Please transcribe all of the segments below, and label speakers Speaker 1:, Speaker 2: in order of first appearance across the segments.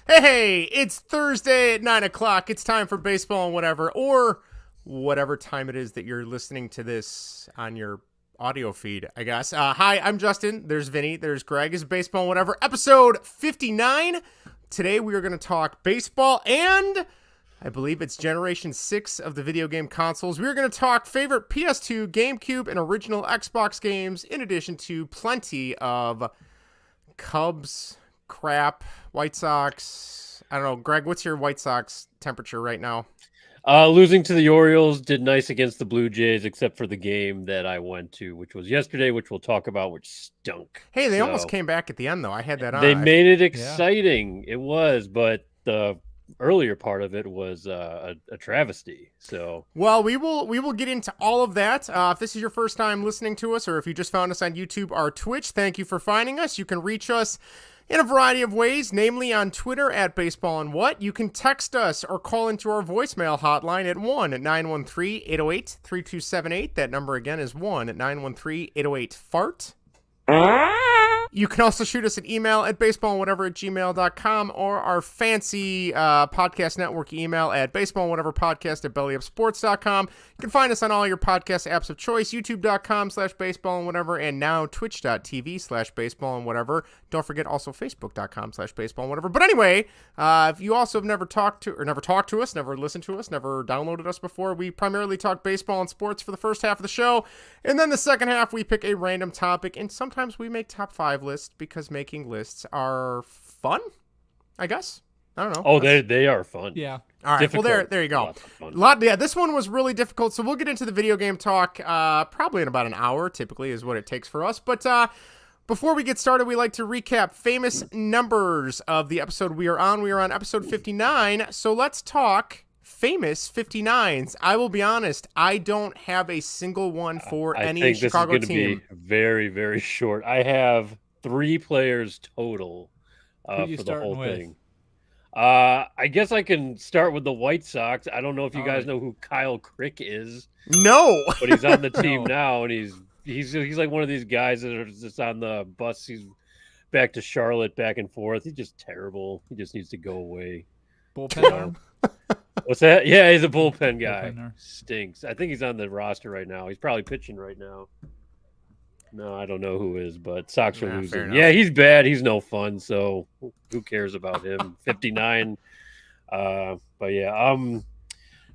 Speaker 1: Hey, it's Thursday at 9 o'clock. It's time for baseball and whatever, or whatever time it is that you're listening to this on your audio feed, I guess. Hi, I'm Justin. There's Vinnie. There's Greg. It's baseball and whatever, episode 59. Today we are going to talk baseball and I believe it's Generation 6 of the video game consoles. We're going to talk favorite PS2, GameCube, and original Xbox games, in addition to plenty of Cubs, crap, White Sox. I don't know. Greg, what's your White Sox temperature right now?
Speaker 2: Losing to the Orioles, did nice against the Blue Jays, except for the game that I went to, which was yesterday, which we'll talk about, which stunk.
Speaker 1: Hey, they almost came back at the end, though. I had that on.
Speaker 2: They made it exciting. Yeah. It was, but the earlier part of it was a travesty. So,
Speaker 1: well, we will get into all of that. If this is your first time listening to us, or if you just found us on YouTube or Twitch, thank you for finding us. You can reach us in a variety of ways, namely on Twitter at Baseball and What. You can text us or call into our voicemail hotline at 1-913-808-3278. That number again is 1-913-808-FART. You can also shoot us an email at baseballandwhatever@gmail.com or our fancy podcast network email at baseballandwhateverpodcast@bellyupsports.com. You can find us on all your podcast apps of choice, youtube.com/baseballandwhatever, and now twitch.tv/baseballandwhatever. Don't forget also facebook.com/baseballandwhatever. But anyway, if you also have never talked to us, never listened to us, never downloaded us before, we primarily talk baseball and sports for the first half of the show. And then the second half, we pick a random topic, and sometimes we make top 5 lists because making lists are fun, I guess. I don't know.
Speaker 2: Oh, they are fun.
Speaker 1: Yeah. All right.
Speaker 2: Difficult.
Speaker 1: Well, there you go. This one was really difficult, so we'll get into the video game talk probably in about an hour, typically is what it takes for us. But before we get started, we like to recap famous numbers of the episode we are on. We are on episode 59, so let's talk famous 59s. I will be honest, I don't have a single one for any Chicago team.
Speaker 2: I think this is going to be very, very short. I have 3 players total for the whole thing. I guess I can start with the White Sox. I don't know if you guys know who Kyle Crick is.
Speaker 1: No.
Speaker 2: But he's on the team now, and he's like one of these guys that are just on the bus. He's back to Charlotte, back and forth. He's just terrible. He just needs to go away.
Speaker 3: Bullpen arm?
Speaker 2: What's that? Yeah, he's a bullpen guy. Stinks. I think he's on the roster right now. He's probably pitching right now. No, I don't know who is, but Sox are losing. Yeah, he's bad. He's no fun, so who cares about him? 59. But yeah,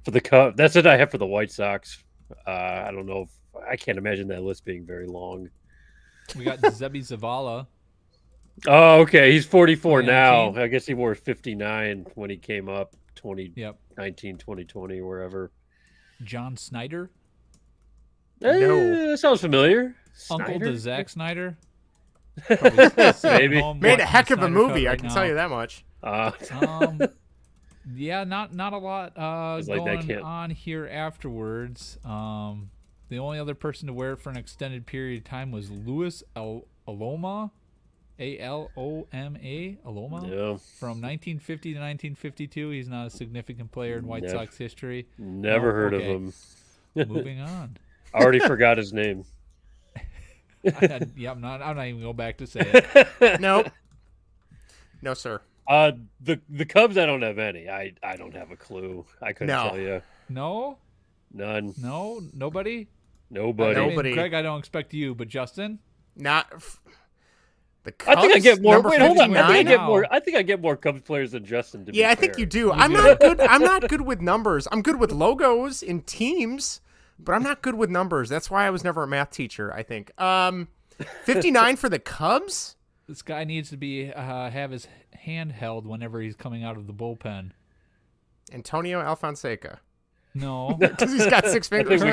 Speaker 2: for the Cubs, that's it I have for the White Sox. I don't know. I can't imagine that list being very long.
Speaker 3: We got Zebby Zavala.
Speaker 2: Oh, okay. He's 44 now. I guess he wore 59 when he came up. 2019, 2020, wherever.
Speaker 3: John Snyder?
Speaker 2: No. That sounds familiar.
Speaker 3: Uncle to Zack Snyder?
Speaker 2: Maybe.
Speaker 1: Made a heck of a movie, I can tell you that much.
Speaker 3: Yeah, not a lot going on here afterwards. The only other person to wear it for an extended period of time was Louis Aloma. Aloma,
Speaker 2: yeah.
Speaker 3: From 1950 to 1952. He's not a significant player in White Sox history.
Speaker 2: Never heard of him.
Speaker 3: Moving on.
Speaker 2: I already forgot his name.
Speaker 3: I'm not even going back to say it.
Speaker 1: No, sir.
Speaker 2: The Cubs, I don't have any. I don't have a clue. I couldn't tell you.
Speaker 3: No,
Speaker 2: none.
Speaker 3: No, nobody.
Speaker 2: Nobody.
Speaker 3: Craig, I don't expect you, but Justin.
Speaker 1: Not. The Cubs,
Speaker 2: I think I get more. Wait, hold on. I think I get more Cubs players than Justin.
Speaker 1: I think you do. I'm not good. I'm not good with numbers. I'm good with logos in teams, but I'm not good with numbers. That's why I was never a math teacher, I think. 59 for the Cubs.
Speaker 3: This guy needs to be have his hand held whenever he's coming out of the bullpen.
Speaker 1: Antonio Alfonseca.
Speaker 3: No,
Speaker 1: because he's got 6 fingers.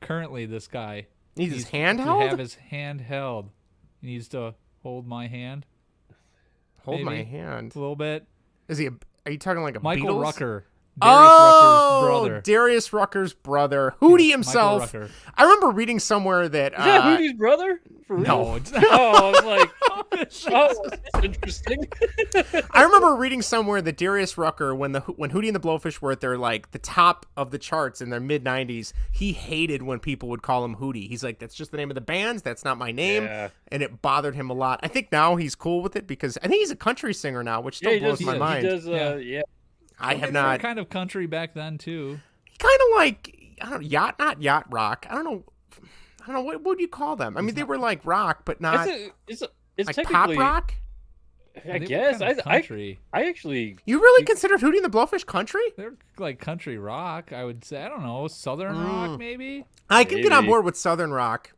Speaker 3: Currently, this guy
Speaker 1: needs his hand held.
Speaker 3: To have his hand held. He needs to hold my hand.
Speaker 1: Hold my hand
Speaker 3: a little bit.
Speaker 1: Are you talking like a
Speaker 3: Michael
Speaker 1: Beatles?
Speaker 3: Rucker?
Speaker 1: Darius Rucker's brother. Hootie himself.
Speaker 3: Rucker.
Speaker 1: I remember reading somewhere that...
Speaker 2: Is that Hootie's brother? For real?
Speaker 1: No,
Speaker 2: it's not. Oh, I was like, oh, that's interesting.
Speaker 1: I remember reading somewhere that Darius Rucker, when Hootie and the Blowfish were at their like the top of the charts in their mid-90s, he hated when people would call him Hootie. He's like, that's just the name of the band. That's not my name.
Speaker 2: Yeah.
Speaker 1: And it bothered him a lot. I think now he's cool with it because I think he's a country singer now, which still blows my mind.
Speaker 2: He does, yeah.
Speaker 1: I have not.
Speaker 3: Kind of country back then too.
Speaker 1: Kind of like, I don't know, not yacht rock. I don't know. What would you call them? I mean, they were like rock, but not.
Speaker 2: It's
Speaker 1: like pop rock.
Speaker 2: I guess
Speaker 3: country.
Speaker 2: I actually.
Speaker 1: You really considered Hootie and the Blowfish country?
Speaker 3: They're like country rock. I would say. I don't know, southern rock maybe.
Speaker 1: I can get on board with southern rock.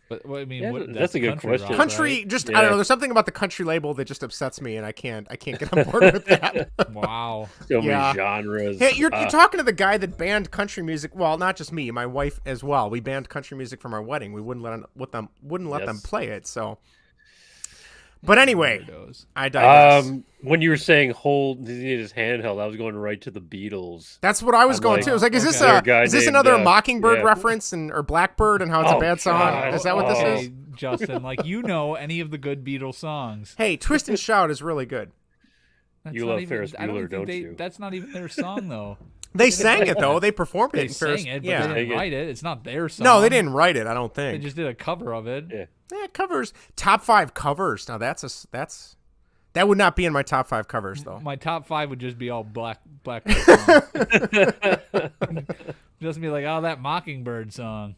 Speaker 3: But I mean,
Speaker 2: that's a good question.
Speaker 3: Rock,
Speaker 1: country,
Speaker 3: right?
Speaker 1: I don't know. There's something about the country label that just upsets me, and I can't get on board with that.
Speaker 3: Wow,
Speaker 2: so many genres.
Speaker 1: Hey, you're talking to the guy that banned country music. Well, not just me, my wife as well. We banned country music from our wedding. We wouldn't let them play it. So. But anyway, I digress.
Speaker 2: When you were saying hold his handheld, I was going right to the Beatles.
Speaker 1: That's what I was going to. I was like, is this another Mockingbird reference or Blackbird and how it's a bad song? God. Is that what this is?
Speaker 3: Justin, like any of the good Beatles songs.
Speaker 1: Hey, Twist and Shout is really good.
Speaker 2: You love Ferris Bueller, don't you?
Speaker 3: That's not even their song, though.
Speaker 1: They sang it, though. They performed it.
Speaker 3: They sang it, but they didn't write it. It's not their song.
Speaker 1: No, they didn't write it, I don't think.
Speaker 3: They just did a cover of it.
Speaker 1: Yeah, covers. Top 5 covers. Now, that would not be in my top 5 covers, though.
Speaker 3: My top 5 would just be all black songs. Just be like, oh, that Mockingbird song.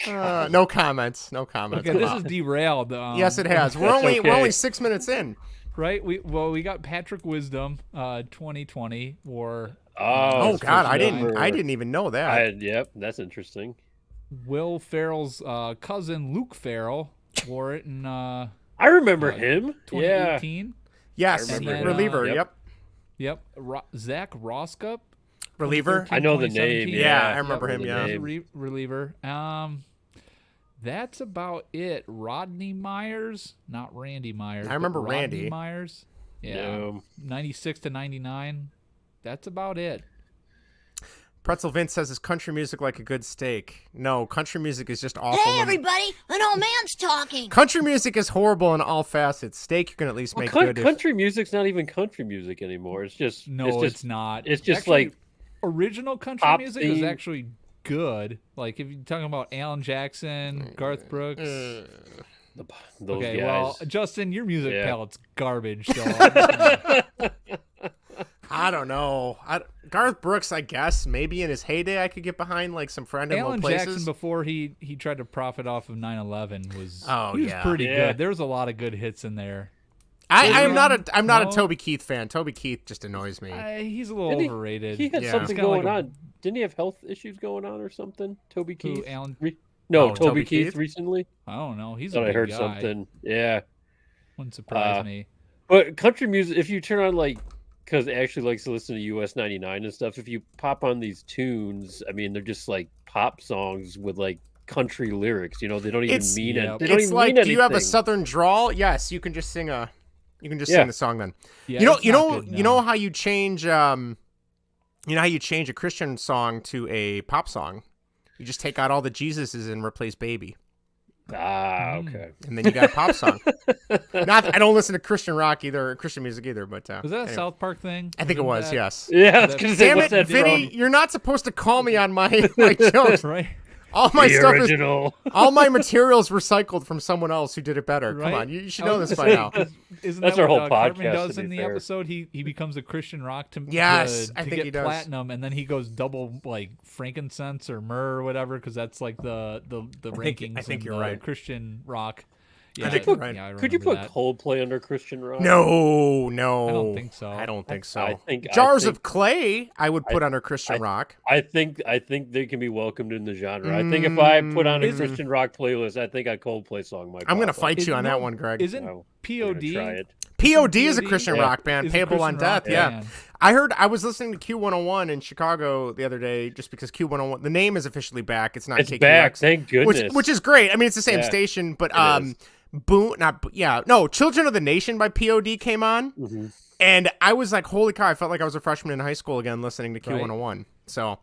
Speaker 1: No comments. No comments.
Speaker 3: Okay, this is derailed.
Speaker 1: Yes, it has. We're only 6 minutes in.
Speaker 3: Right? We got Patrick Wisdom, 2020 or.
Speaker 1: Oh God, I didn't even know that.
Speaker 2: Yep, that's interesting.
Speaker 3: Will Ferrell's cousin Luke Ferrell wore it in.
Speaker 2: I remember him.
Speaker 3: 2018.
Speaker 1: Yes, reliever.
Speaker 3: Yep. Zach Roskup.
Speaker 1: Reliever.
Speaker 2: I know the name.
Speaker 1: Yeah, I remember him. Yeah,
Speaker 3: reliever. That's about it. Rodney Myers, not Randy Myers.
Speaker 1: I remember
Speaker 3: Rodney
Speaker 1: Randy
Speaker 3: Myers. Yeah, 96 to 99. That's about it.
Speaker 1: Pretzel Vince says, "Is country music like a good steak?" No, country music is just awful.
Speaker 4: Hey, everybody! An old man's talking.
Speaker 1: Country music is horrible in all facets. Steak you can at least make good.
Speaker 2: Country music's not even country music anymore. It's just
Speaker 3: it's not.
Speaker 2: It's just actually, like
Speaker 3: original country music is actually good. Like if you're talking about Alan Jackson, Garth Brooks.
Speaker 2: Those guys.
Speaker 3: Well, Justin, your music palette's garbage. So
Speaker 1: I don't know. Garth Brooks, I guess, maybe in his heyday, I could get behind like some Friend in Low Places.
Speaker 3: Alan Jackson, before he tried to profit off of 9/11, was pretty
Speaker 2: Yeah.
Speaker 3: good. There was a lot of good hits in there.
Speaker 1: I'm not a Toby Keith fan. Toby Keith just annoys me.
Speaker 3: He's a little overrated.
Speaker 2: He had something going on. Didn't he have health issues going on or something? Toby Keith.
Speaker 3: Alan?
Speaker 2: Toby Keith recently.
Speaker 3: I don't know. He's.
Speaker 2: I heard
Speaker 3: guy.
Speaker 2: Something. Yeah.
Speaker 3: Wouldn't surprise me.
Speaker 2: But country music, if you turn on like, because Ashley likes to listen to US 99 and stuff. If you pop on these tunes, I mean, they're just like pop songs with like country lyrics. You know, they don't even mean it. They don't even mean anything.
Speaker 1: Do you have a southern drawl? Yes, you can just sing sing the song then.
Speaker 3: Yeah,
Speaker 1: you know how you change a Christian song to a pop song. You just take out all the Jesuses and replace Baby.
Speaker 2: Ah, okay.
Speaker 1: And then you got a pop song. I don't listen to Christian rock either, or Christian music either. But
Speaker 3: was that a South Park thing?
Speaker 1: I think it was. Yes.
Speaker 2: Yeah.
Speaker 1: Damn it, Vinny! You're not supposed to call me on my jokes.
Speaker 3: Right.
Speaker 1: All my
Speaker 2: original.
Speaker 1: All my materials recycled from someone else who did it better.
Speaker 3: Right?
Speaker 1: Come on, you should know this by now.
Speaker 3: Isn't
Speaker 2: That's
Speaker 3: that
Speaker 2: our
Speaker 3: what
Speaker 2: whole
Speaker 3: Cartman
Speaker 2: podcast,
Speaker 3: does
Speaker 2: to
Speaker 3: in
Speaker 2: be
Speaker 3: the
Speaker 2: fair.
Speaker 3: episode? He becomes a Christian rock to
Speaker 1: I think
Speaker 3: get
Speaker 1: he does
Speaker 3: platinum, and then he goes double like frankincense or myrrh or whatever, because that's like the rankings.
Speaker 1: I think you're
Speaker 3: the
Speaker 1: right.
Speaker 3: Christian rock. Yeah,
Speaker 1: I think you're right.
Speaker 3: Yeah,
Speaker 2: Could you put
Speaker 3: that.
Speaker 2: Coldplay under Christian rock?
Speaker 1: No.
Speaker 3: I don't think so.
Speaker 1: I don't think so.
Speaker 2: I think
Speaker 1: Jars of Clay, I would put under Christian rock.
Speaker 2: I think they can be welcomed in the genre. I think if I put on a Christian rock playlist, I think a Coldplay song might.
Speaker 1: I'm going to fight you on that one, Greg.
Speaker 3: Isn't POD?
Speaker 1: POD is a Christian rock band, Payable on Death.
Speaker 3: Yeah.
Speaker 1: I was listening to Q101 in Chicago the other day, just because Q101, the name is officially back. It's not
Speaker 2: It's
Speaker 1: KQX,
Speaker 2: back, thank goodness.
Speaker 1: Which is great. I mean, it's the same station, but Children of the Nation by POD came on.
Speaker 2: Mm-hmm.
Speaker 1: And I was like, holy cow, I felt like I was a freshman in high school again listening to Q101. Right. So,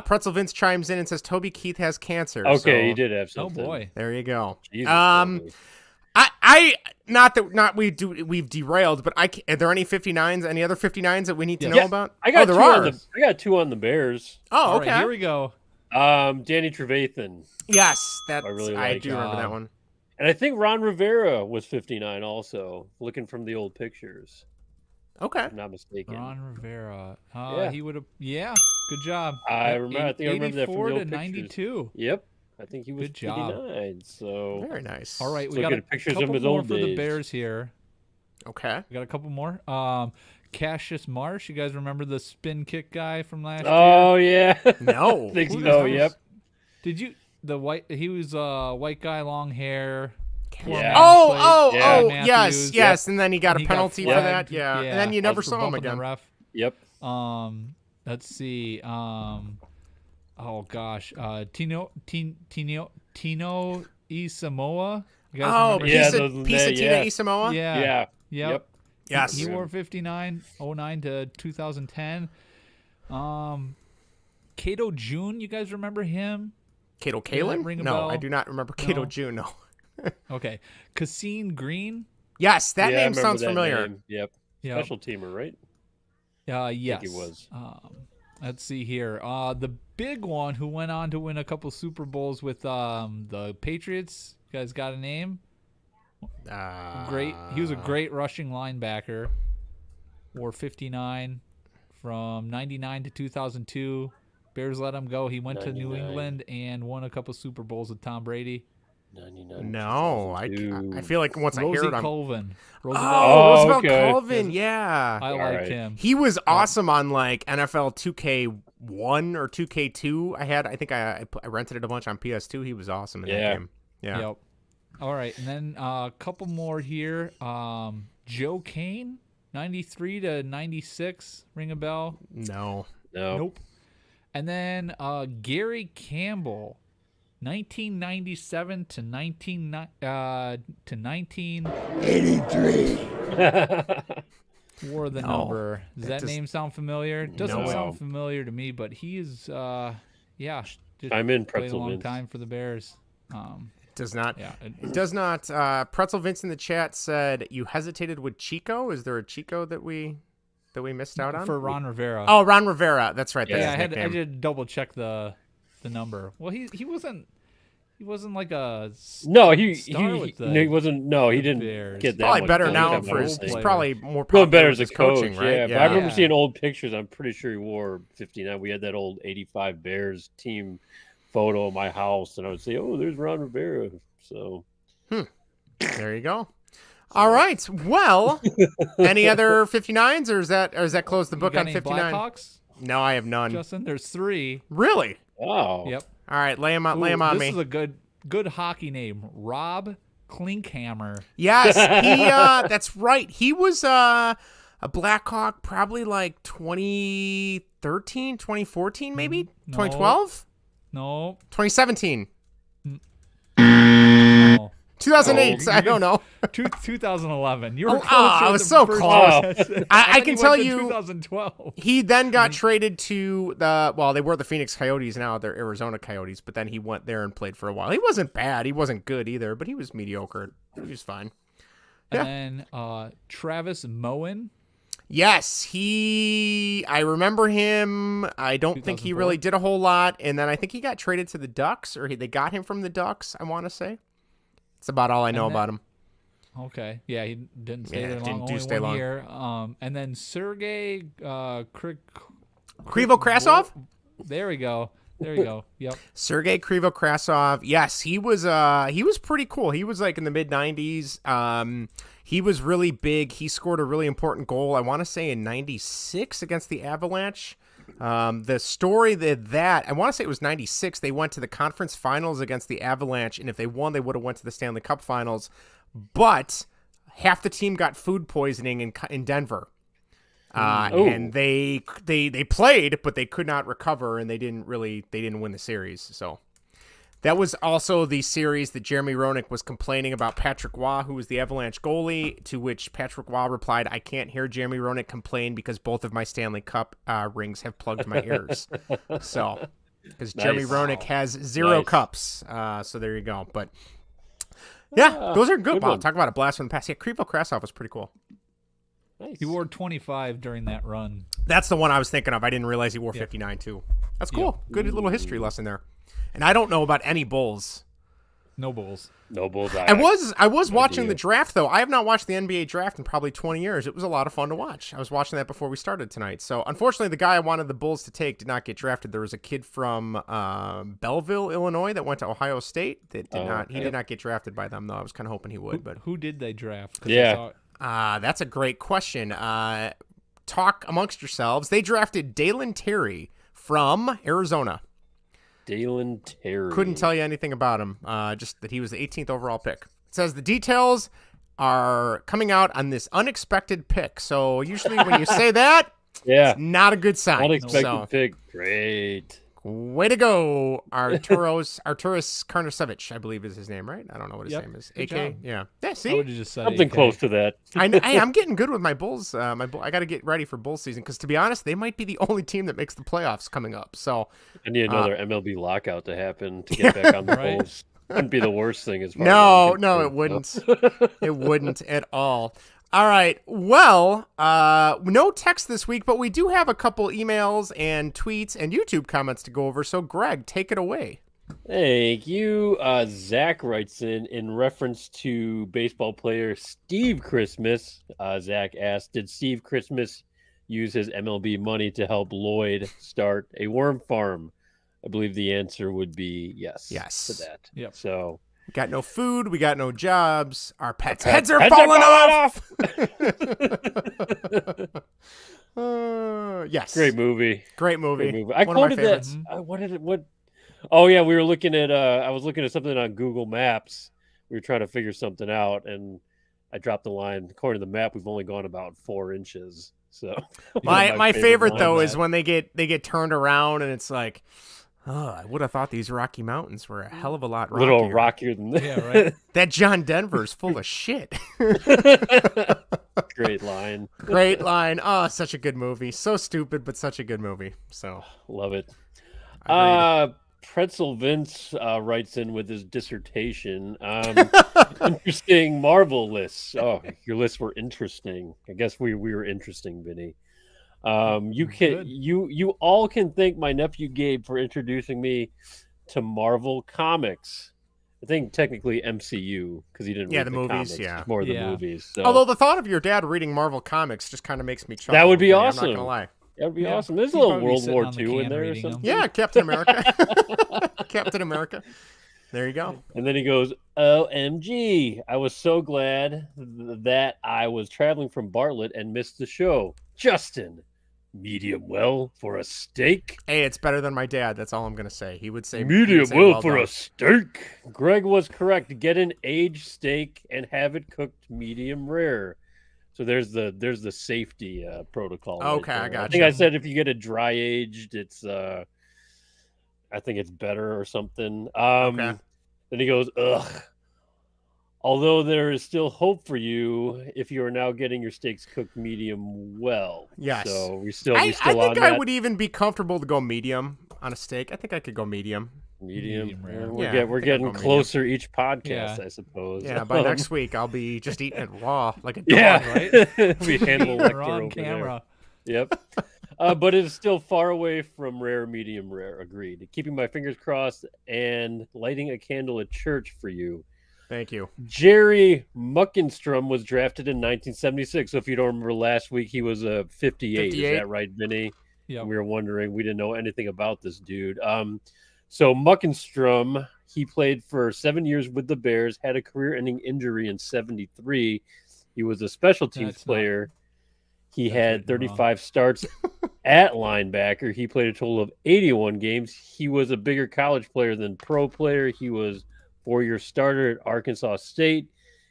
Speaker 1: Pretzel Vince chimes in and says, Toby Keith has cancer.
Speaker 2: Okay,
Speaker 1: so,
Speaker 2: he did have something.
Speaker 3: Oh, boy.
Speaker 1: There you go.
Speaker 2: Jesus,
Speaker 1: we've derailed, but are there any 59s, any other 59s that we need to know about?
Speaker 2: I got I got 2 on the Bears.
Speaker 1: Oh, okay.
Speaker 3: All right, here we go.
Speaker 2: Danny Trevathan.
Speaker 1: Yes, I
Speaker 2: really
Speaker 1: do remember that one.
Speaker 2: And I think Ron Rivera was 59 also, looking from the old pictures.
Speaker 1: Okay.
Speaker 2: If I'm not mistaken.
Speaker 3: Ron Rivera.
Speaker 2: Yeah.
Speaker 3: He would have. Yeah. Good job.
Speaker 2: I remember that from the old pictures.
Speaker 3: 92.
Speaker 2: Yep. I think he was
Speaker 3: good job.
Speaker 2: 59. So
Speaker 1: very nice.
Speaker 3: All right, we got a couple more for the Bears here.
Speaker 1: Okay.
Speaker 3: We got a couple more. Cassius Marsh. You guys remember the spin kick guy from last year?
Speaker 2: Oh yeah.
Speaker 1: No.
Speaker 2: I think so. Yep.
Speaker 3: Did you? He was a white guy, long hair.
Speaker 2: Yeah.
Speaker 1: Yes. Yep. And then he got a penalty for that. Yeah. And then you never saw him again.
Speaker 3: The ref.
Speaker 2: Yep.
Speaker 3: Let's see. Oh gosh. Tino Isamoa.
Speaker 1: Tina Isamoa.
Speaker 3: Yeah.
Speaker 2: Yep.
Speaker 1: Yes.
Speaker 3: He wore 59, 09 to 2010. Cato June. You guys remember him?
Speaker 1: Cato Kalin? No, I do not remember Cato June. No.
Speaker 3: Okay. Cassine Green.
Speaker 1: Yes, that name sounds familiar.
Speaker 2: Name. Yep. Special teamer, right?
Speaker 3: Yes.
Speaker 2: I think he was.
Speaker 3: Let's see here. The big one who went on to win a couple Super Bowls with the Patriots. You guys got a name? Great. He was a great rushing linebacker. Wore 59 from 99 to 2002. Bears let him go. He went to New England and won a couple Super Bowls with Tom Brady.
Speaker 2: 99.
Speaker 1: No, I feel like once I hear it,
Speaker 3: Colvin.
Speaker 1: Roosevelt Colvin. Yeah,
Speaker 3: I liked him.
Speaker 1: He was awesome on like NFL 2K1 or 2K2. I think I rented it a bunch on PS2. He was awesome in that game. Yeah.
Speaker 3: Yep. All right, and then a couple more here. Joe Kane, 93 to 96. Ring a bell?
Speaker 1: No.
Speaker 3: Nope. And then Gary Campbell, 1997 to 1983. Wore the number. Does that name sound familiar? Doesn't sound familiar to me, but he is, I'm
Speaker 2: in
Speaker 3: played a long time for the Bears.
Speaker 1: Does not. Yeah, it does not. Pretzel Vince in the chat said you hesitated with Chico. Is there a Chico that we missed out on?
Speaker 3: For Ron Rivera.
Speaker 1: Oh, Ron Rivera. That's right.
Speaker 3: Yeah, I had to double check the number. Well, he wasn't like a
Speaker 2: he wasn't. No, he didn't
Speaker 3: Bears.
Speaker 2: get that.
Speaker 1: Probably
Speaker 2: much
Speaker 1: better now for his. He's probably more
Speaker 2: better as a coach,
Speaker 1: coaching, right?
Speaker 2: Yeah, but I remember seeing old pictures. I'm pretty sure he wore 59. We had that old 85 Bears team photo of my house, and I would say, "Oh, there's Ron Rivera." So,
Speaker 1: there you go. All right. Well, any other 59s, or is that close the book on 59?
Speaker 3: Blackhawks?
Speaker 1: No, I have none.
Speaker 3: Justin, there's 3.
Speaker 1: Really?
Speaker 2: Wow.
Speaker 3: Yep.
Speaker 1: All right, lay them on me.
Speaker 3: This is a good hockey name, Rob Klinkhammer.
Speaker 1: Yes, that's right. He was a Blackhawk probably like 2013, 2014, maybe 2012.
Speaker 3: No.
Speaker 1: 2017.
Speaker 3: No.
Speaker 1: 2008. I don't know.
Speaker 3: 2011. You were close.
Speaker 1: I was so close. I can tell you.
Speaker 3: 2012.
Speaker 1: He then got traded to they were the Phoenix Coyotes now. They're Arizona Coyotes. But then he went there and played for a while. He wasn't bad. He wasn't good either. But he was mediocre. He was fine. Yeah.
Speaker 3: And then Travis Moen.
Speaker 1: Yes, I remember him. I don't think he really did a whole lot. And then I think he got traded to the Ducks, or they got him from the Ducks, I want to say. That's about all I know about him.
Speaker 3: Okay. Yeah, he didn't stay there long. Didn't stay long. Year. And then Sergei
Speaker 1: Krivo-Krasov?
Speaker 3: There we go. Yep.
Speaker 1: Sergei Krivo-Krasov. Yes, he was pretty cool. He was like in the mid-90s. He was really big. He scored a really important goal, I want to say in 96 against the Avalanche. The story that I want to say it was 96. They went to the conference finals against the Avalanche, and if they won, they would have went to the Stanley Cup finals. But half the team got food poisoning in Denver. And they played, but they could not recover, and they didn't win the series. So That was also the series that Jeremy Roenick was complaining about Patrick Waugh, who was the Avalanche goalie, to which Patrick Waugh replied, I can't hear Jeremy Roenick complain because both of my Stanley Cup rings have plugged my ears. So, because Jeremy Roenick has 0 cups. So there you go. But, yeah, those are good. Wow, talk about a blast from the past. Yeah, Krivo Krasov was pretty cool.
Speaker 3: Nice. He wore 25 during that run.
Speaker 1: That's the one I was thinking of. I didn't realize he wore 59, too. That's cool. Good little history lesson there. And I don't know about any Bulls.
Speaker 3: No Bulls.
Speaker 2: No Bulls.
Speaker 1: I was watching the draft, though. I have not watched the NBA draft in probably 20 years. It was a lot of fun to watch. I was watching that before we started tonight. So, unfortunately, the guy I wanted the Bulls to take did not get drafted. There was a kid from Belleville, Illinois, that went to Ohio State. That did not get drafted by them, though. I was kind of hoping he would. But
Speaker 3: who did they draft?
Speaker 1: That's a great question. Talk amongst yourselves. They drafted Dalen Terry from Arizona.
Speaker 2: Dalen Terry.
Speaker 1: Couldn't tell you anything about him, just that he was the 18th overall pick. It says the details are coming out on this unexpected pick. So usually when you say that, it's not a good sign.
Speaker 2: Unexpected pick. Great.
Speaker 1: Way to go, Arturas Karnasevich, I believe is his name, right? I don't know what his name is. AK? Yeah, see?
Speaker 3: I would have just said
Speaker 2: something
Speaker 3: AK.
Speaker 2: close to that.
Speaker 1: I'm getting good with my Bulls. I got to get ready for Bull season because, to be honest, they might be the only team that makes the playoffs coming up. So
Speaker 2: I need another MLB lockout to happen to get back on the Bulls. Wouldn't be the worst thing as far
Speaker 1: No, it wouldn't. It wouldn't at all. All right. Well, no text this week, but we do have a couple emails and tweets and YouTube comments to go over. So, Greg, take it away.
Speaker 2: Thank you. Zach writes in reference to baseball player Steve Christmas. Zach asked, did Steve Christmas use his MLB money to help Lloyd start a worm farm? I believe the answer would be yes.
Speaker 1: Yes.
Speaker 2: To that.
Speaker 3: Yep.
Speaker 2: So...
Speaker 1: We got no food. We got no jobs. Our pets' heads are falling off. Yes.
Speaker 2: Great movie. I quoted that. What? Oh yeah, we were looking at. I was looking at something on Google Maps. We were trying to figure something out, and I dropped the line. According to the map, we've only gone about 4 inches. So
Speaker 1: my favorite though is when they get turned around, and it's like. Oh, I would have thought these Rocky Mountains were a hell of a lot rockier.
Speaker 2: Little rockier than that.
Speaker 3: Yeah, right.
Speaker 1: That John Denver's full of shit.
Speaker 2: Great line.
Speaker 1: Great line. Oh, such a good movie. So stupid, but such a good movie. So
Speaker 2: love it. Pretzel Vince writes in with his dissertation. Interesting Marvel lists. Oh, your lists were interesting. I guess we were interesting, Vinny. You all can thank my nephew Gabe for introducing me to Marvel Comics. I think technically MCU because he didn't read the movies.
Speaker 1: Comics,
Speaker 2: more the movies. So.
Speaker 1: Although the thought of your dad reading Marvel Comics just kind of makes me chuckle.
Speaker 2: That would be awesome.
Speaker 1: I'm not gonna lie.
Speaker 2: That would be awesome. There's a little World War II in there or something.
Speaker 1: Yeah, Captain America. Captain America. There you go.
Speaker 2: And then he goes, OMG, I was so glad that I was traveling from Bartlett and missed the show. Justin, medium well for a steak?
Speaker 1: Hey, it's better than my dad. That's all I'm going to say. He would say
Speaker 2: medium well for a steak. Greg was correct. Get an aged steak and have it cooked medium rare. So there's the safety protocol.
Speaker 1: Okay,
Speaker 2: right
Speaker 1: I got you.
Speaker 2: I think I said if you get a dry aged, it's I think it's better or something.
Speaker 1: Okay.
Speaker 2: Then he goes, ugh. Although there is still hope for you if you are now getting your steaks cooked medium well.
Speaker 1: Yes.
Speaker 2: So we still
Speaker 1: I think I would even be comfortable to go medium on a steak. I think I could go medium.
Speaker 2: Medium.
Speaker 1: Yeah,
Speaker 2: we're getting closer each podcast, I suppose.
Speaker 1: Yeah, by next week I'll be just eating it raw like a dog, right?
Speaker 2: We handle
Speaker 3: on camera.
Speaker 2: There. Yep. But it is still far away from rare, medium rare. Agreed. Keeping my fingers crossed and lighting a candle at church for you.
Speaker 1: Thank you.
Speaker 2: Jerry Muckenstrom was drafted in 1976. So if you don't remember last week, he was a 58. Is that right, Vinny?
Speaker 3: Yeah.
Speaker 2: We were wondering. We didn't know anything about this dude. So Muckenstrom, he played for 7 years with the Bears, had a career-ending injury in 73. He was a special teams player. He had 35 starts at linebacker. He played a total of 81 games. He was a bigger college player than pro player. He was 4-year starter at Arkansas State.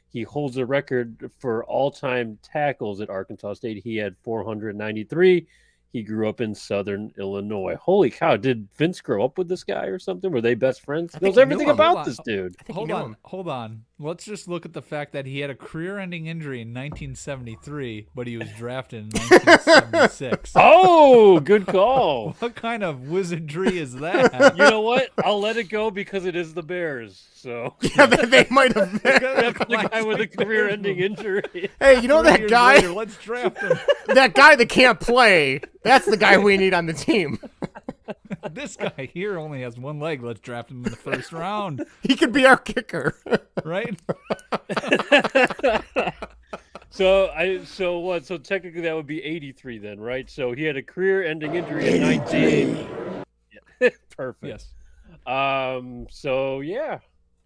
Speaker 2: He holds a record for all-time tackles at Arkansas State. He had 493. He grew up in Southern Illinois. Holy cow! Did Vince grow up with this guy or something? Were they best friends? He knows everything about this dude.
Speaker 3: Hold on. Let's just look at the fact that he had a career-ending injury in 1973, but he was drafted in 1976.
Speaker 2: Oh, good call.
Speaker 3: What kind of wizardry is that?
Speaker 2: You know what? I'll let it go because it is the Bears. So
Speaker 1: yeah, they might have.
Speaker 2: The guy with a career-ending injury.
Speaker 1: Hey, you know that guy?
Speaker 3: Later, let's draft him.
Speaker 1: That guy that can't play. That's the guy we need on the team.
Speaker 3: This guy here only has one leg. Let's draft him in the first round.
Speaker 1: He could be our kicker.
Speaker 3: Right?
Speaker 2: So what? So technically that would be 83 then, right? So he had a career-ending injury in 19. Yeah. Perfect.
Speaker 3: Yes.
Speaker 2: So yeah.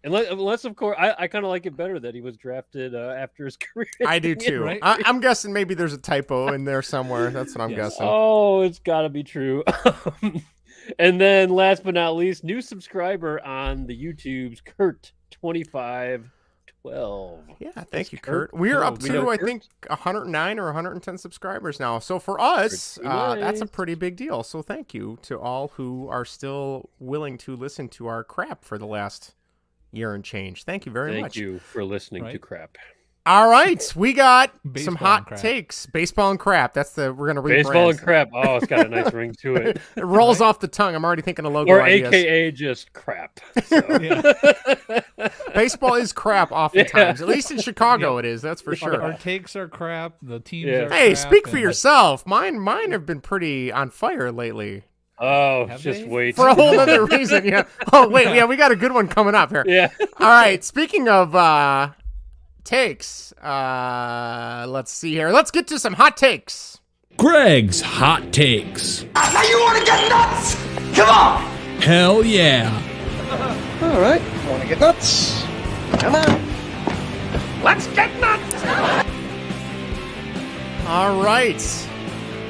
Speaker 2: Unless of course, I kind of like it better that he was drafted after his career.
Speaker 1: I do too.
Speaker 3: Right?
Speaker 1: I'm guessing maybe there's a typo in there somewhere. That's what I'm guessing.
Speaker 2: Oh, it's got to be true. And then last but not least, new subscriber on the YouTube's Kurt2512.
Speaker 1: Yeah, thank you, Kurt. We're up to, I think, 109 or 110 subscribers now. So for us, that's a pretty big deal. So thank you to all who are still willing to listen to our crap for the last year and change. Thank you very much.
Speaker 2: Thank you for listening to crap.
Speaker 1: All right, we got
Speaker 3: Baseball
Speaker 1: some hot
Speaker 3: and
Speaker 1: takes. Baseball and crap. We're gonna rebrand.
Speaker 2: Baseball and crap. Oh, it's got a nice ring to it.
Speaker 1: It rolls off the tongue. I'm already thinking of logo
Speaker 2: or
Speaker 1: ideas.
Speaker 2: AKA just crap. So.
Speaker 1: Baseball is crap oftentimes. At least in Chicago it is. That's for sure.
Speaker 3: Our takes are crap. The teams are
Speaker 1: Hey,
Speaker 3: crap,
Speaker 1: speak for yourself. Mine have been pretty on fire lately.
Speaker 2: Oh,
Speaker 3: Have
Speaker 2: just
Speaker 3: they?
Speaker 2: wait.
Speaker 1: For a whole other reason, yeah. Oh, wait, yeah, we got a good one coming up here.
Speaker 2: Yeah.
Speaker 1: All right, speaking of takes, let's see here. Let's get to some hot takes.
Speaker 5: Greg's Hot Takes.
Speaker 6: Now you want to get nuts? Come on!
Speaker 5: Hell yeah.
Speaker 6: All right, want to get nuts? Come on. Let's get nuts!
Speaker 1: All right.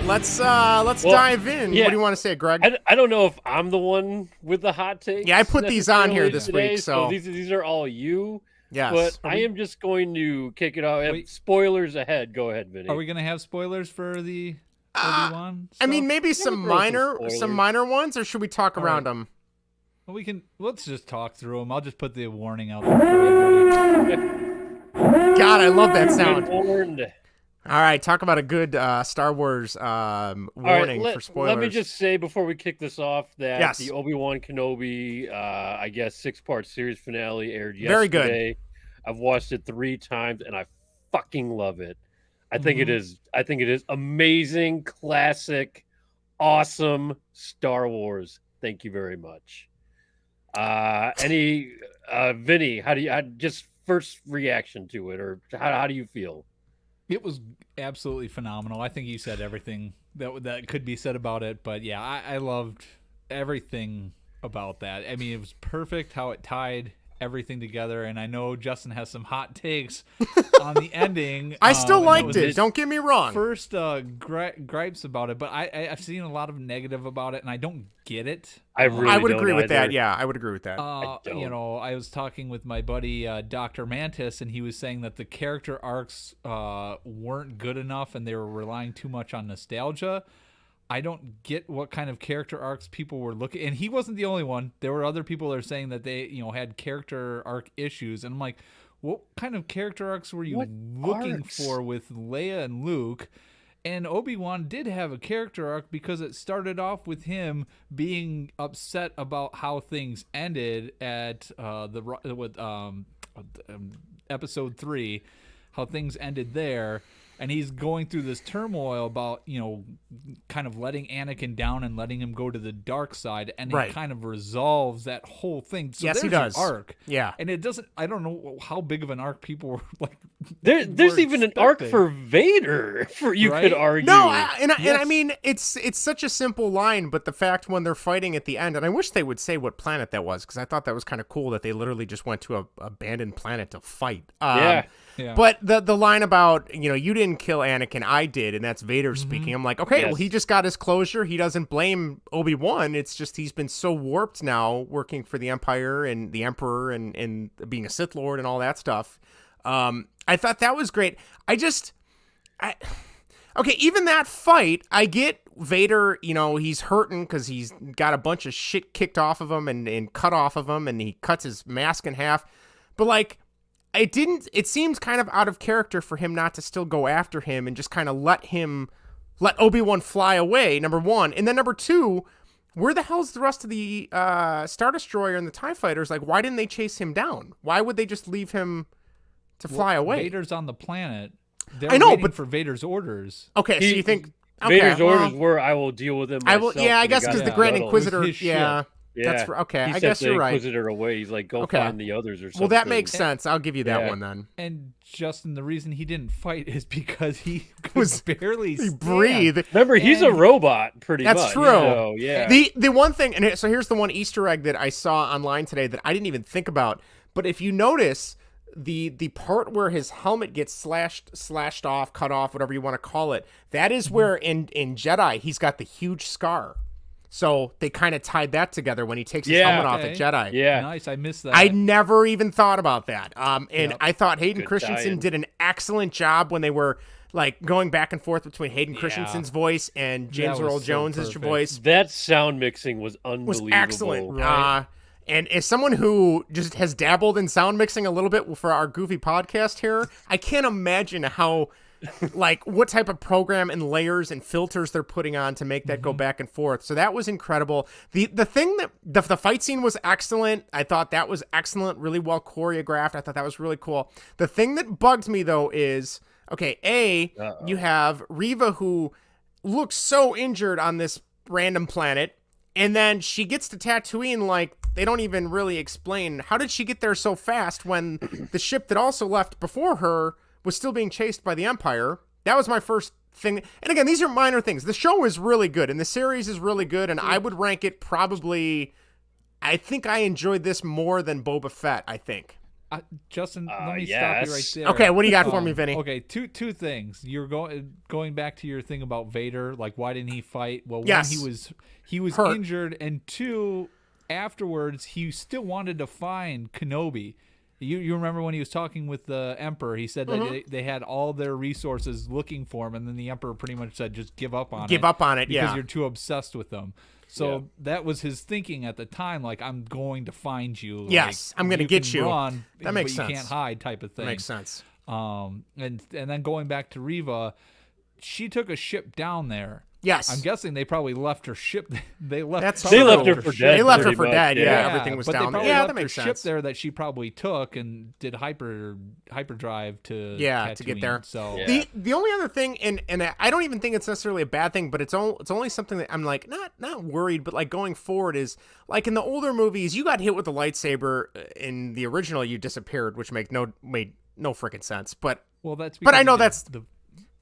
Speaker 1: Let's dive in.
Speaker 2: Yeah.
Speaker 1: What do you want to say, Greg?
Speaker 2: I don't know if I'm the one with the hot takes.
Speaker 1: Yeah, I put these on here
Speaker 2: necessarily
Speaker 1: this
Speaker 2: today,
Speaker 1: week, so
Speaker 2: these are all you.
Speaker 1: yes.
Speaker 2: But I am just going to kick it off.
Speaker 3: Wait.
Speaker 2: Spoilers ahead. Go ahead, Vinny.
Speaker 3: Are we gonna have spoilers for the Obi-Wan
Speaker 1: I mean,
Speaker 3: stuff?
Speaker 1: maybe
Speaker 2: throw
Speaker 1: some
Speaker 2: some spoilers.
Speaker 1: minor ones, or should we talk around them?
Speaker 3: Well, let's just talk through them. I'll just put the warning out there for everybody.
Speaker 1: God, I love that
Speaker 2: Been
Speaker 1: sound.
Speaker 2: warned.
Speaker 1: All right, talk about a good Star Wars warning for spoilers.
Speaker 2: Let me just say before we kick this off that
Speaker 1: Yes.
Speaker 2: the Obi-Wan Kenobi, I guess 6-part series finale aired yesterday.
Speaker 1: Very good.
Speaker 2: I've watched it 3 times and I fucking love it. I think it is amazing, classic, awesome Star Wars. Thank you very much. Vinny, how do you just first reaction to it, or how do you feel?
Speaker 3: It was absolutely phenomenal. I think you said everything that could be said about it, but yeah, I loved everything about that. I mean, it was perfect how it tied everything together, and I know Justin has some hot takes on the ending.
Speaker 1: I still liked
Speaker 3: was
Speaker 1: it.
Speaker 3: his
Speaker 1: Don't get me wrong.
Speaker 3: First gripes about it, but I've seen a lot of negative about it, and I don't get it.
Speaker 1: I would agree with that.
Speaker 2: either.
Speaker 1: Yeah, I would agree with that.
Speaker 3: You know, I was talking with my buddy Dr. Mantis, and he was saying that the character arcs weren't good enough, and they were relying too much on nostalgia. I don't get what kind of character arcs people were looking, and he wasn't the only one. There were other people that are saying that they, had character arc issues, and I'm like, what kind of character arcs were you looking for with Leia and Luke? And Obi-Wan did have a character arc because it started off with him being upset about how things ended at episode 3, how things ended there. And he's going through this turmoil about, kind of letting Anakin down and letting him go to the dark side. And
Speaker 1: Right.
Speaker 3: it kind of resolves that whole thing. So
Speaker 1: Yes, he
Speaker 3: there's
Speaker 1: does.
Speaker 3: an arc.
Speaker 1: Yeah.
Speaker 3: And it doesn't, I don't know how big of an arc people were like.
Speaker 2: There's
Speaker 3: were
Speaker 2: even an arc
Speaker 3: expecting.
Speaker 2: for Vader, you
Speaker 3: Right?
Speaker 2: could argue.
Speaker 1: No, and I
Speaker 3: Yes.
Speaker 1: mean it's such a simple line, but the fact when they're fighting at the end, and I wish they would say what planet that was, because I thought that was kind of cool that they literally just went to a abandoned planet to fight.
Speaker 3: Yeah.
Speaker 1: But the line about you didn't kill Anakin, I did, and that's Vader speaking. I'm like, okay, well
Speaker 2: Yes.
Speaker 1: he just got his closure. He doesn't blame Obi-Wan. It's just he's been so warped now, working for the Empire and the Emperor and being a Sith Lord and all that stuff. I thought that was great. Okay, even that fight, I get Vader, he's hurting because he's got a bunch of shit kicked off of him and cut off of him, and he cuts his mask in half. But, like, it seems kind of out of character for him not to still go after him and just kind of let Obi-Wan fly away, number one. And then number two, where the hell's the rest of the Star Destroyer and the TIE Fighters? Like, why didn't they chase him down? Why would they just leave him to fly away?
Speaker 3: Vader's on the planet.
Speaker 1: I know,
Speaker 3: but for Vader's orders.
Speaker 1: Okay, so you think
Speaker 2: Vader's orders were, "I will deal with him myself."
Speaker 1: I guess because the Grand Inquisitor.
Speaker 3: Yeah.
Speaker 1: That's okay.
Speaker 2: He
Speaker 1: I guess you're right.
Speaker 2: Inquisitor away. He's like, "Go find the others" or something.
Speaker 1: Well, that makes sense. I'll give you that one then.
Speaker 3: And Justin, the reason he didn't fight is because he was barely
Speaker 1: breathe.
Speaker 2: Remember, he's a robot, pretty much.
Speaker 1: That's true.
Speaker 2: So, yeah.
Speaker 1: The one thing, and so here's the one Easter egg that I saw online today that I didn't even think about. But if you notice, the part where his helmet gets slashed off, cut off, whatever you want to call it, that is where in Jedi he's got the huge scar. So they kind of tied that together when he takes his helmet off at Jedi.
Speaker 2: Yeah,
Speaker 3: nice. I missed that.
Speaker 1: I never even thought about that. I thought Hayden Christensen did an excellent job when they were like going back and forth between Hayden Christensen's voice and James Earl Jones' voice.
Speaker 2: That sound mixing was unbelievable.
Speaker 1: Was excellent.
Speaker 3: Right.
Speaker 1: And as someone who just has dabbled in sound mixing a little bit for our goofy podcast here, I can't imagine how, like, what type of program and layers and filters they're putting on to make that go back and forth. So that was incredible. The thing that the fight scene was excellent. I thought that was excellent, really well choreographed. I thought that was really cool. The thing that bugged me though is, okay, you have Reva who looks so injured on this random planet, and then she gets to Tatooine, like, they don't even really explain how did she get there so fast when the ship that also left before her was still being chased by the Empire. That was my first thing. And again, these are minor things. The show is really good, and the series is really good, and I would rank it probably, I think I enjoyed this more than Boba Fett, I think.
Speaker 3: Justin, let me stop you right there.
Speaker 1: Okay, what do you got for me, Vinny?
Speaker 3: Okay, two things. You're going back to your thing about Vader, like why didn't he fight? Well,
Speaker 1: yes.
Speaker 3: one, he was
Speaker 1: hurt,
Speaker 3: injured, and two, afterwards he still wanted to find Kenobi. You remember when he was talking with the Emperor, he said that they had all their resources looking for him, and then the Emperor pretty much said, just give up on it.
Speaker 1: Give up on it,
Speaker 3: because you're too obsessed with them. So that was his thinking at the time, like, I'm going to find you.
Speaker 1: Yes,
Speaker 3: like,
Speaker 1: I'm going to get you.
Speaker 3: Run,
Speaker 1: that makes
Speaker 3: but
Speaker 1: sense.
Speaker 3: You can't hide type of thing.
Speaker 1: That makes sense.
Speaker 3: And then going back to Reva, she took a ship down there.
Speaker 1: Yes.
Speaker 3: I'm guessing they probably left her ship. They left her
Speaker 2: for dead.
Speaker 1: They left her for
Speaker 2: much,
Speaker 1: dead. Yeah, everything was
Speaker 3: but
Speaker 1: down
Speaker 3: they
Speaker 1: there. Yeah,
Speaker 3: left
Speaker 1: that makes
Speaker 3: her
Speaker 1: sense.
Speaker 3: ship there that she probably took and did hyperdrive to
Speaker 1: to get there.
Speaker 3: So
Speaker 1: the only other thing, and I don't even think it's necessarily a bad thing, but it's only something that I'm like not worried, but like going forward is like in the older movies, you got hit with a lightsaber. In the original, you disappeared, which made no freaking sense. But I know that's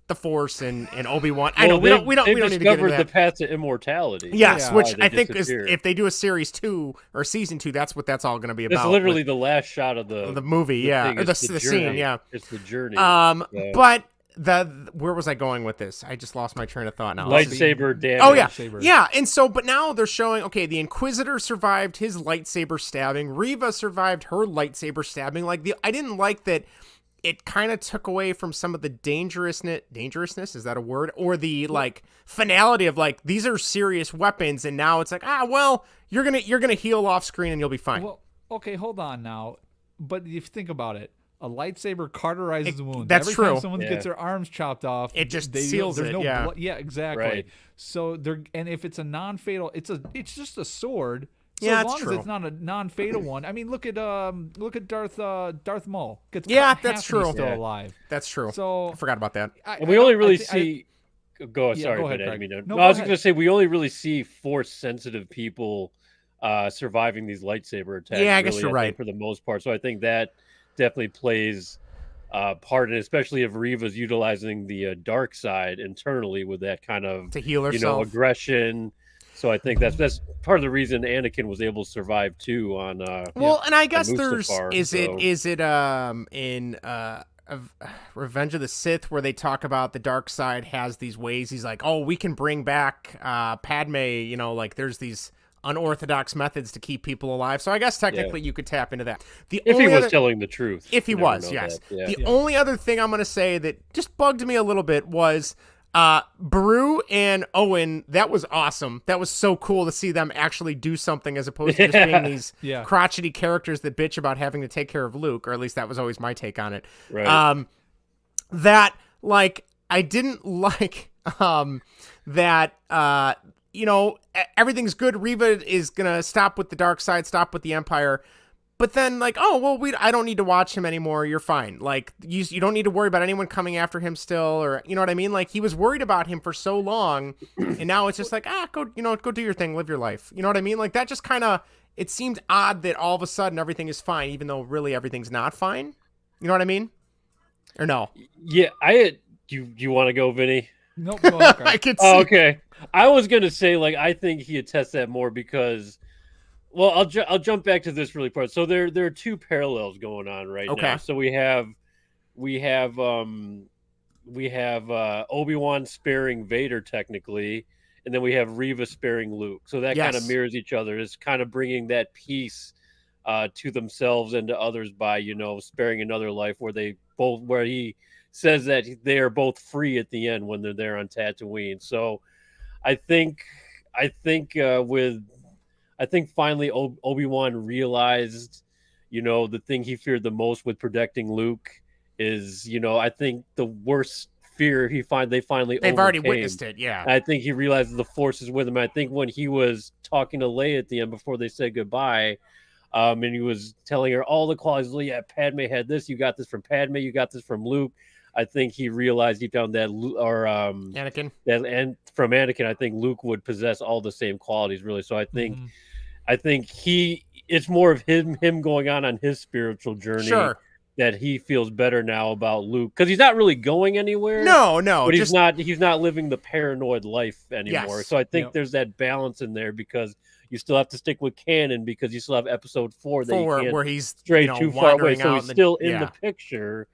Speaker 1: the Force and Obi-Wan. I know we don't need to get into
Speaker 2: discovered
Speaker 1: that.
Speaker 2: the path to immortality.
Speaker 1: Yes, which I think
Speaker 2: disappeared.
Speaker 1: is, if they do a series 2 or season 2, that's what that's all going to be about.
Speaker 2: It's literally the last shot of the
Speaker 1: movie, or the scene,
Speaker 2: It's the journey.
Speaker 1: But where was I going with this? I just lost my train of thought now.
Speaker 2: Lightsaber damage.
Speaker 1: Oh yeah, yeah. And so, but now they're showing, okay, the Inquisitor survived his lightsaber stabbing. Reva survived her lightsaber stabbing. Like I didn't like that. It kind of took away from some of the dangerousness, is that a word? Or the like finality of like, these are serious weapons, and now it's like, you're gonna heal off screen and you'll be fine.
Speaker 3: Well, okay, hold on now. But if you think about it, a lightsaber cauterizes wounds.
Speaker 1: That's
Speaker 3: Every
Speaker 1: true.
Speaker 3: time someone gets their arms chopped off,
Speaker 1: it just seals
Speaker 3: there's
Speaker 1: it.
Speaker 3: no
Speaker 1: Yeah,
Speaker 3: blood. Yeah, exactly.
Speaker 2: Right.
Speaker 3: So and if it's a non-fatal, it's just a sword. So
Speaker 1: yeah,
Speaker 3: as long
Speaker 1: true.
Speaker 3: as it's not a non-fatal one. I mean, look at Darth Maul. Gets
Speaker 1: that's true.
Speaker 3: He's still alive.
Speaker 1: That's true.
Speaker 3: So
Speaker 1: I forgot about that.
Speaker 2: We only really see. Go ahead,
Speaker 3: Craig.
Speaker 2: I was going to say we only really see Force-sensitive people surviving these lightsaber attacks.
Speaker 1: Yeah, I guess you're right
Speaker 2: for the most part. So I think that definitely plays part in it, especially if Reva's utilizing the dark side internally with that kind of
Speaker 1: to heal herself,
Speaker 2: aggression. So I think that's part of the reason Anakin was able to survive too on
Speaker 1: and I guess there's
Speaker 2: Mustafar,
Speaker 1: is it in Revenge of the Sith where they talk about the dark side has these ways. He's like, oh, we can bring back Padme, like there's these unorthodox methods to keep people alive. So I guess technically you could tap into that.
Speaker 2: If he was telling the truth.
Speaker 1: If he was, yes. The only other thing I'm going to say that just bugged me a little bit was Beru and Owen, that was awesome. That was so cool to see them actually do something as opposed to just being these crotchety characters that bitch about having to take care of Luke, or at least that was always my take on it.
Speaker 2: Right.
Speaker 1: That, like, I didn't like that, you know, everything's good. Reva is going to stop with the dark side, stop with the Empire. But then, like, oh, well, I don't need to watch him anymore. You're fine. Like, you don't need to worry about anyone coming after him still, or, you know what I mean? Like, he was worried about him for so long, and now it's just like, go do your thing, live your life. You know what I mean? Like, that just kind of, it seemed odd that all of a sudden everything is fine, even though really everything's not fine. You know what I mean? Or no?
Speaker 2: Yeah, do you want to go, Vinny?
Speaker 3: Nope. Go ahead,
Speaker 1: I could see.
Speaker 2: Oh, okay. I was going to say, like, I think he attests that more because... Well, I'll jump back to this really quick. So there are two parallels going on right now. So we have Obi-Wan sparing Vader technically, and then we have Reva sparing Luke. So that kind of mirrors each other. It's kind of bringing that peace to themselves and to others by, you know, sparing another life where he says that they are both free at the end when they're there on Tatooine. So I think finally Obi-Wan realized, you know, the thing he feared the most with protecting Luke is, you know, I think the worst fear they've
Speaker 1: already witnessed it. Yeah.
Speaker 2: I think he realizes the Force is with him. I think when he was talking to Leia at the end before they said goodbye, and he was telling her all the qualities, yeah, Padme had this, you got this from Padme, you got this from Luke. I think he realized deep down that,
Speaker 1: Anakin,
Speaker 2: and from Anakin, I think Luke would possess all the same qualities, really. So I think, it's more of him going on his spiritual journey.
Speaker 1: Sure.
Speaker 2: That he feels better now about Luke because he's not really going anywhere.
Speaker 1: No,
Speaker 2: but he's not living the paranoid life anymore.
Speaker 1: Yes.
Speaker 2: So I think there's that balance in there because you still have to stick with canon because you still have episode 4 that you can't
Speaker 1: where he's
Speaker 2: stray too far away. So he's still in
Speaker 1: the
Speaker 2: picture.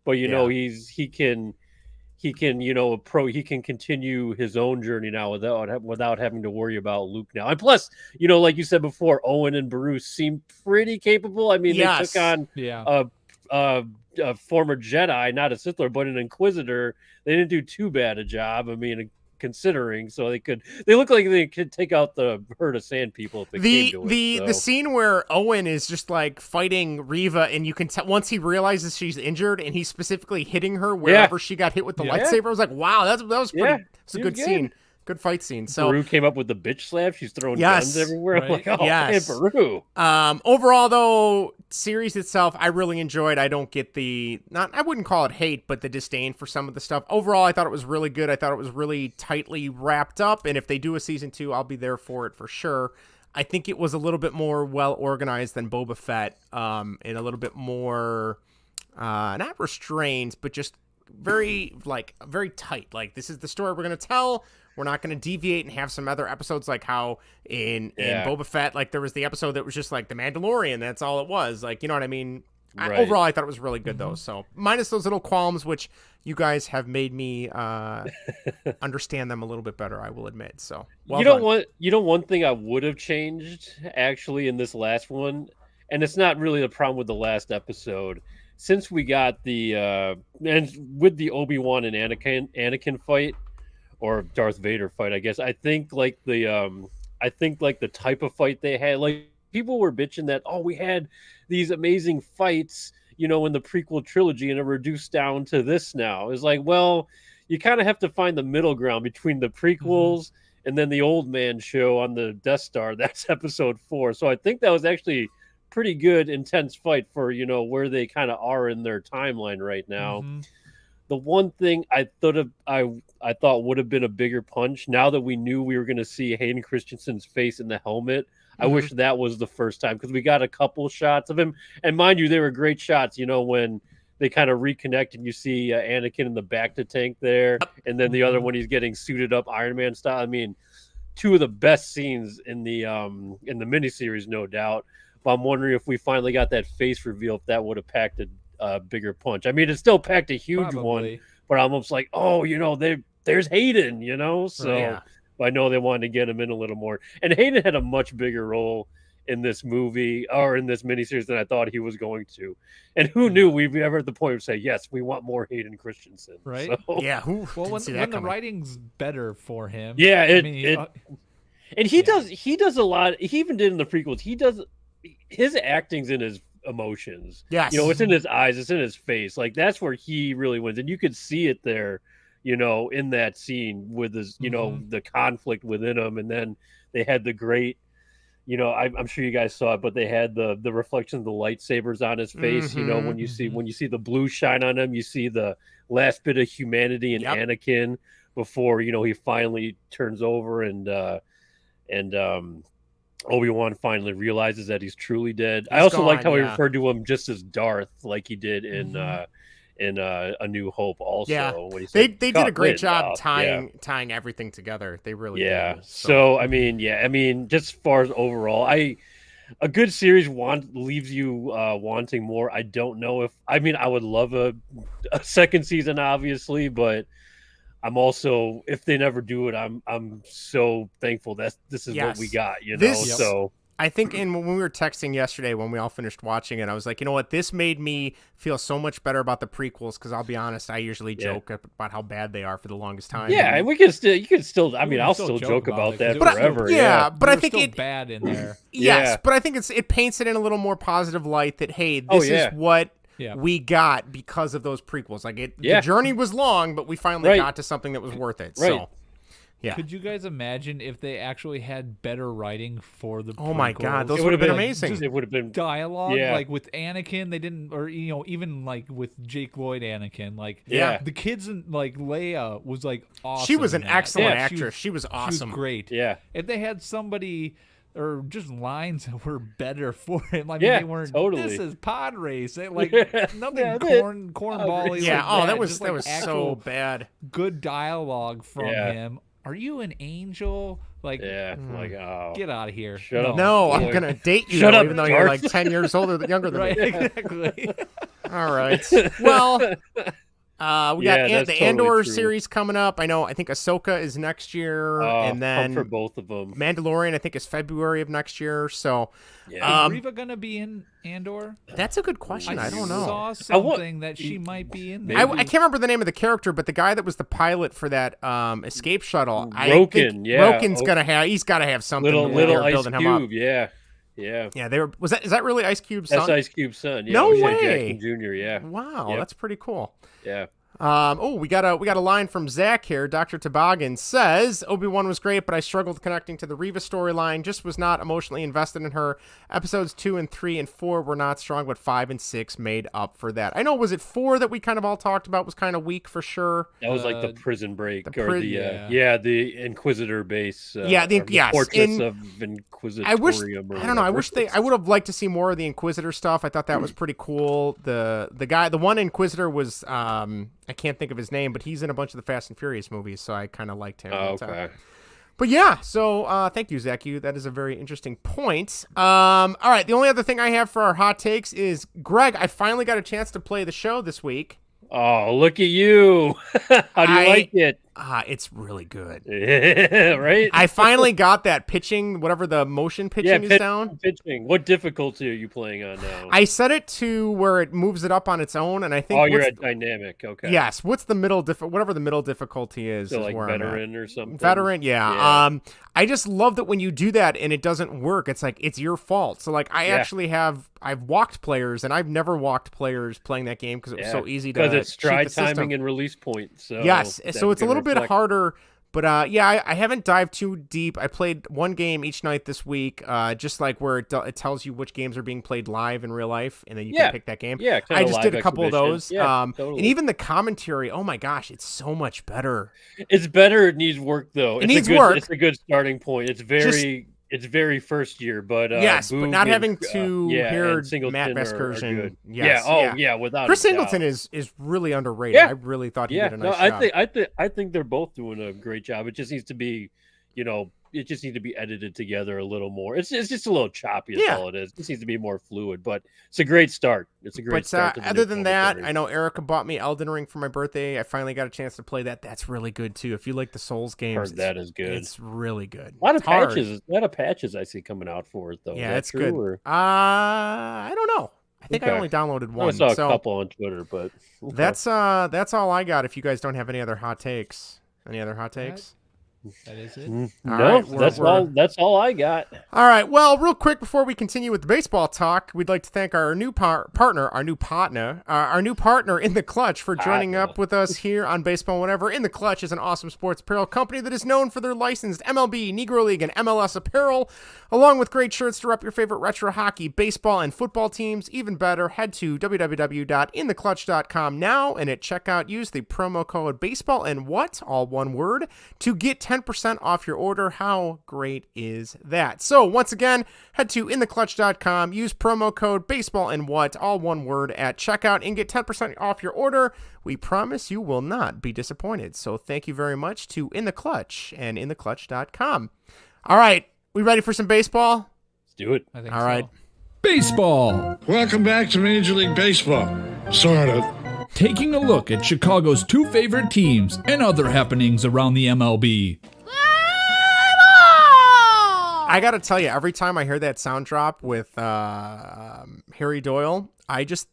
Speaker 2: But you know he can he can continue his own journey now without having to worry about Luke now. And plus, you know, like you said before, Owen and Beru seem pretty capable. I mean, they took on a former Jedi, not a Sith Lord, but an Inquisitor. They didn't do too bad a job. I mean, considering, so they look like they could take out the herd of sand people if it came to it.
Speaker 1: The scene where Owen is just like fighting Reva, and you can tell once he realizes she's injured, and he's specifically hitting her wherever she got hit with the lightsaber. I was like, wow, that was pretty. It's a good scene. Good fight scene. So
Speaker 2: Beru came up with the bitch slap. She's throwing guns everywhere. Right. I'm like, oh man, Beru.
Speaker 1: Overall, though, series itself, I really enjoyed. I don't get I wouldn't call it hate, but the disdain for some of the stuff. Overall, I thought it was really good. I thought it was really tightly wrapped up. And if they do a season 2, I'll be there for it for sure. I think it was a little bit more well organized than Boba Fett, and a little bit more not restrained, but just very tight. Like, this is the story we're going to tell. We're not going to deviate and have some other episodes like how in Boba Fett, like there was the episode that was just like the Mandalorian. That's all it was. Like, you know what I mean? Right. Overall, I thought it was really good though. So minus those little qualms, which you guys have made me understand them a little bit better, I will admit. So
Speaker 2: one thing I would have changed actually in this last one, and it's not really the problem with the last episode. Since we got the and with the Obi-Wan and Anakin fight, or Darth Vader fight, I guess. I think like the type of fight they had, like people were bitching that, we had these amazing fights, you know, in the prequel trilogy, and it reduced down to this now. It's like, well, you kind of have to find the middle ground between the prequels and then the old man show on the Death Star. That's episode 4. So I think that was actually pretty good, intense fight for, you know, where they kind of are in their timeline right now. The one thing I thought would have been a bigger punch, now that we knew we were going to see Hayden Christensen's face in the helmet, I wish that was the first time, because we got a couple shots of him. And mind you, they were great shots, you know, when they kind of reconnect and you see Anakin in the bacta tank there, and then the other one, he's getting suited up Iron Man style. I mean, 2 of the best scenes in the miniseries, no doubt. But I'm wondering if we finally got that face reveal, if that would have packed a bigger punch. I mean, it still packed a huge one, but I'm almost like, you know, there's Hayden, you know? So I know they wanted to get him in a little more. And Hayden had a much bigger role in this movie or in this miniseries than I thought he was going to. And who knew we'd be ever at the point of say, yes, we want more Hayden Christensen.
Speaker 3: Right?
Speaker 2: So,
Speaker 1: Yeah.
Speaker 3: Well, when the writing's better for him.
Speaker 2: Yeah. And he does a lot. He even did in the prequels. His acting's in his emotions.
Speaker 1: Yes.
Speaker 2: It's in his eyes. It's in his face. Like, that's where he really wins. And you could see it there, in that scene with his, the conflict within him. And then they had the great, I'm sure you guys saw it, but they had the reflection of the lightsabers on his face. When you see the blue shine on him, you see the last bit of humanity in Anakin before, he finally turns over and Obi-Wan finally realizes that he's truly dead. I also liked how he referred to him just as Darth, like he did in A New Hope. Also, when he said,
Speaker 1: they did a great job tying everything together. They really did.
Speaker 2: So I mean, just as far as overall, a good series leaves you wanting more. I don't know I would love a second season, obviously, but I'm also, if they never do it, I'm so thankful that this is what we got, So
Speaker 1: I think when we were texting yesterday, when we all finished watching it, I was like, you know what, this made me feel so much better about the prequels, because I'll be honest, I usually joke about how bad they are for the longest time.
Speaker 2: Yeah, and I'll still joke about that forever.
Speaker 1: But I think
Speaker 3: it's bad in there.
Speaker 1: Yes, but I think it paints it in a little more positive light that, hey, this is what we got because of those prequels. Like the journey was long, but we finally got to something that was worth it.
Speaker 2: Right.
Speaker 1: So, yeah.
Speaker 3: Could you guys imagine if they actually had better writing for the prequels?
Speaker 1: Oh my God, those would have been amazing.
Speaker 2: It would have been
Speaker 3: dialogue, like with Anakin, they didn't, or even like with Jake Lloyd Anakin, like the kids in like Leia was like awesome.
Speaker 1: She was an excellent actress. She was awesome.
Speaker 3: She was great.
Speaker 2: Yeah.
Speaker 3: If they had somebody or just lines that were better for him. I mean, they weren't.
Speaker 2: Totally.
Speaker 3: This is pod race. Like nothing cornball-y.
Speaker 1: Yeah.
Speaker 3: Like
Speaker 1: that was
Speaker 3: just
Speaker 1: so bad.
Speaker 3: Good dialogue from him. Are you an angel? Like,
Speaker 2: like, oh,
Speaker 3: get out of here.
Speaker 2: Shut up.
Speaker 1: No, I'm gonna date you.
Speaker 2: Shut up,
Speaker 1: even though you're like 10 years younger than
Speaker 3: right,
Speaker 1: me.
Speaker 3: Exactly.
Speaker 1: All right. Well. We got the Andor series coming up. I think Ahsoka is next year, and then
Speaker 2: for both of them.
Speaker 1: Mandalorian, I think, is February of next year. So,
Speaker 3: is Reva gonna be in Andor?
Speaker 1: That's a good question. I don't know.
Speaker 3: I saw something that she might be in there.
Speaker 1: I can't remember the name of the character, but the guy that was the pilot for that escape shuttle,
Speaker 2: Roken,
Speaker 1: Roken's he's got to have something.
Speaker 2: Little Ice
Speaker 1: building
Speaker 2: Cube,
Speaker 1: him up.
Speaker 2: Yeah.
Speaker 1: Is that really Ice Cube's son?
Speaker 2: That's Ice Cube's son. Yeah,
Speaker 1: no way.
Speaker 2: Jackson Jr. Yeah.
Speaker 1: Wow, that's pretty cool.
Speaker 2: Yeah.
Speaker 1: We got a line from Zach here. Dr. Toboggan says, Obi-Wan was great, but I struggled connecting to the Reva storyline. Just was not emotionally invested in her. Episodes 2 and 3 and 4 were not strong, but 5 and 6 made up for that. I know, was it 4 that we kind of all talked about was kind of weak for sure?
Speaker 2: That was like the prison break the Inquisitor base.
Speaker 1: Fortress
Speaker 2: of Inquisitorium.
Speaker 1: I wish I would have liked to see more of the Inquisitor stuff. I thought that was pretty cool. The one Inquisitor was I can't think of his name, but he's in a bunch of the Fast and Furious movies, so I kind of liked him.
Speaker 2: Okay.
Speaker 1: But yeah, so thank you, Zach. That is a very interesting point. All right, the only other thing I have for our hot takes is, Greg, I finally got a chance to play the show this week.
Speaker 2: Oh, look at you. How do you like it?
Speaker 1: It's really good.
Speaker 2: Right?
Speaker 1: I finally got that pitching, whatever the motion pitching is down.
Speaker 2: Pitching. What difficulty are you playing on now?
Speaker 1: I set it to where it moves it up on its own, and I think
Speaker 2: you're at dynamic. Okay.
Speaker 1: Yes. What's the middle whatever the middle difficulty is?
Speaker 2: So
Speaker 1: is
Speaker 2: like
Speaker 1: where
Speaker 2: veteran or something.
Speaker 1: Veteran, yeah. I just love that when you do that and it doesn't work, it's like it's your fault. So like I've walked players, and I've never walked players playing that game because it was so easy to
Speaker 2: because it's stride
Speaker 1: cheat the
Speaker 2: timing
Speaker 1: system.
Speaker 2: And release point. So
Speaker 1: yes, so it's a little bit harder. But I haven't dived too deep. I played one game each night this week, just like where it tells you which games are being played live in real life, and then you can pick that game.
Speaker 2: Yeah,
Speaker 1: I just did a couple of those.
Speaker 2: Totally.
Speaker 1: And even the commentary, oh my gosh, it's so much better.
Speaker 2: It's better. It needs work though.
Speaker 1: It needs work.
Speaker 2: It's a good starting point. It's very first year, but
Speaker 1: yes,
Speaker 2: Boog
Speaker 1: but not having
Speaker 2: and,
Speaker 1: to hear Matt Vescursion. Yes,
Speaker 2: without
Speaker 1: Chris Singleton
Speaker 2: doubt.
Speaker 1: is really underrated. I really thought he did a nice job.
Speaker 2: I think they're both doing a great job. It just needs to be, it just needs to be edited together a little more. It's just a little choppy. That's all it is. It just needs to be more fluid, but it's a great start. It's a great start.
Speaker 1: Other than that, I know Erica bought me Elden Ring for my birthday. I finally got a chance to play that. That's really good too. If you like the Souls games,
Speaker 2: that is good.
Speaker 1: It's really good.
Speaker 2: A lot of patches I see coming out for it though.
Speaker 1: Yeah, it's good. Or? I don't know. I think I only downloaded one.
Speaker 2: I saw a couple on Twitter, but
Speaker 1: that's all I got. If you guys don't have any other hot takes,
Speaker 3: That is it.
Speaker 2: No, that's all I got.
Speaker 1: All right. Well, real quick before we continue with the baseball talk, we'd like to thank our new partner in the Clutch for joining up with us here on Baseball Whatever. In the Clutch is an awesome sports apparel company that is known for their licensed MLB, Negro League, and MLS apparel, along with great shirts to rep your favorite retro hockey, baseball, and football teams. Even better, head to www.intheclutch.com now, and at checkout, use the promo code baseball and what, all one word, to get 10% off your order. How great is that? So once again, head to intheclutch.com, use promo code baseball and what, all one word, at checkout, and get 10% off your order. We promise you will not be disappointed. So thank you very much to In the Clutch and intheclutch.com. All right, we ready for some baseball?
Speaker 2: Let's do it.
Speaker 3: I think
Speaker 1: all right.
Speaker 5: Baseball.
Speaker 7: Welcome back to Major League Baseball. Sort of.
Speaker 5: Taking a look at Chicago's two favorite teams and other happenings around the MLB.
Speaker 1: I gotta tell you, every time I hear that sound drop with Harry Doyle, it's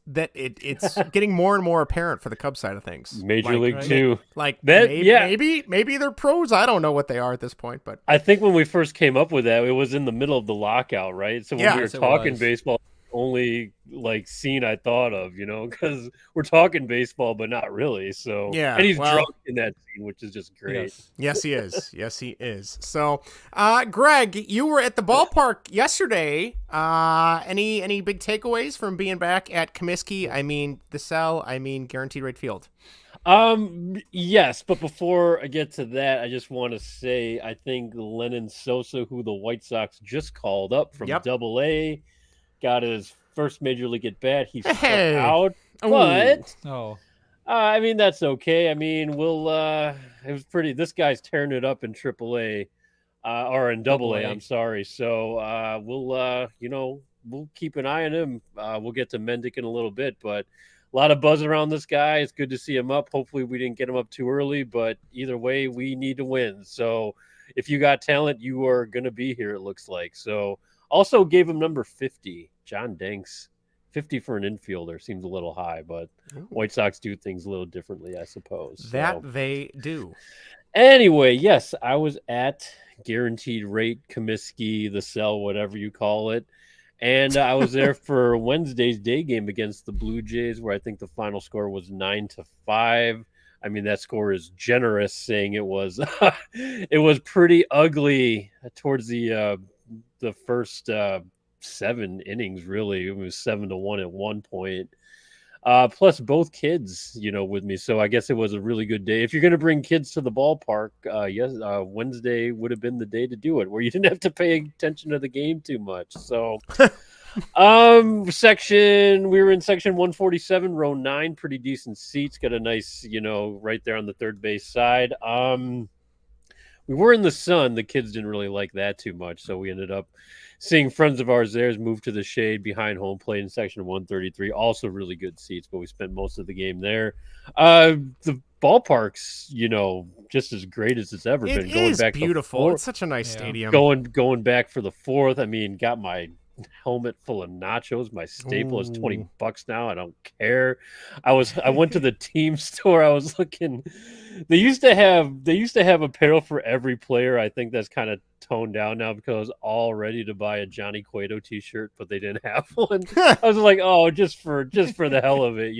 Speaker 1: getting more and more apparent for the Cubs side of things.
Speaker 2: Major League too.
Speaker 1: Maybe they're pros. I don't know what they are at this point, but
Speaker 2: I think when we first came up with that, it was in the middle of the lockout, right? So when we were talking baseball, only like scene I thought of, because we're talking baseball, but not really. So and he's drunk in that scene, which is just great.
Speaker 1: Yes, he is. Yes, he is. So, Greg, you were at the ballpark yesterday. Any big takeaways from being back at Comiskey? I mean, the Cell. I mean, Guaranteed Rate Field.
Speaker 2: Yes, but before I get to that, I just want to say I think Lennon Sosa, who the White Sox just called up from AA, got his first major league at bat. He's out, but I mean that's okay. I mean it was pretty. This guy's tearing it up in AAA, or in AA. I'm sorry. So we'll keep an eye on him. We'll get to Mendick in a little bit, but a lot of buzz around this guy. It's good to see him up. Hopefully we didn't get him up too early, but either way, we need to win. So if you got talent, you are going to be here. It looks like so. Also gave him number 50, John Danks. 50 for an infielder seems a little high, but White Sox do things a little differently, I suppose.
Speaker 1: They do.
Speaker 2: Anyway, yes, I was at Guaranteed Rate, Comiskey, the Cell, whatever you call it. And I was there for Wednesday's day game against the Blue Jays, where I think the final score was 9-5. I mean, that score is generous, saying it was pretty ugly towards the first 7 innings, really. It was 7-1 at one point. Plus both kids, with me. So I guess it was a really good day. If you're going to bring kids to the ballpark, Wednesday would have been the day to do it, where you didn't have to pay attention to the game too much. So we were in section 147, row 9, pretty decent seats. Got a nice, right there on the third base side. We were in the sun. The kids didn't really like that too much, so we ended up seeing friends of ours there move to the shade behind home plate in section 133. Also really good seats, but we spent most of the game there. The ballpark's, just as great as it's ever been.
Speaker 1: It is beautiful. It's such a nice stadium.
Speaker 2: Going back for the 4th. I mean, got my helmet full of nachos. My staple is $20 now. I don't care. I went to the team store. I was looking. They used to have apparel for every player. I think that's kind of toned down now because I was all ready to buy a Johnny Cueto t-shirt, but they didn't have one. I was like, oh, just for the hell of it,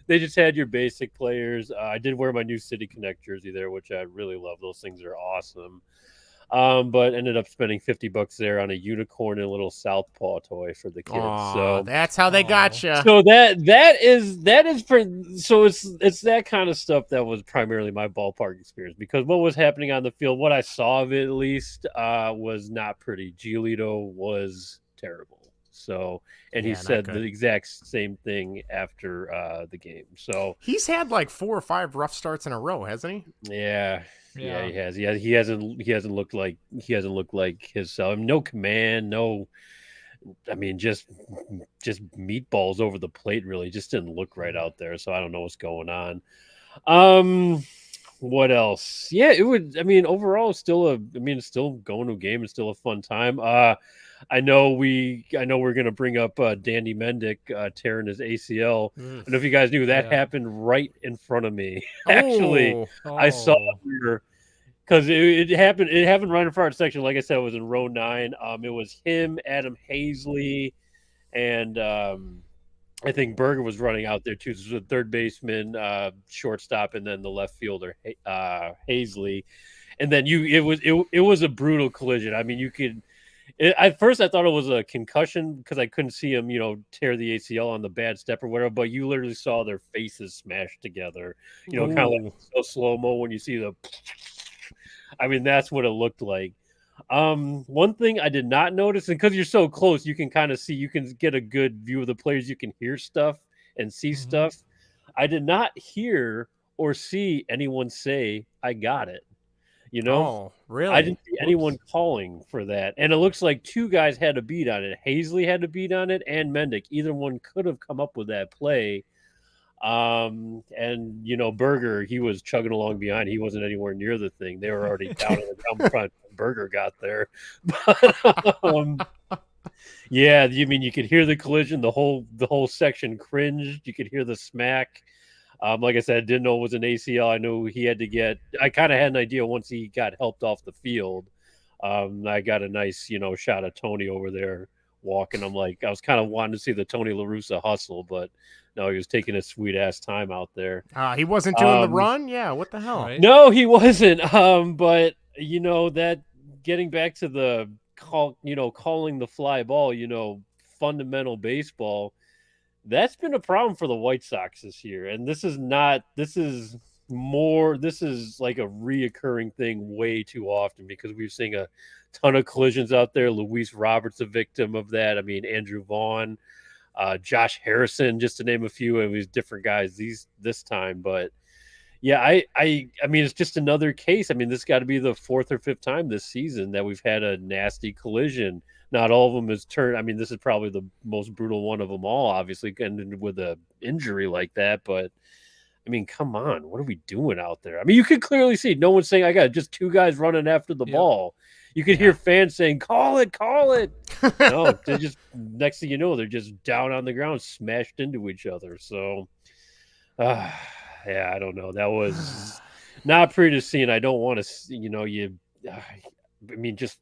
Speaker 2: They just had your basic players. I did wear my new City Connect jersey there, which I really love. Those things are awesome. But ended up spending $50 there on a unicorn and a little Southpaw toy for the kids. So
Speaker 1: that's how they got you.
Speaker 2: So that is for, so it's that kind of stuff that was primarily my ballpark experience, because what was happening on the field, what I saw of it at least, was not pretty. Giolito was terrible. So, and he said the exact same thing after the game. So
Speaker 1: he's had like 4 or 5 rough starts in a row, hasn't he?
Speaker 2: Yeah, he has. He hasn't looked like himself. No command, no. I mean, just meatballs over the plate. Really, just didn't look right out there. So I don't know what's going on. What else? Yeah, it would. I mean, overall, still going to a game. It's still a fun time. I know we're going to bring up Danny Mendick tearing his ACL. I don't know if you guys knew that happened right in front of me. Actually, I saw because it happened. It happened right in front of the section. Like I said, it was in row 9. It was him, Adam Hazley, and I think Berger was running out there too. This was the third baseman, shortstop, and then the left fielder, Hazley. And then it was a brutal collision. I mean, you could. At first, I thought it was a concussion because I couldn't see him, tear the ACL on the bad step or whatever. But you literally saw their faces smashed together. Kind of like so slow mo when you see the. I mean, that's what it looked like. One thing I did not notice, and because you're so close, you can kind of see, you can get a good view of the players. You can hear stuff and see stuff. I did not hear or see anyone say, "I got it."
Speaker 1: Oh, really?
Speaker 2: I didn't see anyone calling for that. And it looks like 2 guys had a beat on it. Hazley had a beat on it and Mendick. Either one could have come up with that play. And Berger, he was chugging along behind. He wasn't anywhere near the thing. They were already down in the down front when Berger got there. But yeah, you mean you could hear the collision, the whole section cringed. You could hear the smack. Like I said, I didn't know it was an ACL. I knew he had to get. I kind of had an idea once he got helped off the field. I got a nice, shot of Tony over there walking. I'm like, I was kind of wanting to see the Tony La Russa hustle, but no, he was taking a sweet ass time out there.
Speaker 1: He wasn't doing the run. Yeah, what the hell?
Speaker 3: Right?
Speaker 2: No, he wasn't. But that getting back to the calling the fly ball, fundamental baseball. That's been a problem for the White Sox this year. And this is like a reoccurring thing way too often because we've seen a ton of collisions out there. Luis Roberts, a victim of that. I mean, Andrew Vaughn, Josh Harrison, just to name a few. It was different guys this time. But yeah, I mean, it's just another case. I mean, this got to be the 4th or 5th time this season that we've had a nasty collision. Not all of them is turned. I mean, this is probably the most brutal one of them all, obviously, ended with an injury like that. But I mean, come on, what are we doing out there? I mean, you could clearly see no one's saying I got just 2 guys running after the ball. You could hear fans saying, "Call it, call it." No, they just next thing you know, they're just down on the ground, smashed into each other. So, yeah, I don't know. That was not pretty to see, and I don't want to, I mean, just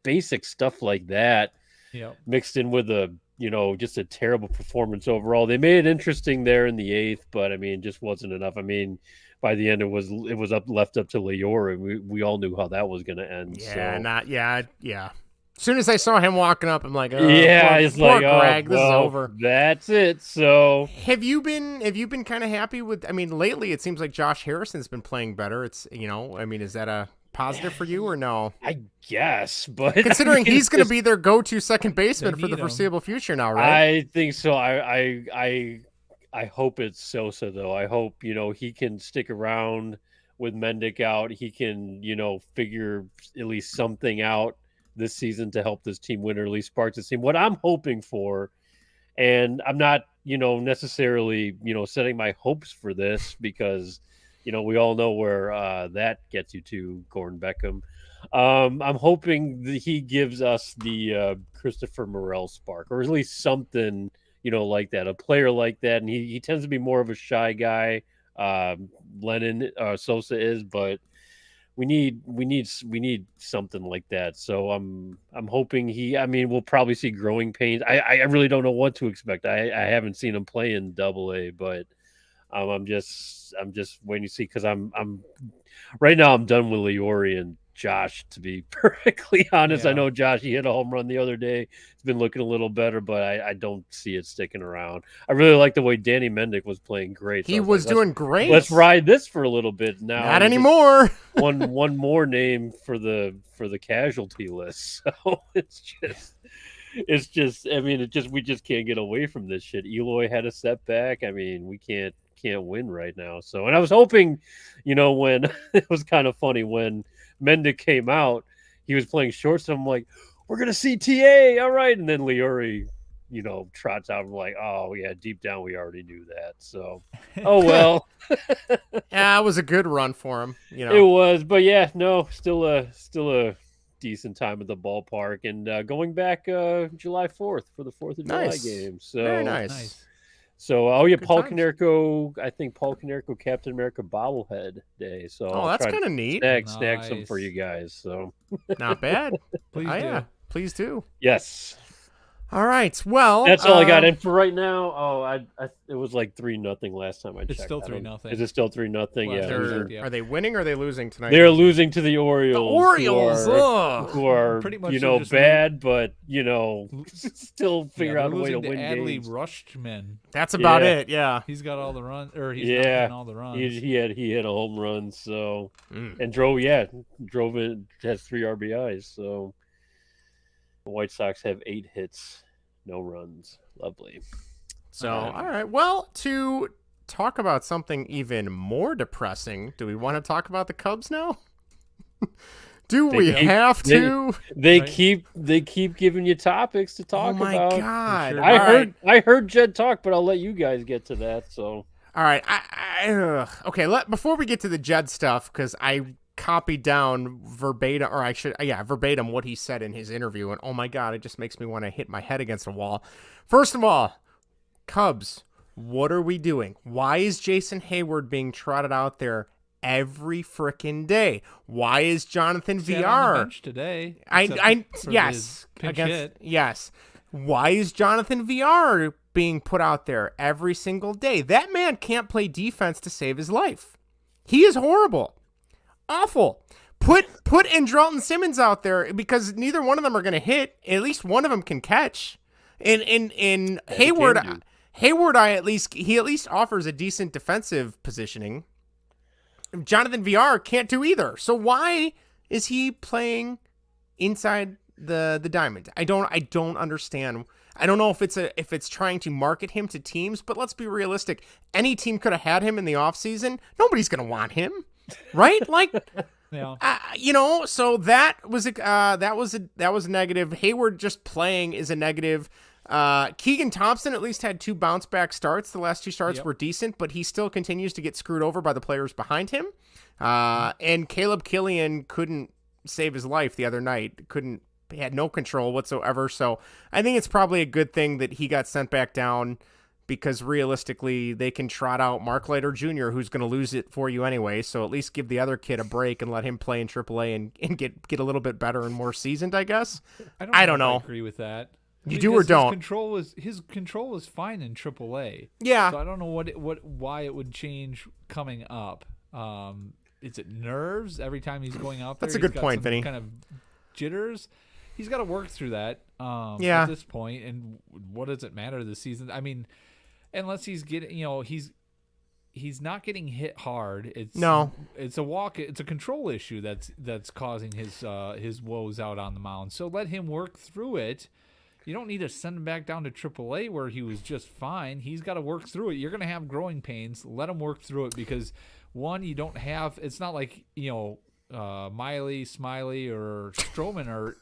Speaker 2: basic stuff like that mixed in with just a terrible performance overall. They made it interesting there in the 8th, but I mean, just wasn't enough. I mean, by the end it was left up to Leora. We all knew how that was going to end.
Speaker 1: Yeah. As soon as I saw him walking up, I'm like,
Speaker 2: poor Greg,
Speaker 1: this is over.
Speaker 2: That's it. So
Speaker 1: have you been kind of happy with? I mean, lately it seems like Josh Harrison's been playing better. It's I mean, is that a positive for you or no?
Speaker 2: I guess, but
Speaker 1: considering he's going to be their go-to second baseman for the foreseeable future now, right?
Speaker 2: I think so. I hope it's Sosa though. I hope he can stick around with Mendick out. He can figure at least something out this season to help this team win or at least spark this team. What I'm hoping for, and I'm not necessarily setting my hopes for this because we all know where that gets you to, Gordon Beckham. I'm hoping that he gives us the Christopher Morel spark, or at least something, like that, a player like that. And he tends to be more of a shy guy. Sosa is, but we need something like that. So I'm hoping we'll probably see growing pains. I really don't know what to expect. I haven't seen him play in AA, but I'm just waiting to see because I'm right now I'm done with Leori and Josh, to be perfectly honest. I know Josh, he hit a home run the other day. It's been looking a little better, but I don't see it sticking around. I really like the way Danny Mendick was playing great.
Speaker 1: He was doing great.
Speaker 2: Let's ride this for a little bit now.
Speaker 1: Not anymore.
Speaker 2: one more name for the casualty list. So it's just it's just, I mean, we just can't get away from this shit. Eloy had a setback. I mean, we can't win right now. So, and I was hoping, when it was kind of funny when Mendick came out, he was playing short. So I'm like, we're gonna see TA, all right. And then Leary, trots out. I'm like, oh yeah, deep down we already knew that. So, oh well.
Speaker 1: Yeah, it was a good run for him.
Speaker 2: It was, but yeah, no, still a decent time at the ballpark, and going back July 4th for the 4th of July game. So
Speaker 1: very nice.
Speaker 2: So, good Paul Konerko, I think Paul Konerko Captain America bobblehead day. So
Speaker 1: that's kind of neat.
Speaker 2: Snag some for you guys. So
Speaker 1: not bad.
Speaker 3: Please do.
Speaker 1: Yeah, please do.
Speaker 2: Yes.
Speaker 1: All right. Well,
Speaker 2: that's all I got. And for right now, it was like 3-0 last time I checked.
Speaker 3: It's still 3-0.
Speaker 2: Is it still 3-0?
Speaker 1: Yeah. Are they winning or are they losing tonight?
Speaker 2: They're losing to the Orioles.
Speaker 1: The Orioles,
Speaker 2: who are
Speaker 3: pretty much
Speaker 2: bad, but still figure out a way to win
Speaker 3: Adley
Speaker 2: games.
Speaker 3: Rushman.
Speaker 1: That's about it. Yeah,
Speaker 3: he's got all the runs, or he's not getting all the runs.
Speaker 2: He hit a home run, so and drove it, has 3 RBIs. So the White Sox have 8 hits, no runs. Lovely.
Speaker 1: So, all right. Well, to talk about something even more depressing, do we want to talk about the Cubs now? We have to?
Speaker 2: They keep giving you topics to talk about.
Speaker 1: Oh my God!
Speaker 2: I heard Jed talk, but I'll let you guys get to that. So,
Speaker 1: all right. Okay. Before we get to the Jed stuff, because I copied down verbatim what he said in his interview, and oh my God, it just makes me want to hit my head against a wall. First of all, Cubs, what are we doing? Why is Jason Hayward being trotted out there every frickin' day? Why is Jonathan VR
Speaker 3: on the bench today?
Speaker 1: Yes. Why is Jonathan VR being put out there every single day? That man can't play defense to save his life. He is horrible. Awful. Put Andrelton Simmons out there because neither one of them are going to hit. At least one of them can catch. And Hayward, he at least offers a decent defensive positioning. Jonathan VR can't do either. So why is he playing inside the diamond? I don't understand. I don't know if it's trying to market him to teams, but let's be realistic. Any team could have had him in the offseason. Nobody's going to want him. Right? Like,
Speaker 3: yeah.
Speaker 1: So that was a negative. Hayward just playing is a negative. Keegan Thompson at least had 2 bounce back starts. The last 2 starts were decent, but he still continues to get screwed over by the players behind him. And Caleb Killian couldn't save his life the other night. He had no control whatsoever. So I think it's probably a good thing that he got sent back down, because realistically they can trot out Mark Leiter Jr., who's going to lose it for you anyway. So at least give the other kid a break and let him play in AAA and get a little bit better and more seasoned, I guess. I don't know.
Speaker 3: I agree with that.
Speaker 1: You do or don't?
Speaker 3: His control was fine in AAA.
Speaker 1: Yeah.
Speaker 3: So I don't know why it would change coming up. Is it nerves every time he's going out there?
Speaker 1: That's a good point, Vinny.
Speaker 3: Kind of jitters. He's got to work through that.
Speaker 1: At
Speaker 3: this point, and what does it matter this season? I mean, unless he's getting, he's not getting hit hard. It's a walk. It's a control issue that's causing his woes out on the mound. So let him work through it. You don't need to send him back down to AAA where he was just fine. He's got to work through it. You're going to have growing pains. Let him work through it because, one, you don't have – it's not like, Miley, Smiley, or Stroman are,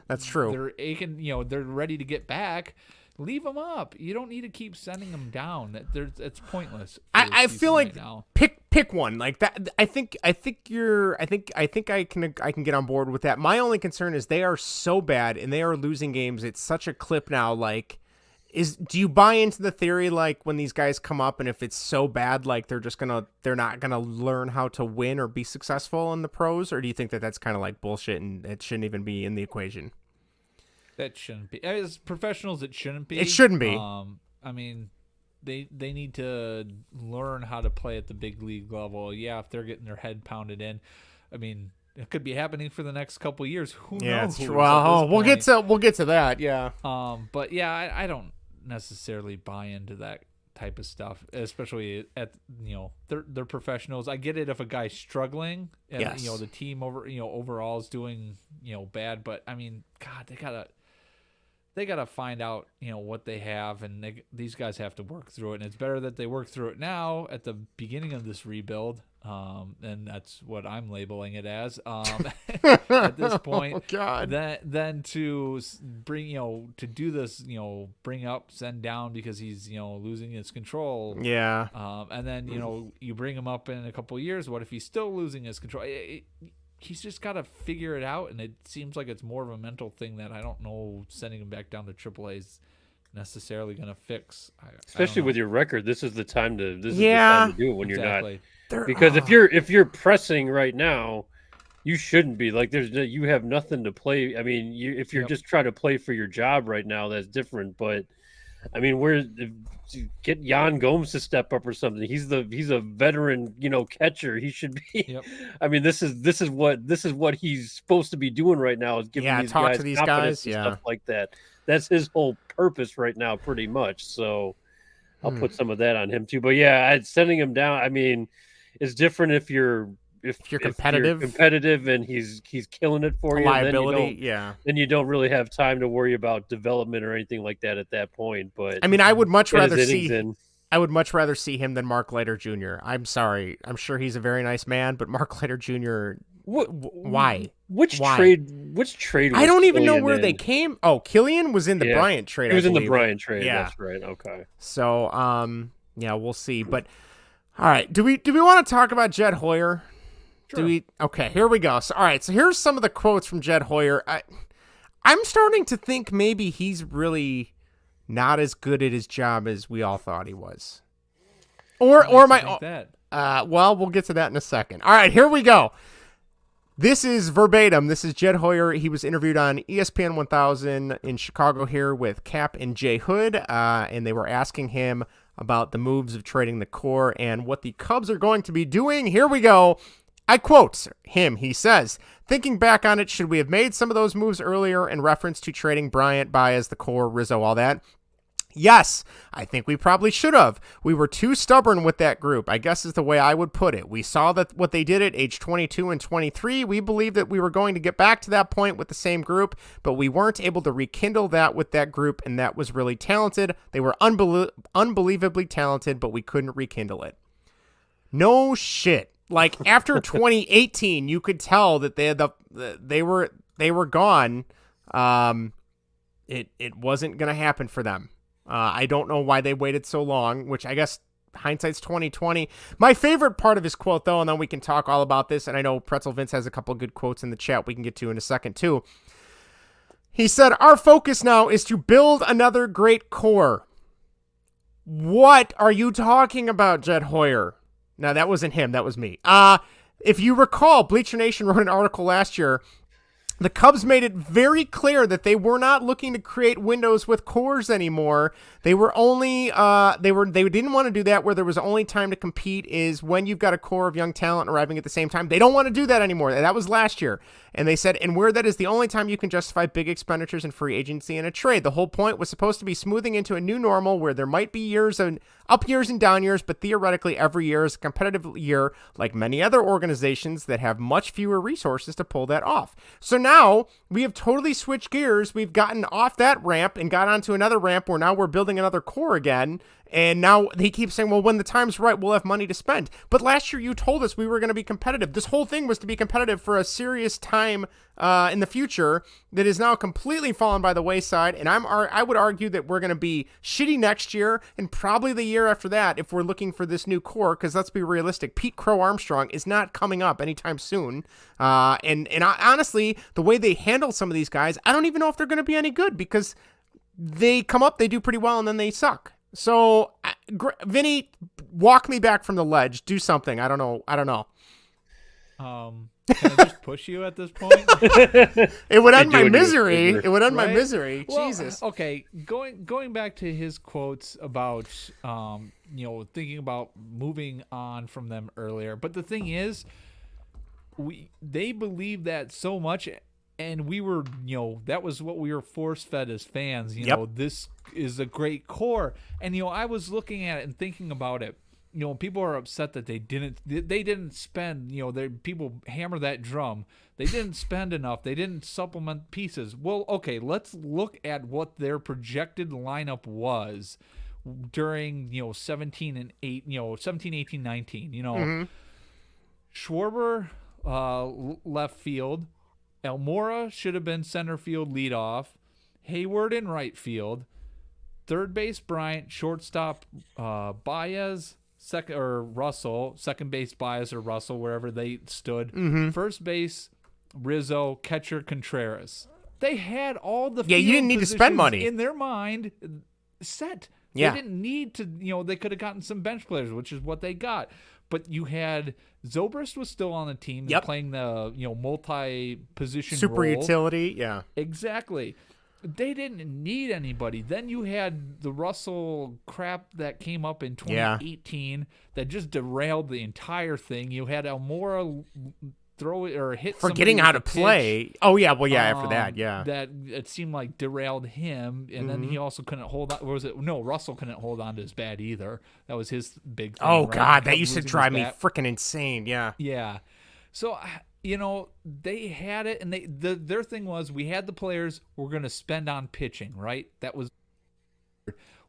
Speaker 1: that's true.
Speaker 3: They're aching, they're ready to get back. Leave them up. You don't need to keep sending them down. It's pointless.
Speaker 1: I feel like pick one like that. I think I can get on board with that. My only concern is they are so bad and they are losing games at such a clip now. Like, do you buy into the theory like when these guys come up and if it's so bad, like they're not gonna learn how to win or be successful in the pros, or do you think that that's kind of like bullshit and it shouldn't even be in the equation?
Speaker 3: That shouldn't be. As professionals, it shouldn't be.
Speaker 1: It shouldn't be.
Speaker 3: I mean, they need to learn how to play at the big league level. Yeah, if they're getting their head pounded in, I mean, it could be happening for the next couple of years. Who knows?
Speaker 1: Yeah, it's true. Well, we'll get to that. Yeah.
Speaker 3: But yeah, I don't necessarily buy into that type of stuff, especially at they're professionals. I get it if a guy's struggling and the team overall is doing bad, but I mean, God, they gotta they got to find out, what they have, and these guys have to work through it. And it's better that they work through it now at the beginning of this rebuild. And that's what I'm labeling it as, at this point.
Speaker 1: Oh, God.
Speaker 3: Then to bring, to do this, bring up, send down because he's, losing his control.
Speaker 1: Yeah.
Speaker 3: And then, you bring him up in a couple of years. What if he's still losing his control? He's just got to figure it out, and it seems like it's more of a mental thing that I don't know sending him back down to AAA is necessarily going to fix.
Speaker 2: Especially with your record, this is the time to do it when you're not. Because if you're pressing right now, you shouldn't be. Like you have nothing to play. I mean, if you're just trying to play for your job right now, that's different. But I mean, get Yan Gomes to step up or something. He's a veteran, catcher. He should be. Yep. I mean, this is what he's supposed to be doing right now, is giving these
Speaker 1: talk
Speaker 2: guys
Speaker 1: to these
Speaker 2: confidence
Speaker 1: guys,
Speaker 2: and stuff like that. That's his whole purpose right now, pretty much. So I'll put some of that on him too. But yeah, sending him down. I mean, it's different if you're competitive and he's killing it for you.
Speaker 1: Liability,
Speaker 2: then you don't really have time to worry about development or anything like that at that point. But
Speaker 1: I mean, I would much rather see him than Mark Leiter Jr. I'm sorry. I'm sure he's a very nice man, but Mark Leiter Jr. Why?
Speaker 2: Which trade?
Speaker 1: I don't even know
Speaker 2: Killian
Speaker 1: where
Speaker 2: in?
Speaker 1: they came. Oh, Killian was in the Bryant trade.
Speaker 2: He was in the
Speaker 1: believe.
Speaker 2: Bryant trade.
Speaker 1: Yeah,
Speaker 2: that's right. Okay.
Speaker 1: So, we'll see. But all right, do we want to talk about Jed Hoyer? Sure. Okay, here we go. So, all right, so here's some of the quotes from Jed Hoyer. I'm starting to think maybe he's really not as good at his job as we all thought he was. Well, we'll get to that in a second. All right, here we go. This is verbatim. This is Jed Hoyer. He was interviewed on ESPN 1000 in Chicago here with Cap and Jay Hood, and they were asking him about the moves of trading the core and what the Cubs are going to be doing. Here we go. I quote him. He says, "Thinking back on it, should we have made some of those moves earlier in reference to trading Bryant, Baez, the core, Rizzo, all that? Yes, I think we probably should have. We were too stubborn with that group, I guess is the way I would put it. We saw that what they did at age 22 and 23. We believed that we were going to get back to that point with the same group, but we weren't able to rekindle that with that group, and that was really talented. They were unbelievably talented, but we couldn't rekindle it." No shit. Like after 2018, you could tell that they were gone. It wasn't going to happen for them. I don't know why they waited so long, which I guess hindsight's 2020. My favorite part of his quote, though, and then we can talk all about this, and I know Pretzel Vince has a couple good quotes in the chat we can get to in a second, too. He said, "Our focus now is to build another great core." What are you talking about, Jed Hoyer? No, that wasn't him. That was me. If you recall, Bleacher Nation wrote an article last year. The Cubs made it very clear that they were not looking to create windows with cores anymore. They were only they didn't want to do that where there was only time to compete is when you've got a core of young talent arriving at the same time. They don't want to do that anymore. That was last year. And they said, and where that is the only time you can justify big expenditures in free agency and a trade. The whole point was supposed to be smoothing into a new normal where there might be years and up years and down years, but theoretically every year is a competitive year like many other organizations that have much fewer resources to pull that off. So now we have totally switched gears. We've gotten off that ramp and got onto another ramp where now we're building another core again. And now he keeps saying, well, when the time's right, we'll have money to spend. But last year you told us we were going to be competitive. This whole thing was to be competitive for a serious time in the future that is now completely fallen by the wayside. And I would argue that we're going to be shitty next year and probably the year after that if we're looking for this new core, because let's be realistic. Pete Crow Armstrong is not coming up anytime soon. Honestly, the way they handle some of these guys, I don't even know if they're going to be any good because they come up, they do pretty well, and then they suck. So, Vinny, walk me back from the ledge. Do something. I don't know.
Speaker 3: Can I just push you at this point?
Speaker 1: It would end my misery. It would end my misery. Well, Jesus.
Speaker 3: Okay, going back to his quotes about thinking about moving on from them earlier. But the thing is, they believe that so much. And we were, that was what we were force-fed as fans. This is a great core. And, I was looking at it and thinking about it. people are upset that they didn't spend, people hammer that drum. They didn't spend enough. They didn't supplement pieces. Well, okay, let's look at what their projected lineup was during, 17 and 18, 19, Schwarber, left field. Almora should have been center field leadoff. Hayward in right field. Third base Bryant, shortstop Baez, Russell, second base Baez or Russell, wherever they stood. First base Rizzo, catcher Contreras. They had all the
Speaker 1: you didn't need to spend money
Speaker 3: in their mind set. They didn't need to, they could have gotten some bench players, which is what they got. But you had Zobrist was still on the team playing the multi-position
Speaker 1: super
Speaker 3: role.
Speaker 1: utility,
Speaker 3: exactly. They didn't need anybody. Then you had the Russell crap that came up in 2018 that just derailed the entire thing. You had Almora throw it or hit
Speaker 1: forgetting how to play. Oh yeah, well after that,
Speaker 3: that it seemed like derailed him, and then he also couldn't hold on. Or was it Russell couldn't hold on to his bat either? That was his big thing.
Speaker 1: Oh God, that used to drive me freaking insane.
Speaker 3: Yeah. So they had it, and their thing was we had the players. We're going to spend on pitching, right? That was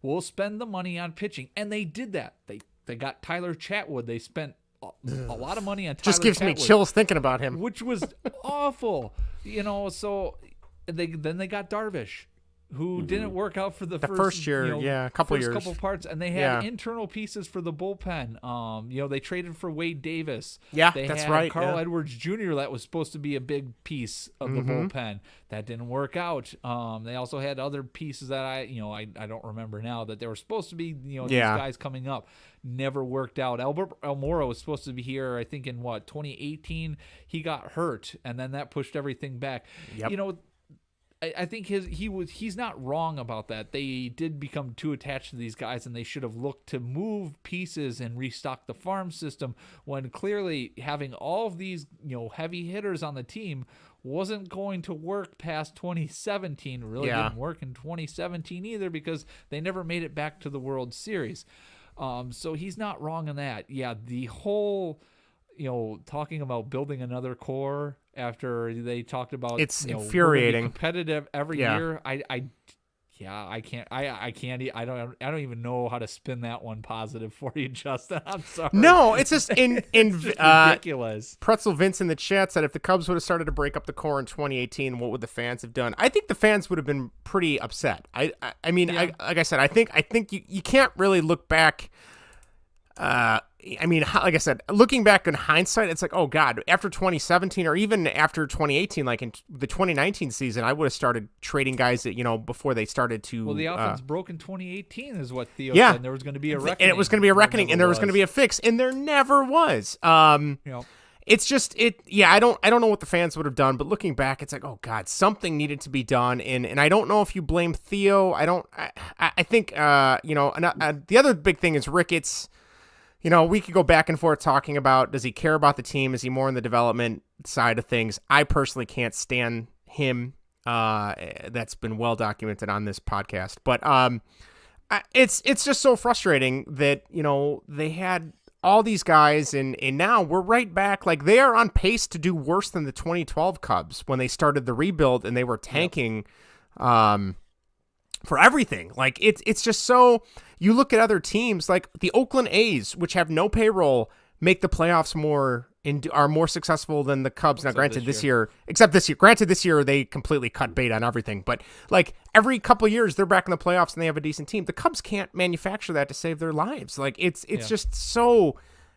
Speaker 3: we'll spend the money on pitching, and they did that. They got Tyler Chatwood. They spent a lot of money on Tyler
Speaker 1: just gives
Speaker 3: Chatwood,
Speaker 1: me chills thinking about him,
Speaker 3: which was awful. So they got Darvish, who didn't work out for the
Speaker 1: first year, couple
Speaker 3: parts, and they had internal pieces for the bullpen. They traded for Wade Davis.
Speaker 1: They that's
Speaker 3: had
Speaker 1: right.
Speaker 3: Carl Edwards Jr. that was supposed to be a big piece of the bullpen. That didn't work out. They also had other pieces that I don't remember now that they were supposed to be. These guys coming up never worked out. Albert Almora was supposed to be here, I think, in 2018. He got hurt, and then that pushed everything back. I think he's not wrong about that. They did become too attached to these guys, and they should have looked to move pieces and restock the farm system when clearly having all of these heavy hitters on the team wasn't going to work past 2017. It really didn't work in 2017 either because they never made it back to the World Series. So he's not wrong in that. Yeah, the whole talking about building another core after they talked about
Speaker 1: it's infuriating.
Speaker 3: Competitive every year. I can't. I don't even know how to spin that one positive for you, Justin. I'm sorry.
Speaker 1: No, it's just
Speaker 3: ridiculous.
Speaker 1: Pretzel Vince in the chat said if the Cubs would have started to break up the core in 2018, what would the fans have done? I think the fans would have been pretty upset. I mean, like I said, I think you can't really look back. Like I said, looking back in hindsight, it's like, oh God, after 2017 or even after 2018, like in the 2019 season, I would have started trading guys that, before they started to.
Speaker 3: Well, the offense broke in 2018 is what Theo said. There was going to be a reckoning.
Speaker 1: And it was going to be a reckoning and there was going to be a fix, and there never was. It's just, I don't know what the fans would have done, but looking back, it's like, oh God, something needed to be done. And I don't know if you blame Theo. I think, the other big thing is Ricketts. We could go back and forth talking about, does he care about the team? Is he more in the development side of things? I personally can't stand him. That's been well documented on this podcast. But it's just so frustrating that, they had all these guys and now we're right back. Like they are on pace to do worse than the 2012 Cubs when they started the rebuild and they were tanking for everything. Like it's just so. You look at other teams like the Oakland A's, which have no payroll, make the playoffs are more successful than the Cubs. Now, granted, this year, they completely cut bait on everything. But like every couple of years, they're back in the playoffs and they have a decent team. The Cubs can't manufacture that to save their lives. Like it's just so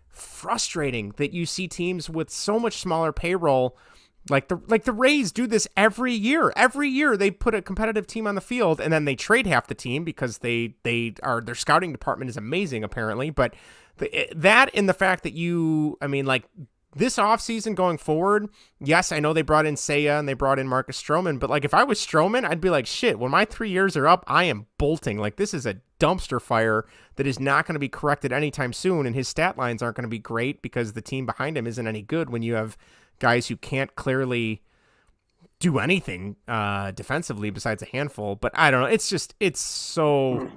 Speaker 1: frustrating that you see teams with so much smaller payroll. Like the Rays do this every year. Every year they put a competitive team on the field and then they trade half the team because their scouting department is amazing apparently. But that and the fact that this offseason going forward, yes, I know they brought in Seiya and they brought in Marcus Stroman, but like if I was Stroman, I'd be like, shit, when my 3 years are up, I am bolting. Like this is a dumpster fire that is not going to be corrected anytime soon, and his stat lines aren't going to be great because the team behind him isn't any good when you have guys who can't clearly do anything defensively besides a handful. But I don't know. It's so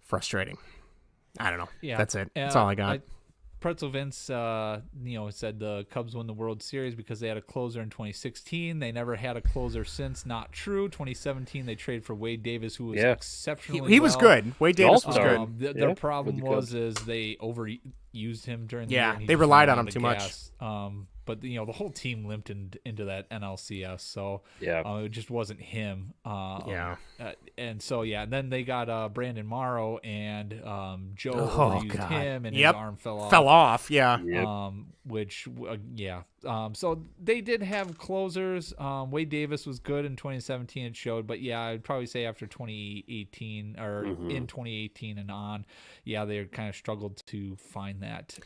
Speaker 1: frustrating. I don't know.
Speaker 3: Yeah,
Speaker 1: that's it. That's all I got.
Speaker 3: Pretzel Vince, said the Cubs won the World Series because they had a closer in 2016. They never had a closer since. Not true. 2017, they traded for Wade Davis, who was exceptionally
Speaker 1: He was good. Wade Davis was good.
Speaker 3: Their problem was they overused him during the year.
Speaker 1: Yeah, they relied on him too much.
Speaker 3: But the whole team limped into that NLCS, so it just wasn't him. And then they got Brandon Morrow, and Joe overused him, and his arm fell off. So they did have closers. Wade Davis was good in 2017, it showed, but I'd probably say after 2018 or in 2018 and on, they kind of struggled to find that.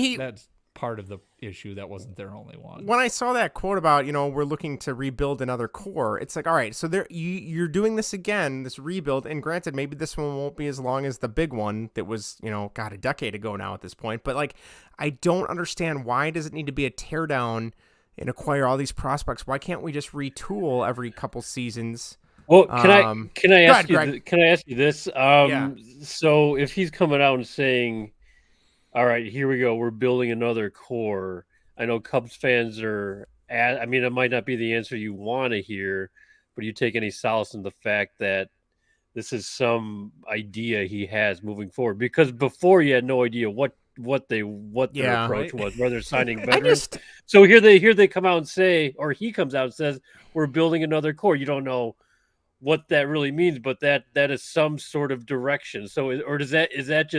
Speaker 3: That's part of the issue. That wasn't their only one.
Speaker 1: When I saw that quote about, we're looking to rebuild another core, it's like, all right, so you're doing this again, this rebuild, and granted, maybe this one won't be as long as the big one that was, a decade ago now at this point, but like, I don't understand, why does it need to be a teardown and acquire all these prospects? Why can't we just retool every couple seasons?
Speaker 2: Well, can I ask you this? So if he's coming out and saying, all right, here we go, we're building another core. I know Cubs fans it might not be the answer you want to hear, but you take any solace in the fact that this is some idea he has moving forward, because before you had no idea what their approach was, whether signing veterans. So here they come out and say, or he comes out and says, we're building another core. You don't know what that really means, but that is some sort of direction. So, is that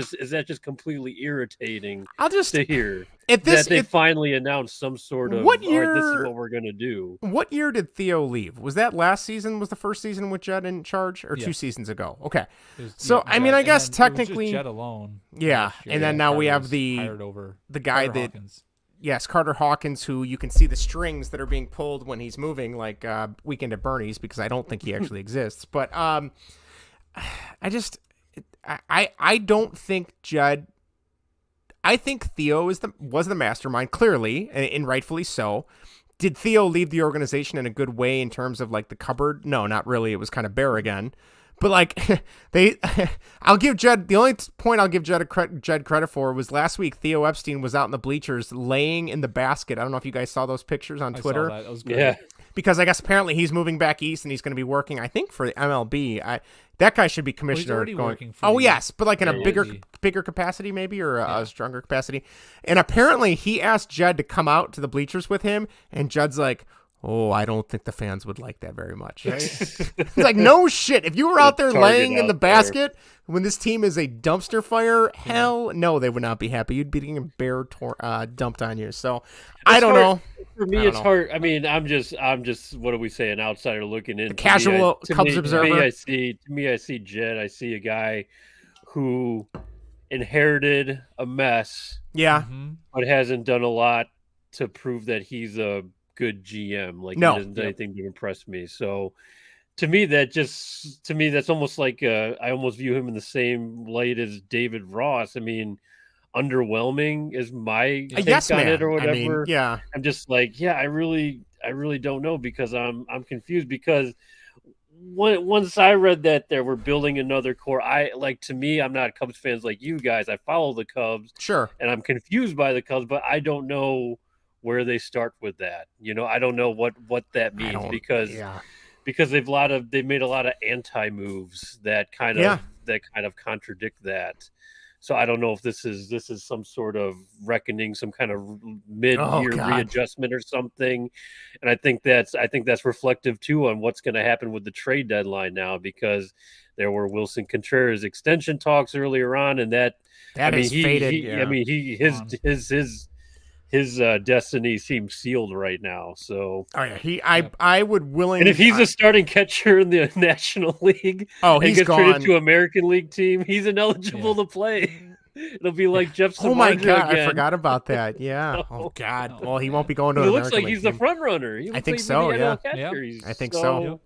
Speaker 2: just completely irritating to hear that they finally announced some sort of,
Speaker 1: what year,
Speaker 2: this is what we're going to do.
Speaker 1: What year did Theo leave? Was that last season? Was the first season with Jed in charge, or 2 seasons ago? Okay. I guess technically
Speaker 3: Jed alone.
Speaker 1: Yeah. And then now we have the guy that,
Speaker 3: Hawkins.
Speaker 1: Yes, Carter Hawkins, who you can see the strings that are being pulled when he's moving, like Weekend at Bernie's, because I don't think he actually exists. But I don't think Judd. I think Theo was the mastermind, clearly, and rightfully so. Did Theo leave the organization in a good way in terms of like the cupboard? No, not really. It was kind of bare again. But like I'll give Jed, the only point I'll give Jed credit for was last week Theo Epstein was out in the bleachers laying in the basket. I don't know if you guys saw those pictures on Twitter.
Speaker 3: I saw that. That was good.
Speaker 2: Yeah.
Speaker 1: Because I guess apparently he's moving back east and he's going to be working, I think, for the MLB. That guy should be commissioner.
Speaker 3: He's already working for
Speaker 1: yes, but like in a bigger capacity maybe, or a stronger capacity. And apparently he asked Jed to come out to the bleachers with him, and Jed's like, oh, I don't think the fans would like that very much. It's like, no shit. If you were out there laying in the basket when this team is a dumpster fire, hell no, they would not be happy. You'd be getting dumped on you. So I don't know.
Speaker 2: For me, it's hard. I mean, I'm just, what do we say, an outsider looking in.
Speaker 1: The casual Cubs observer.
Speaker 2: To me, I see Jed. I see a guy who inherited a mess.
Speaker 1: Yeah.
Speaker 2: But hasn't done a lot to prove that he's a good GM. Like, he doesn't do anything to impress me. So to me, that's almost like I almost view him in the same light as David Ross. I mean, underwhelming is my take on it or whatever.
Speaker 1: I mean,
Speaker 2: I'm just like, I really don't know, because I'm confused, because once I read that they were building another core, to me, I'm not Cubs fans like you guys. I follow the Cubs,
Speaker 1: sure, and
Speaker 2: I'm confused by the Cubs, but I don't know where they start with that. I don't know what that means, because they've made a lot of anti moves that kind of contradict that. So I don't know if this is some sort of reckoning, some kind of mid-year readjustment or something. And I think that's reflective too on what's going to happen with the trade deadline now, because there were Wilson Contreras extension talks earlier on, and that
Speaker 1: is faded.
Speaker 2: His destiny seems sealed right now. So
Speaker 1: I would willingly.
Speaker 2: And if he's a starting catcher in the National League,
Speaker 1: he's
Speaker 2: and gets
Speaker 1: gone.
Speaker 2: traded to American League team, he's ineligible to play. It'll be like Jeff Samardzija.
Speaker 1: Oh my God,
Speaker 2: again.
Speaker 1: I forgot about that. Yeah. Oh God. Well, he won't be going to.
Speaker 2: It
Speaker 1: an
Speaker 2: looks
Speaker 1: American
Speaker 2: like he's
Speaker 1: League
Speaker 2: the front runner.
Speaker 1: I think so. Yeah.
Speaker 2: I
Speaker 1: think so.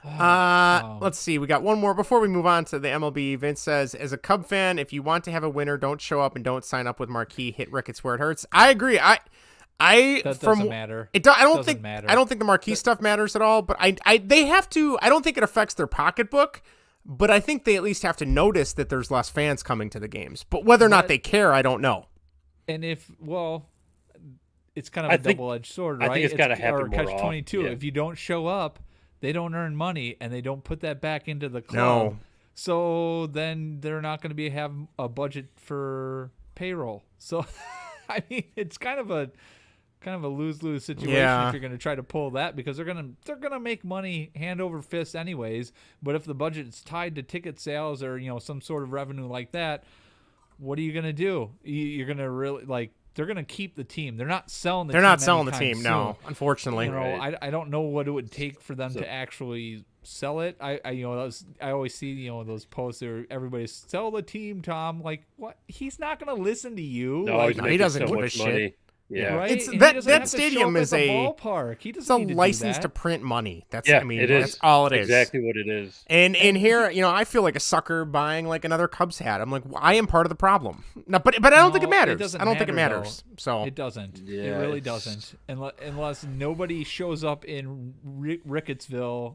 Speaker 1: Let's see. We got one more before we move on to the MLB. Vince says, as a Cub fan, if you want to have a winner, don't show up and don't sign up with Marquee. Hit Ricketts where it hurts. I agree. That doesn't
Speaker 3: matter.
Speaker 1: I don't think the Marquee stuff matters at all. But they have to. I don't think it affects their pocketbook. but I think they at least have to notice that there's less fans coming to the games. But whether or not they care, I don't know.
Speaker 3: And it's kind of a double-edged sword, right?
Speaker 2: I think it's got to happen
Speaker 3: or
Speaker 2: more
Speaker 3: catch-22.
Speaker 2: Yeah.
Speaker 3: If you don't show up, they don't earn money, and they don't put that back into the club.
Speaker 1: No.
Speaker 3: So then they're not going to have a budget for payroll. So, I mean, it's kind of a lose-lose situation if you're going to try to pull that, because they're gonna make money hand over fist anyways. But if the budget is tied to ticket sales or some sort of revenue like that, what are you going to do? You're going to really they're going to keep the team. They're not selling the team.
Speaker 1: They're not selling the
Speaker 3: anytime
Speaker 1: team,
Speaker 3: soon.
Speaker 1: no, unfortunately.
Speaker 3: I don't know what it would take for them to actually sell it. I always see
Speaker 1: Oh,
Speaker 3: those posts where everybody's sell the team, Tom. Like, what? He's not going to listen to you.
Speaker 2: No,
Speaker 1: he doesn't give a shit.
Speaker 2: Yeah,
Speaker 3: right.
Speaker 1: It's
Speaker 3: And
Speaker 1: that stadium is a
Speaker 3: ballpark. He
Speaker 1: it's
Speaker 3: doesn't
Speaker 1: a
Speaker 3: need to
Speaker 1: license
Speaker 3: do
Speaker 1: to
Speaker 3: that.
Speaker 1: print money. That's
Speaker 2: it is.
Speaker 1: That's all it is.
Speaker 2: Exactly what it is.
Speaker 1: And here, I feel like a sucker buying like another Cubs hat. I'm like, I am part of the problem. No, but I don't think it matters. I don't think it matters. So
Speaker 3: it doesn't.
Speaker 2: Yeah,
Speaker 3: it really doesn't. Unless nobody shows up in Rickettsville,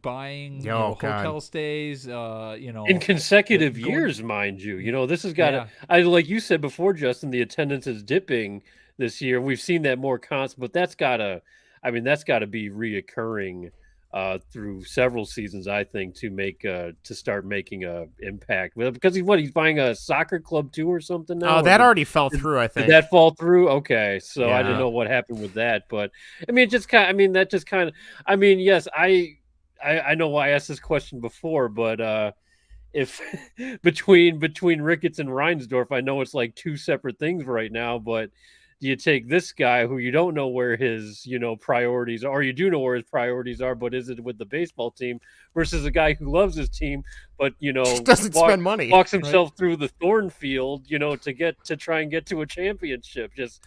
Speaker 3: buying hotel stays.
Speaker 2: In consecutive years, mind you. This has got to. I like you said before, Justin. The attendance is dipping this year. We've seen that more constant, but that's gotta be reoccurring through several seasons, I think, to start making a impact. Because he's buying a soccer club too or something now.
Speaker 1: Oh, that already fell through, I think.
Speaker 2: Did that fall through? Okay, so
Speaker 1: Yeah.
Speaker 2: I didn't know what happened with that, but yes, I know why I asked this question before, but if between Ricketts and Reinsdorf, I know it's like two separate things right now, but do you take this guy who you don't know where his, priorities are, or you do know where his priorities are, but is it with the baseball team, versus a guy who loves his team, but,
Speaker 1: just doesn't spend money,
Speaker 2: walks himself through the thorn field, to try and get to a championship, just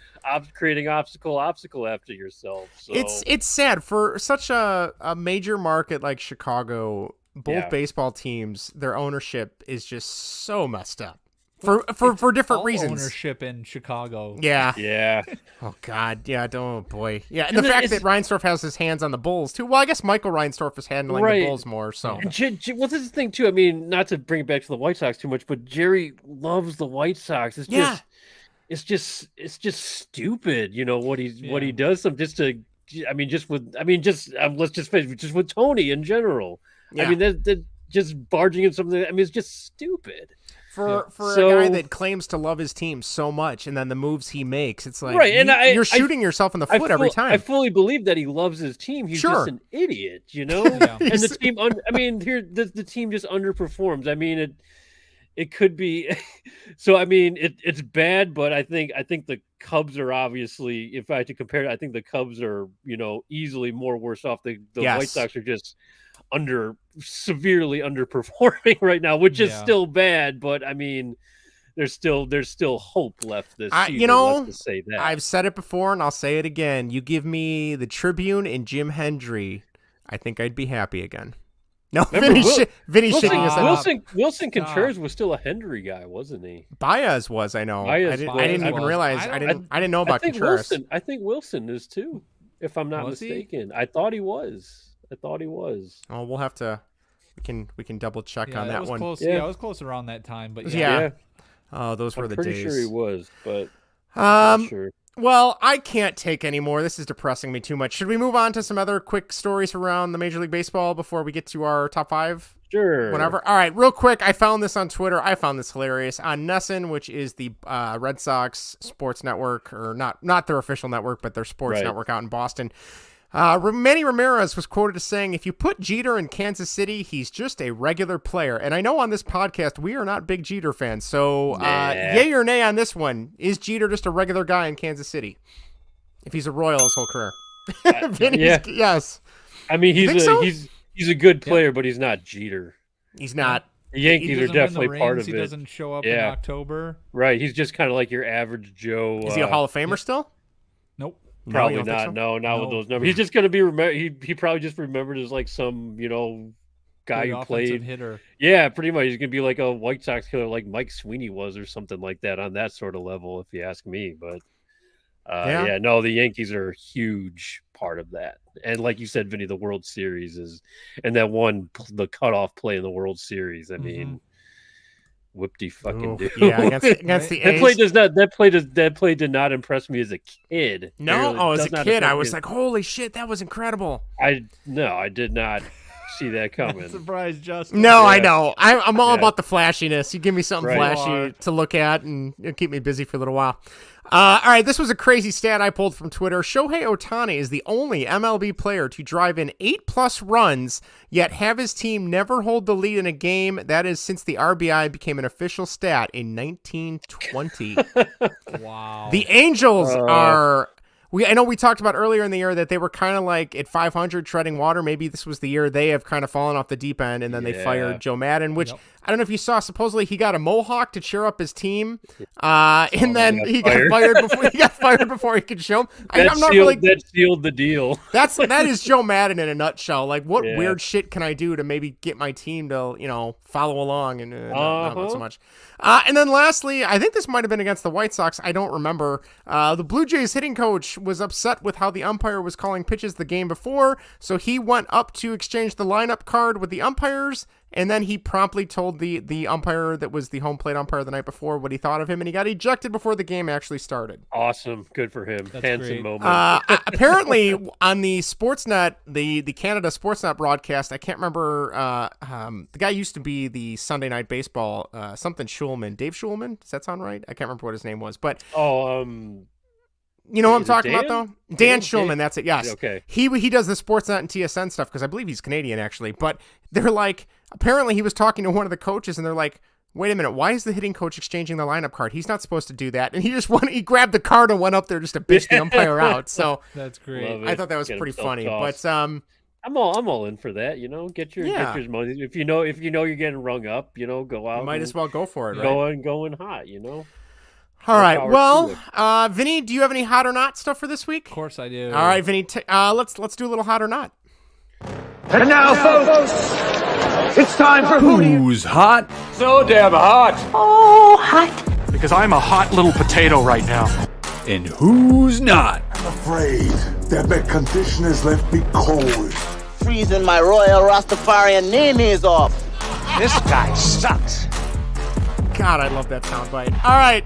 Speaker 2: creating obstacle after yourself. So
Speaker 1: it's sad for such a major market like Chicago. Both baseball teams, their ownership is just so messed up. For different reasons.
Speaker 3: Ownership in Chicago.
Speaker 1: Yeah.
Speaker 2: Yeah.
Speaker 1: Oh God. Yeah. Oh boy. Yeah. And the fact that Reinsdorf has his hands on the Bulls too. Well, I guess Michael Reinsdorf is handling the Bulls more. So.
Speaker 2: Well, this is the thing too. Not to bring it back to the White Sox too much, but Jerry loves the White Sox. It's just stupid. What he does. Let's just face it, just with Tony in general.
Speaker 1: Yeah.
Speaker 2: That just barging in something. It's just stupid.
Speaker 1: For a guy that claims to love his team so much, and then the moves he makes, it's like you're shooting yourself in the foot every time.
Speaker 2: I fully believe that he loves his team. He's just an idiot, And the team, the team just underperforms. It could be. So it's bad, but I think the Cubs are obviously, if I had to compare it, I think the Cubs are easily more worse off. The White Sox are just severely underperforming right now, which is still bad, but there's still hope left this season. To say that.
Speaker 1: I've said it before and I'll say it again. You give me the Tribune and Jim Hendry, I think I'd be happy again. No, Vinnie shaking his head.
Speaker 2: Wilson Contreras was still a Hendry guy, wasn't he?
Speaker 1: Baez was, I know. I didn't even realize. I didn't know about Contreras.
Speaker 2: I think Wilson is too, if I'm not mistaken. I thought he was. Oh,
Speaker 1: we'll have to. We can double check on that one.
Speaker 3: Close. Yeah, it was close around that time, but
Speaker 1: yeah. Oh, those were the days.
Speaker 2: I'm pretty sure he was, but I'm not sure.
Speaker 1: Well, I can't take any more. This is depressing me too much. Should we move on to some other quick stories around the Major League Baseball before we get to our top 5?
Speaker 2: Sure.
Speaker 1: Whatever. All right, real quick. I found this on Twitter. I found this hilarious. On NESN, which is the Red Sox sports network, or not their official network, but their sports network out in Boston. Manny Ramirez was quoted as saying, "If you put Jeter in Kansas City, he's just a regular player." And I know on this podcast, we are not big Jeter fans. So yay or nay on this one. Is Jeter just a regular guy in Kansas City? If he's a Royal his whole career. Yes.
Speaker 2: He's a good player, but he's not Jeter.
Speaker 1: He's not.
Speaker 2: The Yankees are definitely part of it.
Speaker 3: He doesn't show up in October.
Speaker 2: Right. He's just kind of like your average Joe.
Speaker 1: Is he a Hall of Famer still?
Speaker 3: Nope.
Speaker 2: Probably not. So? No, not with those numbers. He's just going to be he probably just remembered as like some, guy who played
Speaker 3: hitter.
Speaker 2: Yeah, pretty much. He's going to be like a White Sox killer like Mike Sweeney was or something like that on that sort of level, if you ask me. But No, the Yankees are a huge part of that. And like you said, Vinny, the World Series and that one, the cutoff play in the World Series. I mean, whoop-de fucking do.
Speaker 1: Yeah, against the A's.
Speaker 2: That play did not impress me as a kid.
Speaker 1: No, as a kid, I was like, holy shit, that was incredible.
Speaker 2: I did not see that coming.
Speaker 3: Surprise, Justin.
Speaker 1: No, I know. I'm all about the flashiness. You give me something flashy to look at, and it'll keep me busy for a little while. All right, this was a crazy stat I pulled from Twitter. Shohei Ohtani is the only MLB player to drive in 8+ runs, yet have his team never hold the lead in a game. That is since the RBI became an official stat in 1920.
Speaker 3: Wow.
Speaker 1: The Angels are... I know we talked about earlier in the year that they were kind of like at 500 treading water. Maybe this was the year they have kind of fallen off the deep end, and then they fired Joe Madden, which I don't know if you saw. Supposedly he got a mohawk to cheer up his team, and then he got fired before he could show him.
Speaker 2: That sealed the deal.
Speaker 1: That is Joe Madden in a nutshell. Like, what weird shit can I do to maybe get my team to follow along and not so much. And then lastly, I think this might have been against the White Sox. I don't remember. The Blue Jays hitting coach was upset with how the umpire was calling pitches the game before, so he went up to exchange the lineup card with the umpires, and then he promptly told the umpire that was the home plate umpire the night before what he thought of him, and he got ejected before the game actually started.
Speaker 2: Awesome. Good for him.
Speaker 3: That's
Speaker 2: Handsome
Speaker 3: great.
Speaker 2: moment.
Speaker 1: Apparently, on the Sportsnet, the Canada Sportsnet broadcast, I can't remember, the guy used to be the Sunday Night Baseball, something Schulman. Dave Schulman? Does that sound right? I can't remember what his name was, but... You know what I'm talking about, though? Dan Schulman, that's it, yes.
Speaker 2: Okay.
Speaker 1: He does the Sportsnet and TSN stuff, because I believe he's Canadian, actually. But they're like, apparently he was talking to one of the coaches, and they're like, wait a minute, why is the hitting coach exchanging the lineup card? He's not supposed to do that. And he grabbed the card and went up there just to bitch the umpire out. So
Speaker 3: that's great.
Speaker 1: I thought that was pretty funny.
Speaker 2: Tossed.
Speaker 1: But
Speaker 2: I'm all in for that, Get your money. If you know you're getting rung up, go out.
Speaker 1: You might as well go for it, right?
Speaker 2: Going hot,
Speaker 1: All right. Well, Vinny, do you have any hot or not stuff for this week?
Speaker 3: Of course I do.
Speaker 1: All right, Vinny. Let's do a little hot or not.
Speaker 6: And now, folks, it's time for
Speaker 5: Who's hot?
Speaker 6: So damn hot.
Speaker 4: Oh, hot.
Speaker 8: Because I'm a hot little potato right now.
Speaker 5: And who's not?
Speaker 9: I'm afraid that the conditioners left me cold.
Speaker 10: Freezing my royal Rastafarian name-is off.
Speaker 6: This guy sucks.
Speaker 1: God, I love that soundbite. All right,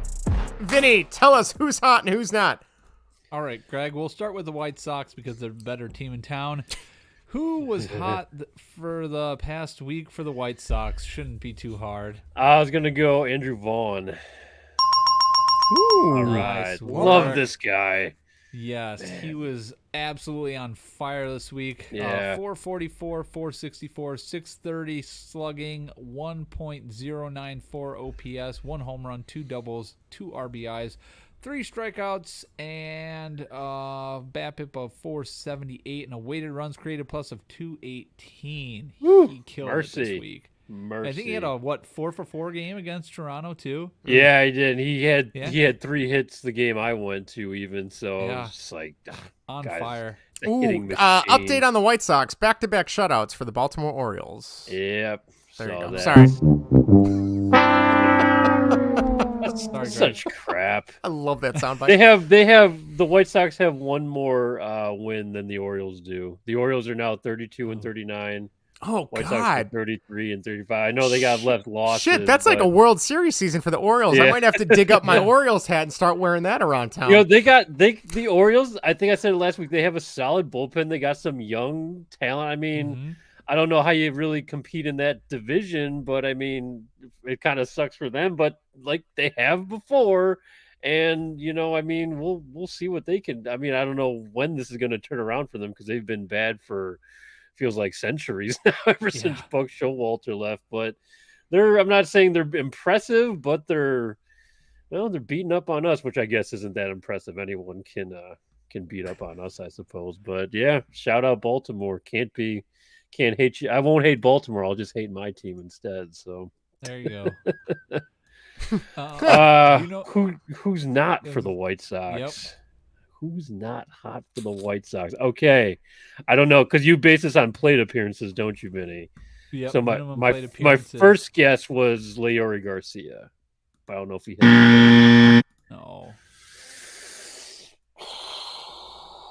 Speaker 1: Vinny, tell us who's hot and who's not.
Speaker 3: All right, Greg, we'll start with the White Sox because they're the better team in town. Who was hot for the past week for the White Sox? Shouldn't be too hard.
Speaker 2: I was going to go Andrew Vaughn.
Speaker 1: Ooh,
Speaker 2: all right.
Speaker 3: Nice.
Speaker 2: Love this guy.
Speaker 3: Yes, he was absolutely on fire this week.
Speaker 2: Yeah.
Speaker 3: 444, 464, 630 slugging, 1.094 OPS, 1 home run, 2 doubles, 2 RBIs, 3 strikeouts, and BABIP of 478, and a weighted runs created plus of 218. He killed it this week.
Speaker 2: Mercy.
Speaker 3: I think he had a 4-for-4 game against Toronto too.
Speaker 2: Yeah, he did. He had 3 hits the game I went to even. So it was just like
Speaker 3: on fire.
Speaker 1: Update on the White Sox: back-to-back shutouts for the Baltimore Orioles.
Speaker 2: Yep.
Speaker 1: There you go.
Speaker 2: That.
Speaker 1: Sorry.
Speaker 2: That's such crap.
Speaker 1: I love that soundbite.
Speaker 2: The White Sox have one more win than the Orioles do. The Orioles are now 32-39.
Speaker 1: Oh,
Speaker 2: White
Speaker 1: God.
Speaker 2: Sox 33-35. I know they got left losses.
Speaker 1: Shit, that's like a World Series season for the Orioles.
Speaker 2: Yeah.
Speaker 1: I might have to dig up my Orioles hat and start wearing that around town.
Speaker 2: The Orioles, I think I said it last week, they have a solid bullpen. They got some young talent. I mean, I don't know how you really compete in that division, but I mean, it kind of sucks for them, but like they have before. And, I mean, we'll see what they can. I mean, I don't know when this is going to turn around for them because they've been bad for feels like centuries now ever since Buck Showalter left. But I'm not saying they're impressive, but they're beating up on us, which I guess isn't that impressive. Anyone can beat up on us, I suppose. But yeah, shout out Baltimore. Can't hate you. I won't hate Baltimore. I'll just hate my team instead. So
Speaker 3: there you
Speaker 2: go. Who's not for the White Sox?
Speaker 3: Yep.
Speaker 2: Who's not hot for the White Sox? Okay, I don't know because you base this on plate appearances, don't you, Vinny?
Speaker 3: Yep,
Speaker 2: so my first guess was Leori Garcia. I don't know if he had.
Speaker 3: No.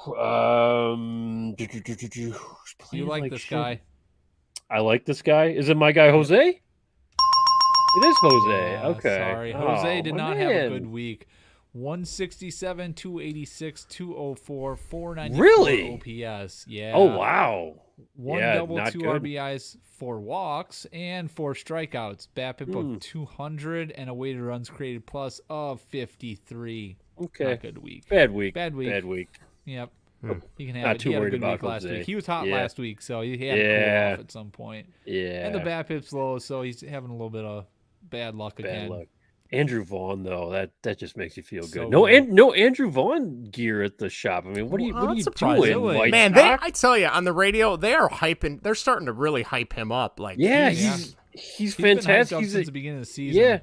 Speaker 3: You like this guy?
Speaker 2: I like this guy. Is it my guy Jose? It is Jose. Okay.
Speaker 3: Sorry, Jose did not have a good week. 167, 286, 204, 494
Speaker 2: really?
Speaker 3: OPS. Yeah.
Speaker 2: Oh wow.
Speaker 3: One double, 2 good. RBIs, 4 walks, and 4 strikeouts. BABIP of 200 and a weighted runs created plus of 53.
Speaker 2: Okay.
Speaker 3: Not good week.
Speaker 2: Bad week.
Speaker 3: Bad week.
Speaker 2: Bad week.
Speaker 3: Yep. He can have
Speaker 2: Not
Speaker 3: it.
Speaker 2: too
Speaker 3: He had a
Speaker 2: worried
Speaker 3: good
Speaker 2: about
Speaker 3: week last
Speaker 2: Jose.
Speaker 3: week. He was hot last week, so he had to cool off at some point.
Speaker 2: Yeah.
Speaker 3: And the BABIP's low, so he's having a little bit of bad luck again.
Speaker 2: Bad luck. Andrew Vaughn, though, that just makes you feel
Speaker 3: So
Speaker 2: good. No,
Speaker 3: good.
Speaker 2: no Andrew Vaughn gear at the shop. I mean, what are you doing, White
Speaker 1: man?
Speaker 2: Sox?
Speaker 1: I tell you, on the radio, they are hyping. They're starting to really hype him up. Like,
Speaker 2: he's fantastic.
Speaker 3: He's since the beginning of the season.
Speaker 1: Yeah.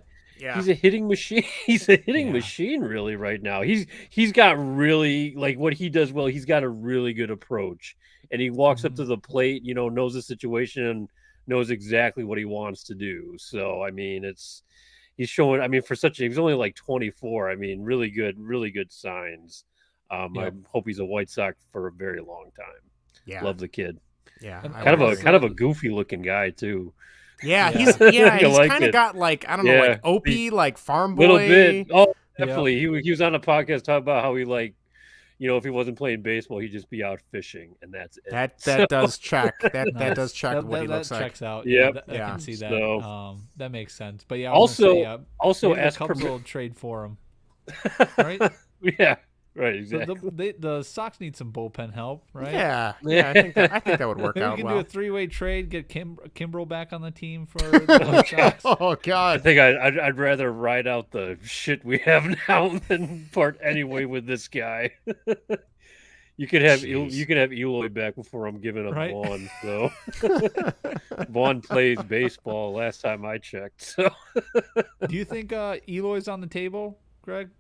Speaker 2: He's a hitting machine. He's a hitting machine, really, right now. He's got really, like, what he does well. He's got a really good approach, and he walks up to the plate. Knows the situation and knows exactly what he wants to do. So, I mean, he's showing. I mean, he's only like 24. I mean, really good signs. I hope he's a White Sox for a very long time.
Speaker 1: Yeah,
Speaker 2: love the kid.
Speaker 1: Yeah,
Speaker 2: kind of a goofy looking guy too.
Speaker 1: Yeah, he's kind of got like, I don't know, like Opie, like farm boy.
Speaker 2: Little bit. Oh, definitely. He was on a podcast talking about how he, like, if he wasn't playing baseball, he'd just be out fishing, and that's it.
Speaker 1: That does check. That does check what he looks like.
Speaker 3: That checks out.
Speaker 2: Yep.
Speaker 3: I can see that.
Speaker 2: So,
Speaker 3: that makes sense. But yeah,
Speaker 2: also
Speaker 3: ask the Cubs will trade for him. Right?
Speaker 2: Yeah. Right, exactly.
Speaker 3: The Sox need some bullpen help, right?
Speaker 1: Yeah. I think that would work out
Speaker 3: we can
Speaker 1: well.
Speaker 3: do a 3-way trade, get Kimbrel back on the team for the Sox.
Speaker 1: Oh God!
Speaker 2: I think I'd rather ride out the shit we have now than part anyway with this guy. You could have Eloy back before I'm giving up Vaughn. So Vaughn plays baseball. Last time I checked. So
Speaker 3: do you think Eloy's on the table, Greg?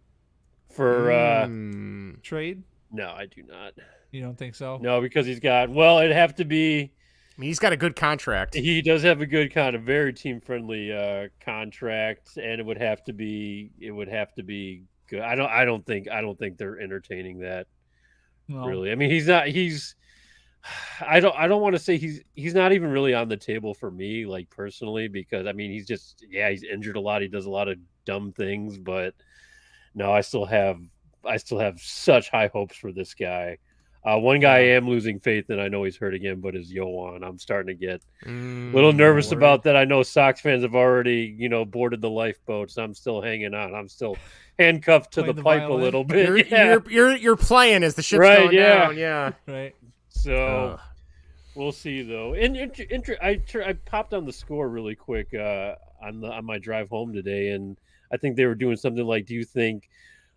Speaker 2: For
Speaker 3: trade?
Speaker 2: No, I do not.
Speaker 3: You don't think so?
Speaker 2: No, because it'd have to be.
Speaker 1: I mean, he's got a good contract.
Speaker 2: He does have a good very team friendly contract, and it would have to be good. I don't think they're entertaining that. No. Really. I mean, he's not. I don't want to say he's not even really on the table for me, like, personally, because I mean, he's injured a lot. He does a lot of dumb things, but. No, I still have such high hopes for this guy. One guy I am losing faith in. I know he's hurt again, but is Yoan. I'm starting to get a little nervous about that. I know Sox fans have already, boarded the lifeboat, so I'm still hanging on. I'm still handcuffed to the pipe a little bit.
Speaker 1: You're playing as the ship's going down. Yeah.
Speaker 3: Right.
Speaker 2: So we'll see though. And I popped on the score really quick on my drive home today, and I think they were doing something like, do you think,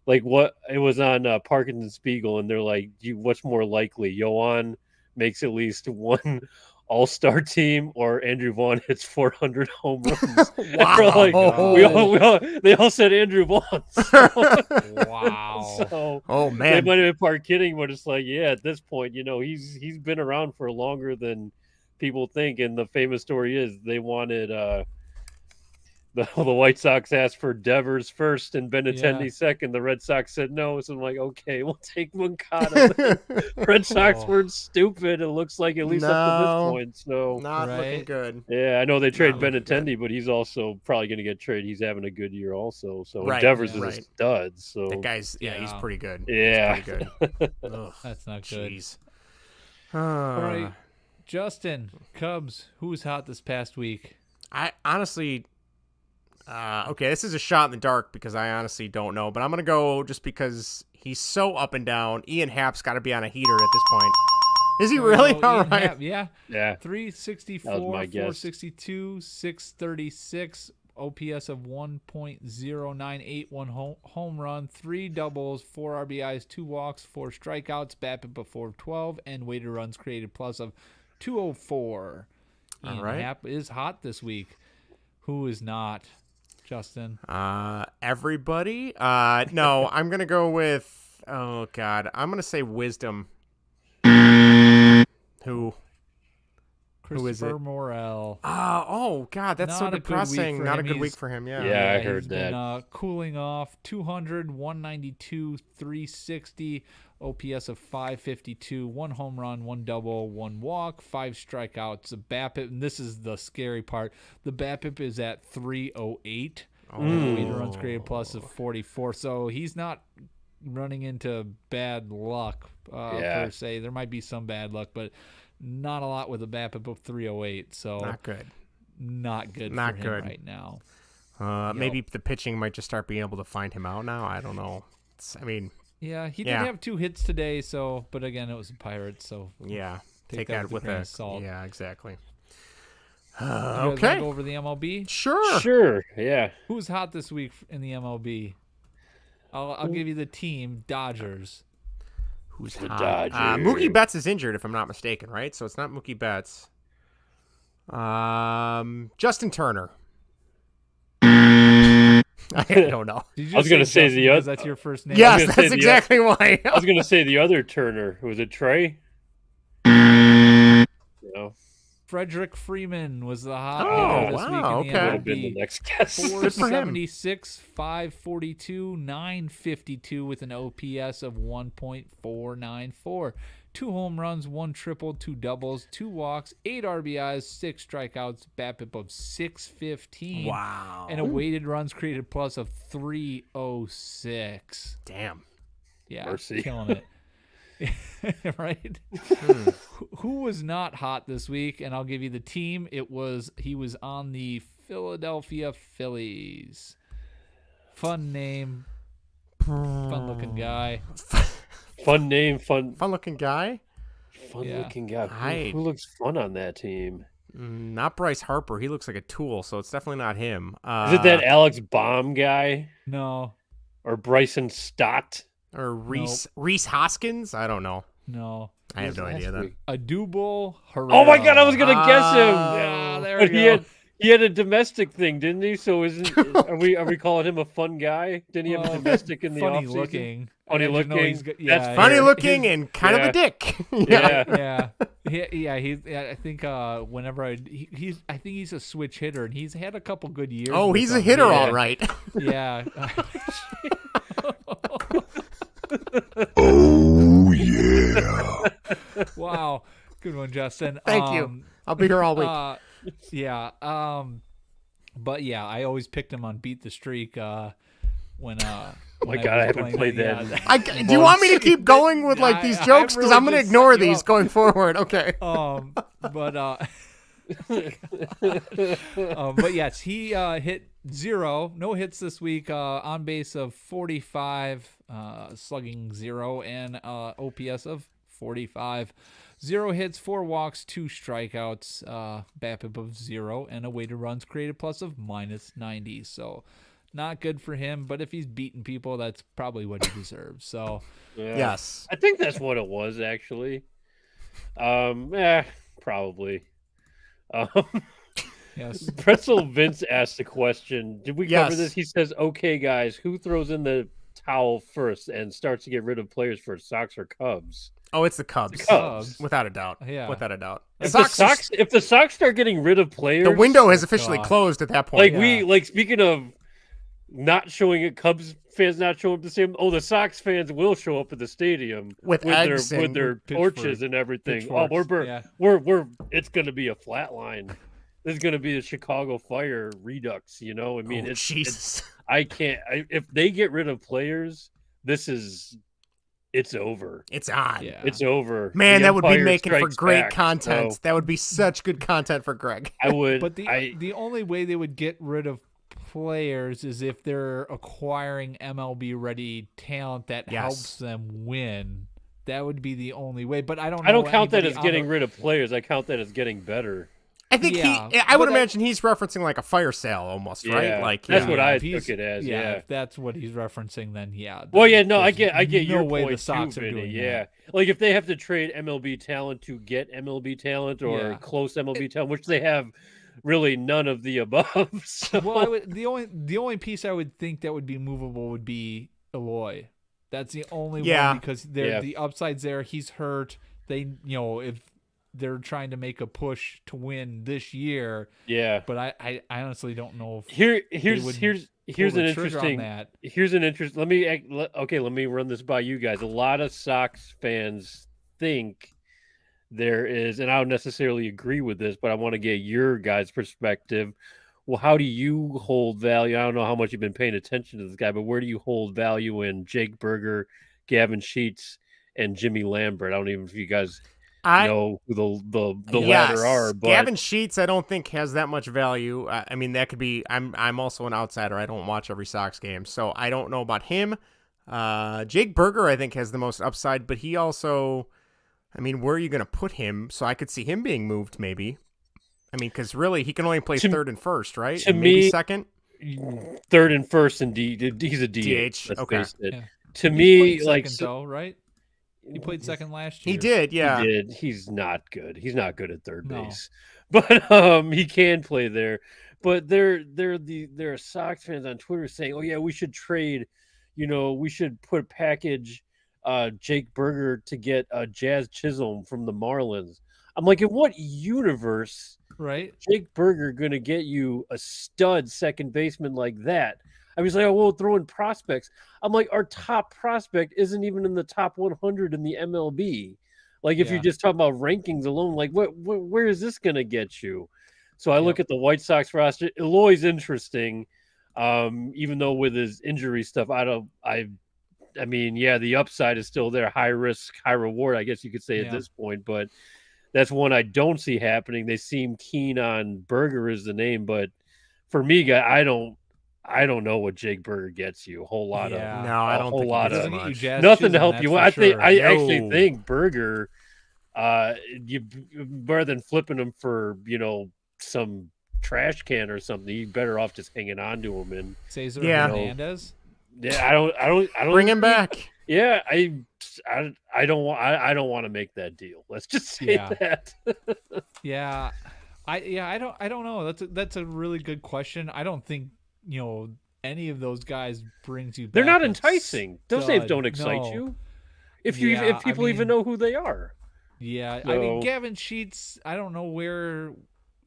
Speaker 2: like, what it was on Parkinson Spiegel, and they're like, what's more likely, Yoan makes at least one all-star team, or Andrew Vaughn hits 400 home runs? Wow. They all said Andrew Vaughn. So,
Speaker 3: wow.
Speaker 2: So,
Speaker 1: man.
Speaker 2: They might have been part kidding, but it's like, at this point, he's been around for longer than people think, and the famous story is they wanted the White Sox asked for Devers first and Benintendi second. The Red Sox said no. So I'm like, okay, we'll take Moncada. Red Sox weren't stupid. It looks like, at least up to this point. So
Speaker 1: not looking good.
Speaker 2: Yeah, I know they trade Benintendi, but he's also probably going to get traded. He's having a good year also. So Devers is a stud. So
Speaker 1: that guy's he's pretty good.
Speaker 2: Yeah,
Speaker 1: he's pretty good.
Speaker 3: That's not good.
Speaker 1: Jeez.
Speaker 3: All right, Justin, Cubs. Who's hot this past week?
Speaker 1: I honestly. Okay, this is a shot in the dark because I honestly don't know, but I'm going to go just because he's so up and down. Ian Happ's got to be on a heater at this point. Is he really? All right.
Speaker 3: Happ, yeah. 364, 462, 636, OPS of 1.098, one home run, 3 doubles, 4 RBIs, 2 walks, 4 strikeouts, BABIP of 412, and weighted runs created plus of 204. Ian Happ is hot this week. Who is not? Justin?
Speaker 1: Everybody? No, I'm going to go with, I'm going to say Wisdom. Who?
Speaker 3: Christopher Morel.
Speaker 1: Oh God, that's so depressing. Not a good week for him.
Speaker 2: Yeah, I heard
Speaker 3: he's
Speaker 2: that.
Speaker 3: Been, cooling off. 200, 192, 360, OPS of 552, 1 home run, 1 double, 1 walk, 5 strikeouts. The BABIP, and this is the scary part. The BABIP is at 308. Weighted runs created plus of 44. So he's not running into bad luck per se. There might be some bad luck, but not a lot with a BABIP of 308. So not good for him right now.
Speaker 1: Maybe the pitching might just start being able to find him out now. I don't know.
Speaker 3: He did have 2 hits today. So, but again, it was the Pirates. So
Speaker 1: take that with a
Speaker 3: salt.
Speaker 1: Yeah, exactly.
Speaker 3: You guys want to go over the MLB?
Speaker 2: Sure. Yeah.
Speaker 3: Who's hot this week in the MLB? I'll give you the team, Dodgers.
Speaker 1: Who's
Speaker 2: the
Speaker 1: hot?
Speaker 2: Dodgers?
Speaker 1: Mookie Betts is injured, if I'm not mistaken, right? So it's not Mookie Betts. Justin Turner. I don't know.
Speaker 2: I was going to say the other.
Speaker 3: That's your first name.
Speaker 1: Yes, that's exactly why.
Speaker 2: I was going to say the other Turner. Was it Trey? No.
Speaker 3: Frederick Freeman was the hot hitter this week in the
Speaker 2: Would have been the next guess.
Speaker 3: 476, 542, 952 with an OPS of 1.494. 2 home runs, 1 triple, 2 doubles, 2 walks, 8 RBIs, 6 strikeouts, BABIP of 615.
Speaker 1: Wow.
Speaker 3: And a weighted runs created plus of 306.
Speaker 1: Damn.
Speaker 3: Yeah,
Speaker 2: Mercy.
Speaker 3: killing it. Right? Who was not hot this week? And I'll give you the team. He was on the Philadelphia Phillies. Fun name. Fun looking guy.
Speaker 2: Fun name, fun
Speaker 1: looking guy.
Speaker 2: Looking guy. Who looks fun on that team?
Speaker 1: Not Bryce Harper. He looks like a tool, so it's definitely not him.
Speaker 2: Is it that Alex Baum guy?
Speaker 3: No.
Speaker 2: Or Bryson Stott?
Speaker 1: Or Reese Hoskins? I don't know.
Speaker 3: No.
Speaker 1: I have no idea then.
Speaker 3: Adubel Herrera.
Speaker 2: Oh my God, I was gonna guess him.
Speaker 3: Yeah, there we go.
Speaker 2: He had a domestic thing, didn't he? So are we calling him a fun guy? Didn't he have a domestic in the
Speaker 3: funny
Speaker 2: offseason?
Speaker 3: Looking.
Speaker 2: Funny looking.
Speaker 3: That's
Speaker 1: funny looking and kind of a dick.
Speaker 2: Yeah.
Speaker 3: I think whenever I think he's a switch hitter, and he's had a couple good years.
Speaker 1: Oh, he's a hitter, all right.
Speaker 3: Yeah.
Speaker 9: Oh yeah.
Speaker 3: Wow, good one, Justin.
Speaker 1: Thank you. I'll be here all week.
Speaker 3: But yeah, I always picked him on beat the streak. When
Speaker 2: oh my God, I haven't played that.
Speaker 1: Do you want me to keep going with like these jokes? Because I'm going to ignore these going forward. Okay.
Speaker 3: But yes, he hit 0, no hits this week. On base of 45, slugging 0, and OPS of 45. 0 hits, 4 walks, 2 strikeouts, BABIP of 0, and a weighted runs created plus of -90. So not good for him, but if he's beating people, that's probably what he deserves. So
Speaker 1: yes,
Speaker 2: I think that's what it was actually. Probably.
Speaker 3: Yes.
Speaker 2: Pretzel Vince asked the question. Did we cover this? He says, "Okay, guys, who throws in the towel first and starts to get rid of players for Sox or Cubs?"
Speaker 1: Oh, it's the Cubs.
Speaker 2: The Cubs.
Speaker 1: Without a doubt.
Speaker 3: Yeah.
Speaker 1: Without a doubt.
Speaker 2: If the Sox start getting rid of players,
Speaker 1: the window has officially closed at that point.
Speaker 2: Speaking of not showing it, Cubs fans not showing up the same. Oh, the Sox fans will show up at the stadium
Speaker 1: with
Speaker 2: their torches and everything. Oh, we're it's going to be a flat line. This is going to be the Chicago Fire Redux. You know, I mean,
Speaker 1: Jesus.
Speaker 2: I can't. If they get rid of players, it's over.
Speaker 1: It's on.
Speaker 3: Yeah.
Speaker 2: It's over.
Speaker 1: Man, that would be making for great
Speaker 2: back,
Speaker 1: content.
Speaker 2: So
Speaker 1: that would be such good content for Greg.
Speaker 2: I would.
Speaker 3: But the only way they would get rid of players is if they're acquiring MLB ready talent that helps them win. That would be the only way. But I don't
Speaker 2: count that as getting rid of players. I count that as getting better.
Speaker 1: I think I would imagine he's referencing like a fire sale almost, right? Like
Speaker 2: that's what I took it as. Yeah,
Speaker 3: if that's what he's referencing, then yeah.
Speaker 2: Well, yeah, no, I get your
Speaker 3: way
Speaker 2: point
Speaker 3: the Sox
Speaker 2: too,
Speaker 3: are
Speaker 2: Vinny.
Speaker 3: doing
Speaker 2: Yeah,
Speaker 3: that.
Speaker 2: like if they have to trade MLB talent to get MLB talent or close MLB talent, which they have really none of the above. So.
Speaker 3: Well, the only piece I would think that would be movable would be Eloy. That's the only one because the upside's there. He's hurt. They if they're trying to make a push to win this year.
Speaker 2: Yeah,
Speaker 3: but I honestly don't know if
Speaker 2: here's an interesting. Let me run this by you guys. A lot of Sox fans think there is, and I don't necessarily agree with this, but I want to get your guys' perspective. Well, how do you hold value? I don't know how much you've been paying attention to this guy, but where do you hold value in Jake Berger, Gavin Sheets, and Jimmy Lambert? I don't even know if you guys know who the latter are. But
Speaker 1: Gavin Sheets, I don't think has that much value. I mean, that could be. I'm also an outsider. I don't watch every Sox game, so I don't know about him. Jake Berger, I think, has the most upside, but he also, I mean, where are you going to put him? So I could see him being moved, maybe. I mean, because really, he can only play third and first, right?
Speaker 2: To
Speaker 1: maybe second,
Speaker 2: third and first, and he's a DH.
Speaker 1: Okay.
Speaker 3: Yeah.
Speaker 2: To me, like
Speaker 3: second, though, right? He played second last year.
Speaker 1: He did, yeah.
Speaker 2: He did. He's not good. He's not good at third base, but he can play there. But there are Sox fans on Twitter saying, "Oh yeah, we should trade. We should package Jake Berger to get Jazz Chisholm from the Marlins." I'm like, in what universe,
Speaker 3: right?
Speaker 2: Jake Berger gonna get you a stud second baseman like that? I was like, we'll throw in prospects. I'm like, our top prospect isn't even in the top 100 in the MLB. Like, if you just talk about rankings alone, like, where is this going to get you? So I look at the White Sox roster. Eloy's interesting, even though with his injury stuff, I mean, the upside is still there. High risk, high reward, I guess you could say at this point. But that's one I don't see happening. They seem keen on Berger is the name, but for me, I don't know what Jake Berger gets you. A whole lot of
Speaker 1: I don't think
Speaker 2: nothing to help you. I actually think Berger, rather than flipping him for some trash can or something, you're better off just hanging on to him and
Speaker 3: Cesar Hernandez.
Speaker 2: Yeah, I don't
Speaker 1: bring him back.
Speaker 2: Yeah, I don't want to make that deal. Let's just say that.
Speaker 3: I don't know. That's a really good question. I don't think any of those guys brings you back.
Speaker 2: They're not enticing. Those names don't excite you. If people even know who they are.
Speaker 3: Yeah, so, I mean, Gavin Sheets, I don't know where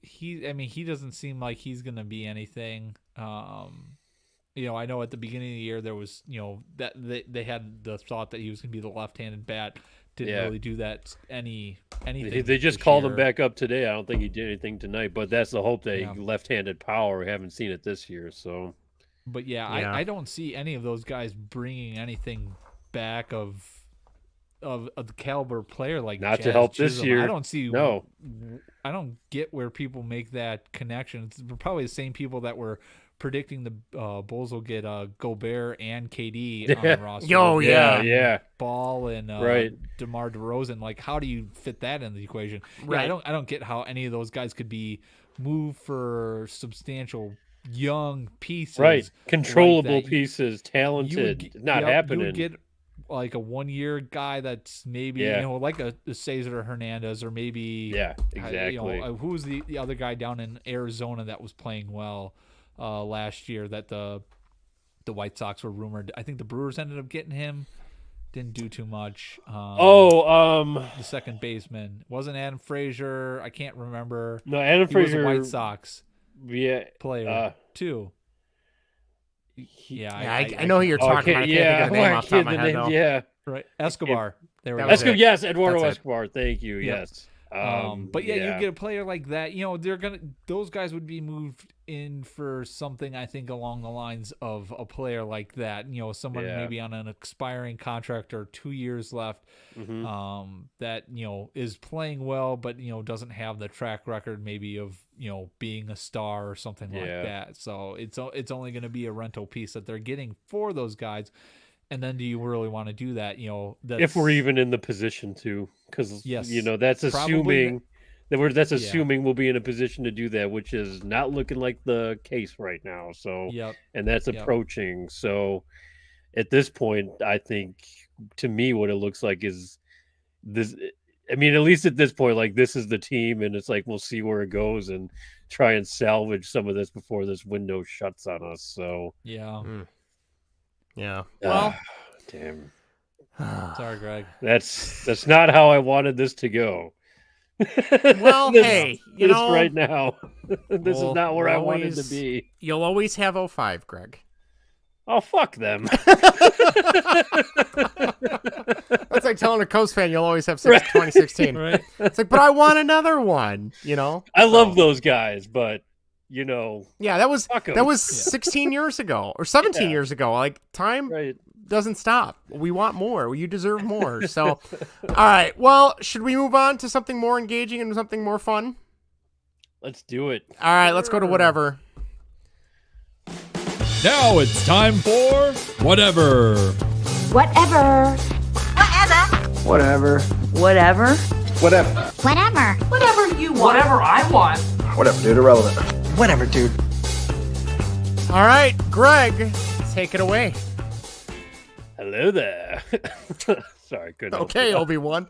Speaker 3: he doesn't seem like he's going to be anything. I know at the beginning of the year there was, that they had the thought that he was going to be the left-handed bat. Didn't really do that anything.
Speaker 2: They just called him back up today. I don't think he did anything tonight, but that's the hope that left-handed power. We haven't seen it this year, so.
Speaker 3: But I don't see any of those guys bringing anything back of the caliber player like
Speaker 2: not
Speaker 3: Jazz
Speaker 2: to help
Speaker 3: Chisholm.
Speaker 2: this year.
Speaker 3: I don't see.
Speaker 2: No,
Speaker 3: I don't get where people make that connection. It's probably the same people that were predicting the Bulls will get Gobert and KD on the roster. Ball and DeMar DeRozan. Like, how do you fit that in the equation?
Speaker 1: Right.
Speaker 3: I don't get how any of those guys could be moved for substantial young pieces.
Speaker 2: Right, controllable pieces, talented. Not happening.
Speaker 3: You would get like a 1 year guy that's maybe like a Cesar Hernandez or maybe
Speaker 2: exactly.
Speaker 3: Who's the other guy down in Arizona that was playing well last year that the White Sox were rumored. I think the Brewers ended up getting him. Didn't do too much. The second baseman wasn't Adam Frazier. I can't remember.
Speaker 2: No, Adam Frazier
Speaker 3: was a White Sox player too.
Speaker 1: I know who you're talking about. I can't think of the name off the top of my head, though.
Speaker 2: Yeah,
Speaker 3: right. Escobar.
Speaker 2: Yes, Eduardo Escobar. Thank you.
Speaker 3: Yep.
Speaker 2: Yes.
Speaker 3: But you get a player like that. Those guys would be moved in for something. I think along the lines of a player like that. Someone maybe on an expiring contract or 2 years left. That is playing well, but doesn't have the track record maybe of being a star or something like that. So it's only going to be a rental piece that they're getting for those guys. And then do you really want to do that?
Speaker 2: If we're even in the position to, because that's assuming assuming we'll be in a position to do that, which is not looking like the case right now. So, and that's approaching. So, at this point, I think to me, what it looks like is this. I mean, at least at this point, like this is the team, and it's like we'll see where it goes and try and salvage some of this before this window shuts on us. So,
Speaker 1: Yeah.
Speaker 3: Well,
Speaker 2: damn.
Speaker 3: Sorry, Greg.
Speaker 2: That's not how I wanted this to go.
Speaker 1: Well, hey, you know,
Speaker 2: right now, this is not where I wanted to be.
Speaker 1: You'll always have 05, Greg.
Speaker 2: Oh, fuck them.
Speaker 1: That's like telling a Coast fan you'll always have 2016.
Speaker 3: Right.
Speaker 1: It's like, but I want another one, you know?
Speaker 2: I love those guys, but, you know.
Speaker 1: Yeah, that was
Speaker 2: 'em.
Speaker 1: 16 years ago or 17 years ago. Like, time doesn't stop. We want more. You deserve more. So, all right. Well, should we move on to something more engaging and something more fun?
Speaker 2: Let's do it.
Speaker 1: All right, let's go to whatever.
Speaker 5: Now it's time for whatever.
Speaker 4: Whatever.
Speaker 6: Whatever.
Speaker 4: Whatever.
Speaker 6: Whatever.
Speaker 4: Whatever. Whatever you want.
Speaker 8: Whatever I want.
Speaker 6: Whatever, dude. Irrelevant. Whatever, dude.
Speaker 1: All right, Greg, take it away.
Speaker 2: Hello there. Sorry, couldn't help
Speaker 1: Okay,
Speaker 2: it.
Speaker 1: Obi-Wan.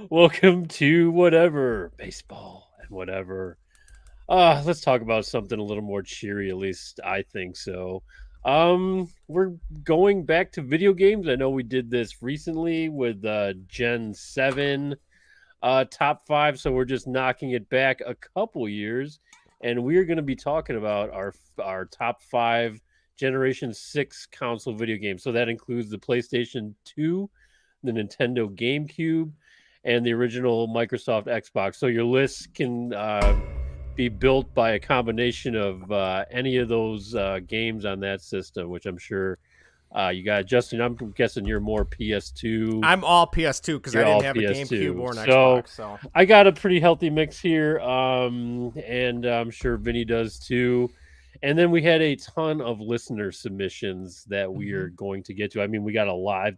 Speaker 2: Welcome to whatever. Baseball and whatever. Let's talk about something a little more cheery, at least I think so. We're going back to video games. I know we did this recently with Gen 7 top 5, so we're just knocking it back a couple years, and we're going to be talking about our top 5 Generation 6 console video games. So that includes the PlayStation 2, the Nintendo GameCube, and the original Microsoft Xbox. So your list can be built by a combination of any of those games on that system, which I'm sure you got. Justin, I'm guessing you're more PS2.
Speaker 1: I'm all PS2 because I didn't have a GameCube or an Xbox. So
Speaker 2: I got a pretty healthy mix here, and I'm sure Vinnie does too. And then we had a ton of listener submissions that we are going to get to. I mean, we got a lot.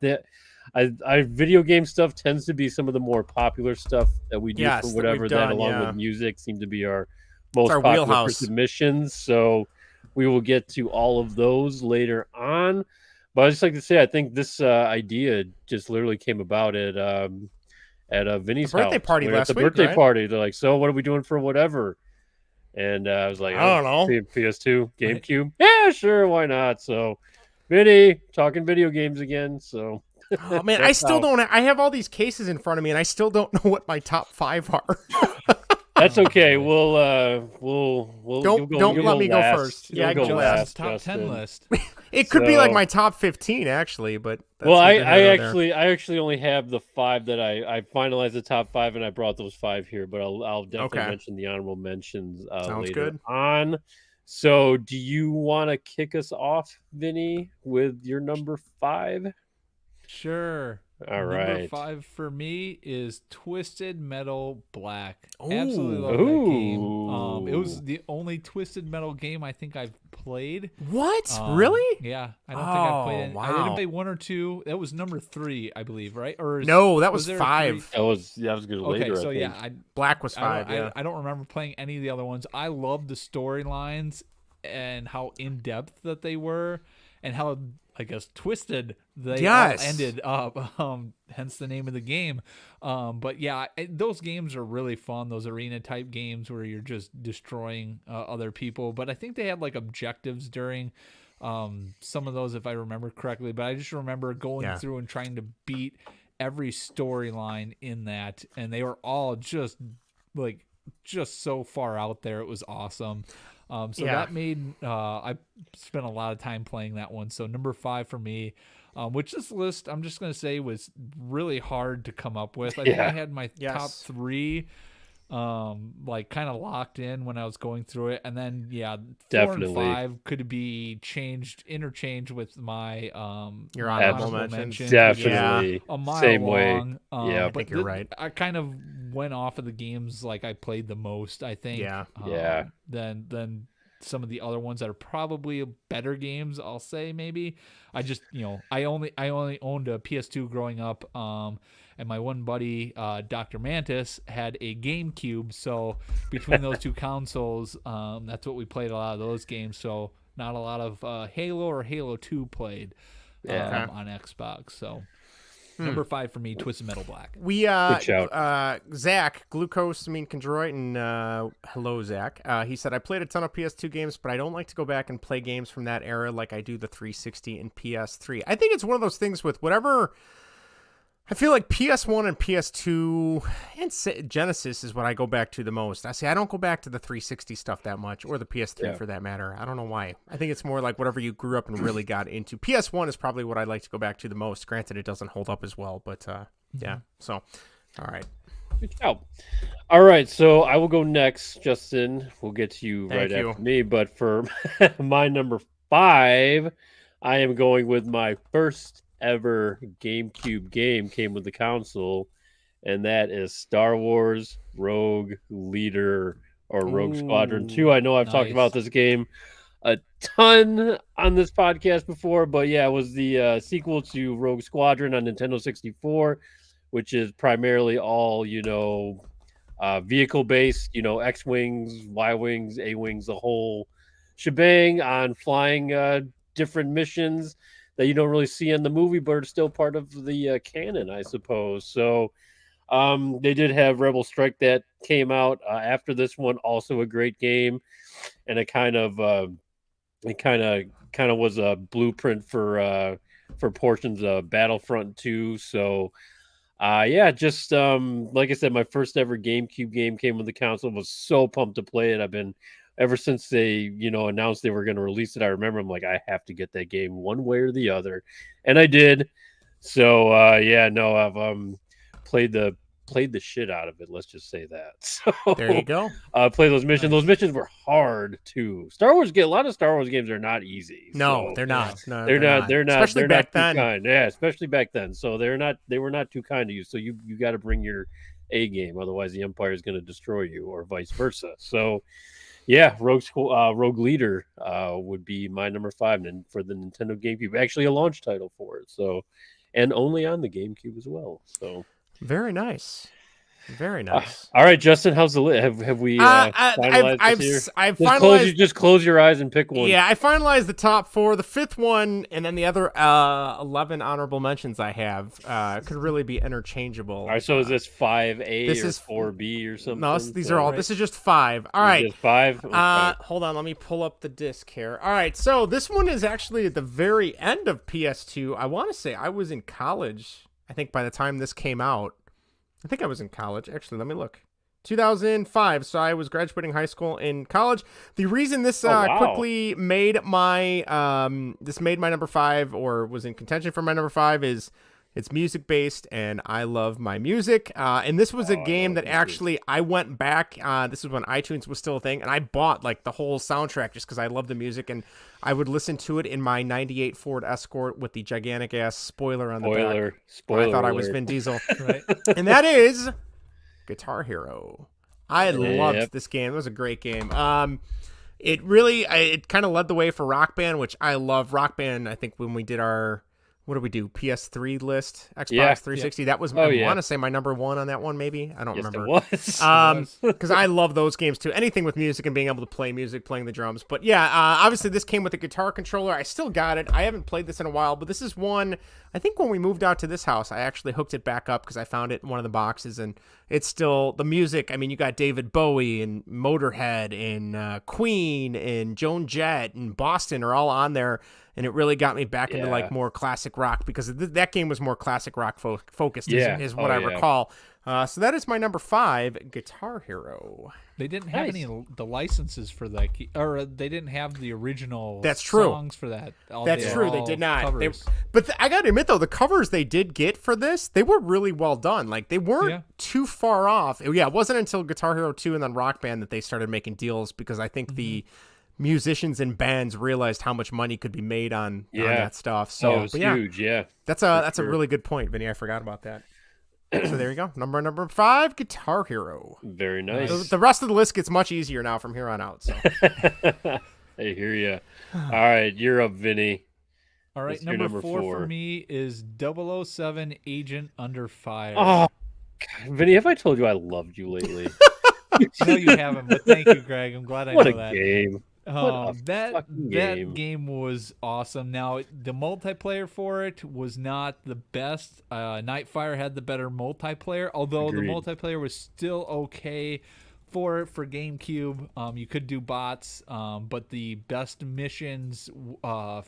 Speaker 2: I video game stuff tends to be some of the more popular stuff that we do for whatever that along with music seem to be our most popular for submissions. So we will get to all of those later on. But I just like to say, I think this idea just literally came about at Vinnie's
Speaker 1: birthday
Speaker 2: house.
Speaker 1: party last
Speaker 2: at the
Speaker 1: week,
Speaker 2: birthday
Speaker 1: right?
Speaker 2: party. They're like, so what are we doing for whatever? And I was like,
Speaker 1: I don't know.
Speaker 2: PS2, GameCube. Yeah, sure, why not? So Vinnie, talking video games again. So
Speaker 1: oh man, I still don't. I have all these cases in front of me, and I still don't know what my top 5 are.
Speaker 2: That's okay. We'll
Speaker 1: don't let me go first.
Speaker 2: Yeah,
Speaker 1: go last.
Speaker 3: Top 10 list.
Speaker 1: It could be like my top 15 actually, but
Speaker 2: well, I actually only have the 5 that I finalized the top 5, and I brought those 5 here. But I'll definitely mention the honorable mentions later on. So, do you want to kick us off, Vinnie, with your number 5?
Speaker 3: Sure.
Speaker 2: All right.
Speaker 3: Number 5 for me is Twisted Metal Black.
Speaker 1: Ooh.
Speaker 3: Absolutely love that game. It was the only Twisted Metal game I think I've played.
Speaker 1: What? Really?
Speaker 3: Yeah. I don't think I've played it. Wow. I didn't play 1 or 2. That was number 3, I believe, right? Or
Speaker 1: no, that was 5.
Speaker 2: That was good later.
Speaker 3: Okay, so
Speaker 1: Black was 5.
Speaker 3: I don't remember playing any of the other ones. I loved the storylines and how in depth that they were, and how, I guess, twisted they all ended up, hence the name of the game. But yeah, those games are really fun, those arena type games where you're just destroying other people. But I think they had like objectives during some of those, if I remember correctly. But I just remember going through and trying to beat every storyline in that, and they were all just so far out there. It was awesome. That made I spent a lot of time playing that one. So number 5 for me, which this list I'm just gonna say was really hard to come up with. I think I had my top 3 kind of locked in when I was going through it, and then 4 and 5 could be interchanged with my
Speaker 1: your honorable mention.
Speaker 2: Definitely
Speaker 3: a mile
Speaker 2: same
Speaker 3: long.
Speaker 2: way.
Speaker 1: I think you're right.
Speaker 3: I kind of went off of the games like I played the most, I think. Than some of the other ones that are probably better games, I'll say. Maybe I just I only owned a PS2 growing up, and my one buddy Dr. Mantis had a GameCube, so between those two consoles, that's what we played, a lot of those games. So not a lot of Halo or Halo 2 played on Xbox. So number 5 for me, Twisted Metal Black.
Speaker 1: We Zach Glucose Condroit, and hello Zach. He said, I played a ton of PS2 games, but I don't like to go back and play games from that era like I do the 360 and PS3. I think it's one of those things with whatever. I feel like PS1 and PS2 and Genesis is what I go back to the most. I don't go back to the 360 stuff that much, or the PS3 for that matter. I don't know why. I think it's more like whatever you grew up and really got into. PS1 is probably what I'd like to go back to the most. Granted, it doesn't hold up as well, but yeah. So, all right.
Speaker 2: Good job. All right, so I will go next, Justin. We'll get to you
Speaker 1: Thank
Speaker 2: right
Speaker 1: you.
Speaker 2: after me. But for my number 5, I am going with my first ever GameCube game, came with the console, and that is Star Wars Rogue Leader or Rogue Squadron 2. I know I've talked about this game a ton on this podcast before, but yeah, it was the sequel to Rogue Squadron on Nintendo 64, which is primarily all, vehicle based, X-Wings, Y-Wings, A-Wings, the whole shebang on flying different missions that you don't really see in the movie, but are still part of the canon, I suppose. So they did have Rebel Strike that came out after this one, also a great game, and it kind of was a blueprint for portions of Battlefront 2. So just like I said, my first ever GameCube game came with the console. Was so pumped to play it. I've been ever since they, announced they were going to release it. I remember I'm like, I have to get that game one way or the other, and I did. So I've played the shit out of it. Let's just say that. So
Speaker 1: there you go.
Speaker 2: Play those missions. Those missions were hard too. A lot of Star Wars games are not easy.
Speaker 1: No,
Speaker 2: so,
Speaker 1: they're not. No,
Speaker 2: they're not.
Speaker 1: Especially back then.
Speaker 2: Kind. Yeah, especially back then. So they were not too kind to you. So you got to bring your A game, otherwise the Empire is going to destroy you, or vice versa. So. Yeah, Rogue Leader would be my number 5, and for the Nintendo GameCube, actually a launch title for it. So, and only on the GameCube as well. So,
Speaker 1: very nice. Very nice.
Speaker 2: All right, Justin, how's the list? Have we finalized this here?
Speaker 1: I've finalized.
Speaker 2: Just close your eyes and pick one.
Speaker 1: Yeah, I finalized the top 4. The 5th one, and then the other 11 honorable mentions I have could really be interchangeable.
Speaker 2: All right, so is this 5A or 4B or something?
Speaker 1: No, these are all. Right. This is just 5. All right.
Speaker 2: Just 5? Okay.
Speaker 1: Hold on, let me pull up the disc here. All right, so this one is actually at the very end of PS2. I want to say I was in college, I think, by the time this came out. I think I was in college. Actually, let me look. 2005. So I was graduating high school in college. The reason this quickly made my number 5, or was in contention for my number 5, is it's music based, and I love my music. And this was a game that actually I went back. This is when iTunes was still a thing, and I bought like the whole soundtrack just because I love the music, and I would listen to it in my '98 Ford Escort with the gigantic ass spoiler on the back. I thought I was Vin Diesel, right? And that is Guitar Hero. I loved this game. It was a great game. It kind of led the way for Rock Band, which I love. Rock Band, I think when we did our, what did we do? PS3 list, Xbox 360. That was, I want to say my number 1 on that one, maybe. I don't remember.
Speaker 2: It was.
Speaker 1: Because I love those games too. Anything with music and being able to play music, playing the drums. But yeah, obviously this came with a guitar controller. I still got it. I haven't played this in a while, but this is one, I think when we moved out to this house, I actually hooked it back up because I found it in one of the boxes, and it's still the music. I mean, you got David Bowie and Motorhead and Queen and Joan Jett and Boston are all on there. And it really got me back into like more classic rock, because that game was more classic rock focused, is what I recall. So that is my number 5, Guitar Hero.
Speaker 3: They didn't have any the licenses for that, or they didn't have the original.
Speaker 1: That's true.
Speaker 3: Songs for that.
Speaker 1: That's true. They did not. I got to admit though, the covers they did get for this, they were really well done. Like they weren't too far off. Yeah, it wasn't until Guitar Hero 2 and then Rock Band that they started making deals, because I think the musicians and bands realized how much money could be made on that stuff. So
Speaker 2: it was huge. Yeah,
Speaker 1: that's a really good point, Vinny. I forgot about that. So there you go. Number 5, Guitar Hero.
Speaker 2: Very nice.
Speaker 1: The rest of the list gets much easier now from here on out. So.
Speaker 2: I hear you. All right, you're up, Vinny.
Speaker 3: All right, number 4 for me is 007 Agent Under Fire.
Speaker 2: Oh, God. Vinny, have I told you I loved you lately?
Speaker 3: No, you haven't, but thank you, Greg. I'm glad I know that.
Speaker 2: What a game.
Speaker 3: That game was awesome. Now, the multiplayer for it was not the best. Nightfire had the better multiplayer, although the multiplayer was still okay for GameCube. You could do bots, but the best missions for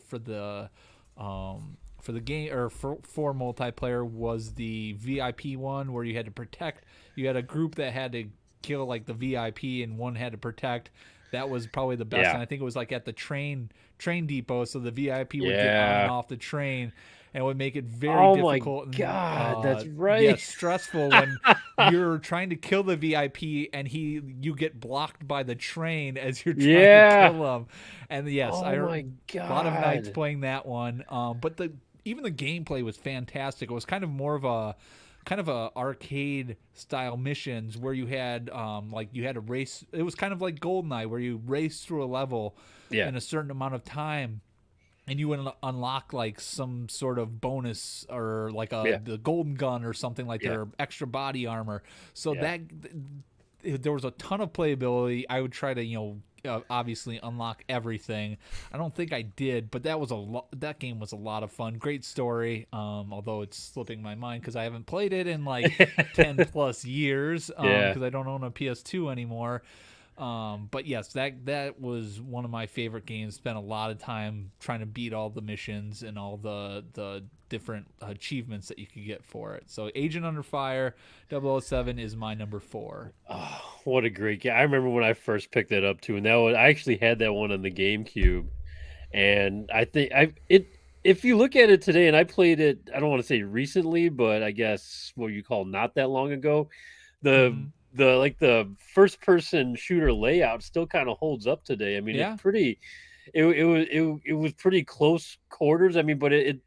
Speaker 3: for the game or for multiplayer was the VIP one where you had to protect. You had a group that had to kill like the VIP and one had to protect. That was probably the best.
Speaker 2: Yeah.
Speaker 3: And I think it was like at the train depot, so the VIP would get on and off the train. And it would make it very difficult.
Speaker 2: Oh my God,
Speaker 3: and,
Speaker 2: that's right.
Speaker 3: Yeah, stressful when you're trying to kill the VIP and you get blocked by the train as you're trying to kill him. And yes,
Speaker 2: my God.
Speaker 3: a lot of nights playing that one. But even the gameplay was fantastic. It was kind of more of a arcade style missions where you had you had a race. It was kind of like GoldenEye where you race through a level in a certain amount of time. And you would unlock like some sort of bonus or like the golden gun or something like that, or extra body armor. So that there was a ton of playability. I would try to obviously unlock everything. I don't think I did, but that game was a lot of fun. Great story. Although it's slipping my mind because I haven't played it in like 10 plus years because I don't own a PS2 anymore. But yes, that was one of my favorite games. Spent a lot of time trying to beat all the missions and all the different achievements that you could get for it. So Agent Under Fire 007 is my number 4.
Speaker 2: Oh, what a great game. I remember when I first picked that up too, and I actually had that one on the GameCube. And I think if you look at it today, and I played it, I don't want to say recently, but I guess what you call not that long ago, the first person shooter layout still kind of holds up today. I mean, it's pretty. It was pretty close quarters. I mean, but it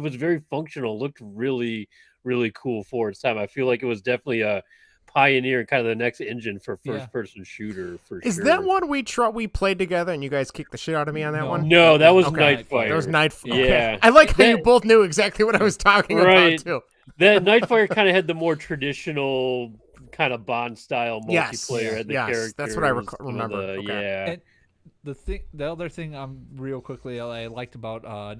Speaker 2: was very functional. Looked really, really cool for its time. I feel like it was definitely a pioneer and kind of the next engine for first person shooter.
Speaker 1: Is that one we played together and you guys kicked the shit out of me on that one?
Speaker 2: No, that was Nightfire.
Speaker 1: That was Nightfire.
Speaker 2: Yeah,
Speaker 1: okay. I like how you both knew exactly what I was talking about too.
Speaker 2: That Nightfire kind of had the more traditional kind of Bond style multiplayer. Had the characters.
Speaker 1: That's what I remember.
Speaker 3: And the other thing real quickly I liked about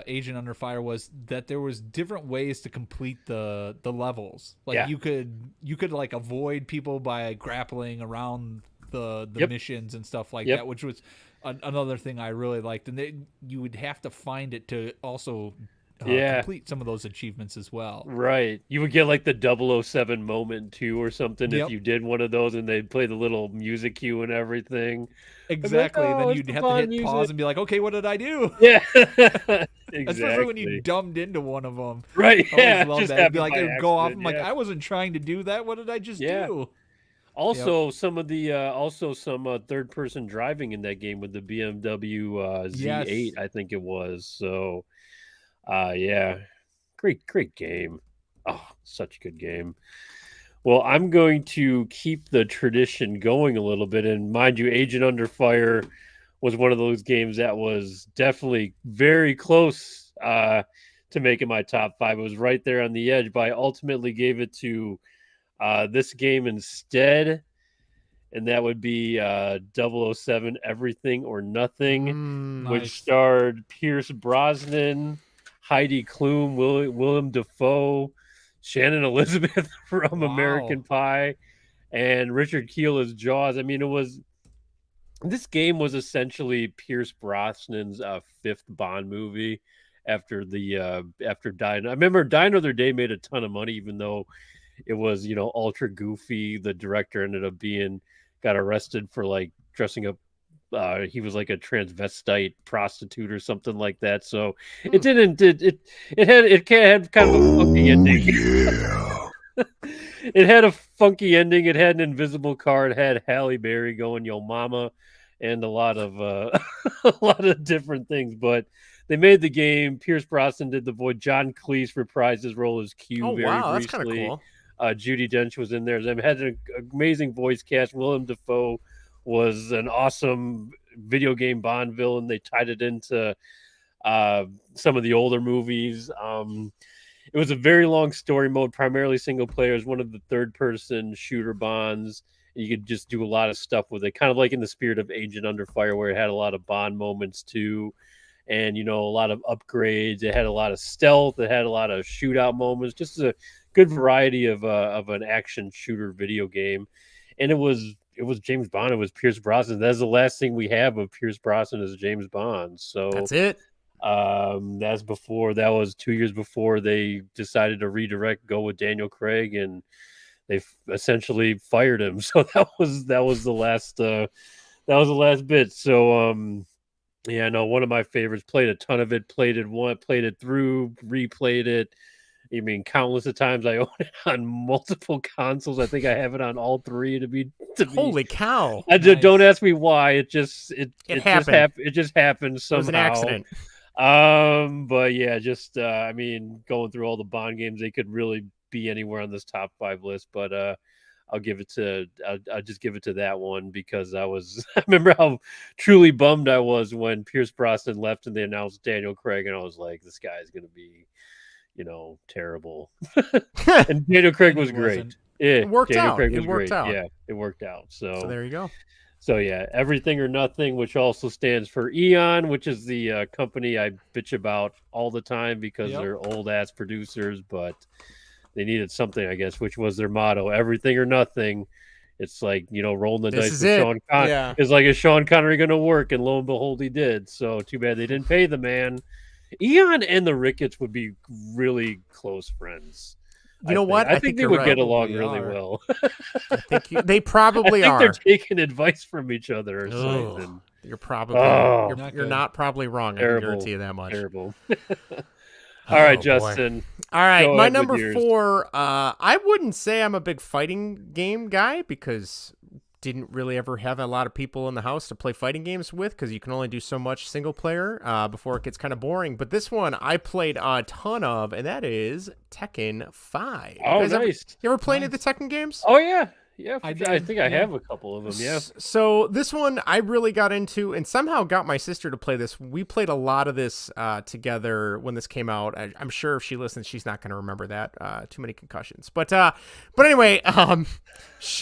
Speaker 3: Agent Under Fire was that there was different ways to complete the levels. Like you could like avoid people by grappling around the missions and stuff like that, which was another thing I really liked. And you would have to find it to also complete some of those achievements as well.
Speaker 2: Right. You would get like the 007 moment too or something if you did one of those and they'd play the little music cue and everything.
Speaker 3: Exactly. Then you'd have to hit pause and be like, okay, what did I do?
Speaker 2: Yeah. Exactly.
Speaker 3: Especially when you dumbed into one of them.
Speaker 2: Right.
Speaker 3: I love that. It'd be like, it'd go off. I'm like, I wasn't trying to do that. What did I just do?
Speaker 2: Also, some of the third person driving in that game with the BMW Z8, I think it was. So great game. Oh, such a good game. Well, I'm going to keep the tradition going a little bit, and mind you, Agent Under Fire was one of those games that was definitely very close to making my top 5. It was right there on the edge, but I ultimately gave it to this game instead, and that would be 007 Everything or Nothing, which starred Pierce Brosnan, Heidi Klum, Willem Dafoe, Shannon Elizabeth from American Pie, and Richard Kiel as Jaws. I mean, this game was essentially Pierce Brosnan's 5th Bond movie after Die. I remember Die Another Day made a ton of money, even though it was, ultra goofy. The director ended up got arrested for like dressing up. He was like a transvestite prostitute or something like that. So it had kind of a funky ending. It had a funky ending. It had an invisible car. It had Halle Berry going "Yo Mama," and a lot of different things. But they made the game. Pierce Brosnan did the voice. John Cleese reprised his role as Q.
Speaker 1: Oh,
Speaker 2: very
Speaker 1: wow,
Speaker 2: briefly.
Speaker 1: that's kind of cool.
Speaker 2: Judi Dench was in there. They had an amazing voice cast. Willem Dafoe was an awesome video game Bond villain. They tied it into some of the older movies. It was a very long story mode, primarily single player. It was one of the third-person shooter Bonds. You could just do a lot of stuff with it, kind of like in the spirit of Agent Under Fire, where it had a lot of Bond moments too, and a lot of upgrades. It had a lot of stealth. It had a lot of shootout moments. Just a good variety of an action shooter video game, and it was James Bond. It was Pierce Brosnan. That's the last thing we have of Pierce Brosnan as James Bond. So
Speaker 1: that's it.
Speaker 2: That was 2 years before they decided to go with Daniel Craig, and they essentially fired him. So that was the last bit. So yeah, no, one of my favorites. Played a ton of it. Played it through, replayed it. I mean, countless of times. I own it on multiple consoles. I think I have it on all three.
Speaker 1: Holy cow!
Speaker 2: Don't ask me why. It happened. It just happened somehow.
Speaker 1: It was an accident.
Speaker 2: But yeah, just I mean, going through all the Bond games, they could really be anywhere on this top 5 list. But I'll just give it to that one because I remember how truly bummed I was when Pierce Brosnan left and they announced Daniel Craig, and I was like, this guy is going to be, terrible. And Daniel Craig was great. Yeah,
Speaker 1: it worked
Speaker 2: Daniel
Speaker 1: out.
Speaker 2: Craig was
Speaker 1: it worked
Speaker 2: great.
Speaker 1: out.
Speaker 2: Yeah, it worked out. So
Speaker 1: there you go.
Speaker 2: So yeah, Everything or Nothing, which also stands for Eon, which is the company I bitch about all the time because they're old ass producers, but they needed something, I guess, which was their motto: everything or nothing. It's like, rolling the dice with Sean Connery.
Speaker 1: Yeah.
Speaker 2: It's like, is Sean Connery going to work? And lo and behold, he did. So too bad they didn't pay the man. Eon and the Ricketts would be really close friends.
Speaker 1: You know what?
Speaker 2: I think they would get along
Speaker 3: Probably
Speaker 2: really
Speaker 3: are.
Speaker 2: well.
Speaker 1: I think they probably
Speaker 2: I think
Speaker 1: are.
Speaker 2: they're taking advice from each other or something.
Speaker 1: You're probably you're not probably wrong. I can guarantee you that much.
Speaker 2: Terrible. All right, Justin.
Speaker 1: Boy. All right,
Speaker 2: go
Speaker 1: my
Speaker 2: ahead with
Speaker 1: number
Speaker 2: yours.
Speaker 1: 4. I wouldn't say I'm a big fighting game guy because didn't really ever have a lot of people in the house to play fighting games with because you can only do so much single player before it gets kind of boring. But this one I played a ton of, and that is Tekken 5.
Speaker 2: Oh, nice.
Speaker 1: You ever play any of the Tekken games?
Speaker 2: Oh, yeah. Yeah,
Speaker 3: I
Speaker 2: think I have a couple of them, yeah.
Speaker 1: So this one I really got into and somehow got my sister to play this. We played a lot of this together when this came out. I'm sure if she listens, she's not going to remember that. Too many concussions. But anyway,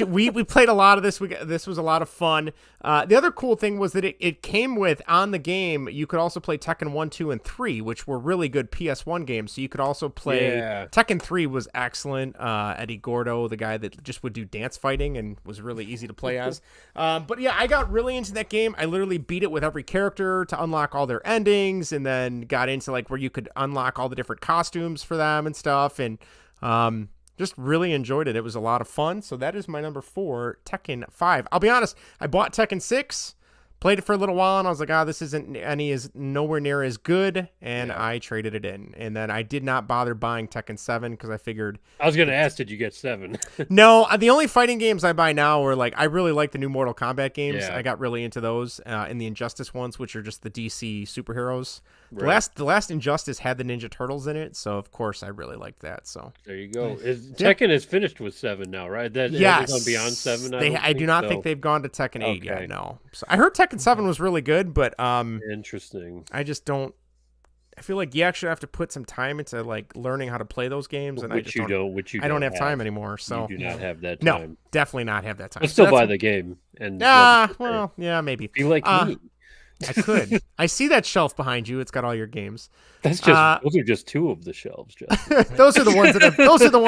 Speaker 1: we played a lot of this. This was a lot of fun. The other cool thing was that it came with, on the game, you could also play Tekken 1, 2, and 3, which were really good PS1 games. So you could also play...
Speaker 2: Yeah.
Speaker 1: Tekken 3 was excellent. Eddie Gordo, the guy that just would do dance fighting and was really easy to play as. But yeah, I got really into that game. I literally beat it with every character to unlock all their endings, and then got into like where you could unlock all the different costumes for them and stuff. And just really enjoyed it. It was a lot of fun. So that is my number 4, Tekken 5. I'll be honest, I bought Tekken 6, played it for a little while, and I was like, this isn't is nowhere near as good, and I traded it in. And then I did not bother buying Tekken 7 because I figured...
Speaker 2: I was going to ask, did you get 7?
Speaker 1: No, the only fighting games I buy now are like, I really like the new Mortal Kombat games.
Speaker 2: Yeah.
Speaker 1: I got really into those, and the Injustice ones, which are just the DC superheroes.
Speaker 2: Right.
Speaker 1: The last Injustice had the Ninja Turtles in it, so of course I really liked that. So
Speaker 2: there you go. Tekken is finished with 7 now, right?
Speaker 1: Yes.
Speaker 2: Gone beyond 7.
Speaker 1: I do not think they've gone to Tekken 8 yet. No. So I heard Tekken 7 was really good, but
Speaker 2: interesting.
Speaker 1: I just don't. I feel like you actually have to put some time into like learning how to play those games, and I don't have time anymore. So
Speaker 2: you do not have that
Speaker 1: no,
Speaker 2: time.
Speaker 1: definitely not have that time.
Speaker 2: But still buy the game and
Speaker 1: well, yeah, maybe.
Speaker 2: Be like me.
Speaker 1: I could. I see that shelf behind you. It's got all your games.
Speaker 2: That's just those are just 2 of the shelves, Justin.
Speaker 1: those are the ones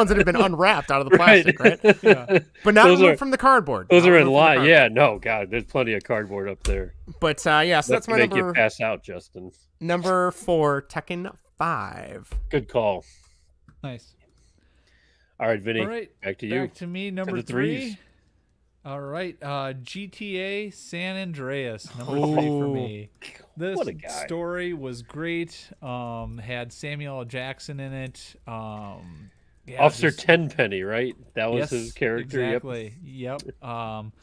Speaker 1: that have been unwrapped out of the plastic, right? Yeah. But not from the cardboard.
Speaker 2: Those are in line. Yeah, no, God, there's plenty of cardboard up there.
Speaker 1: But so that's my
Speaker 2: make
Speaker 1: number.
Speaker 2: You pass out, Justin.
Speaker 1: Number 4, Tekken 5.
Speaker 2: Good call.
Speaker 3: Nice.
Speaker 2: All right, Vinny.
Speaker 3: All right,
Speaker 2: back to you.
Speaker 3: Back to me, number 3. All right, GTA San Andreas, number 3 for me. This story was great. Had Samuel L. Jackson in it.
Speaker 2: Officer Tenpenny, right? That was his character.
Speaker 3: Exactly. Yep.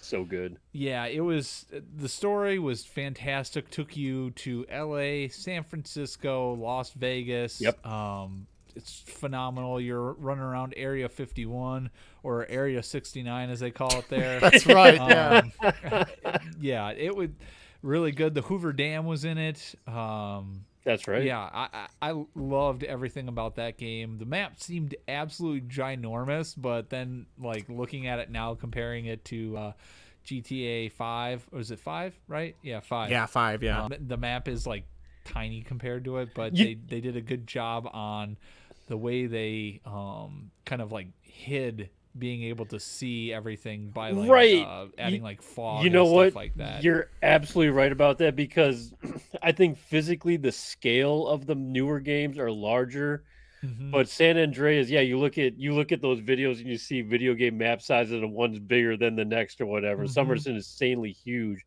Speaker 2: So good.
Speaker 3: Yeah, the story was fantastic. Took you to LA, San Francisco, Las Vegas.
Speaker 2: Yep.
Speaker 3: It's phenomenal. You're running around Area 51 or Area 69 as they call it there.
Speaker 1: That's right.
Speaker 3: Yeah, it was really good. The Hoover Dam was in it.
Speaker 2: That's right.
Speaker 3: Yeah, I loved everything about that game. The map seemed absolutely ginormous, but then like looking at it now, comparing it to GTA 5, or is it 5? Right? Yeah, 5.
Speaker 1: Yeah, 5. Yeah.
Speaker 3: The map is like tiny compared to it, but they did a good job on the way they kind of like hid being able to see everything by adding fog.
Speaker 2: You know
Speaker 3: and
Speaker 2: what?
Speaker 3: Stuff like that.
Speaker 2: You're absolutely right about that because I think physically the scale of the newer games are larger.
Speaker 3: Mm-hmm.
Speaker 2: But San Andreas, you look at those videos and you see video game map sizes and one's bigger than the next or whatever.
Speaker 3: Mm-hmm.
Speaker 2: Some are insanely huge.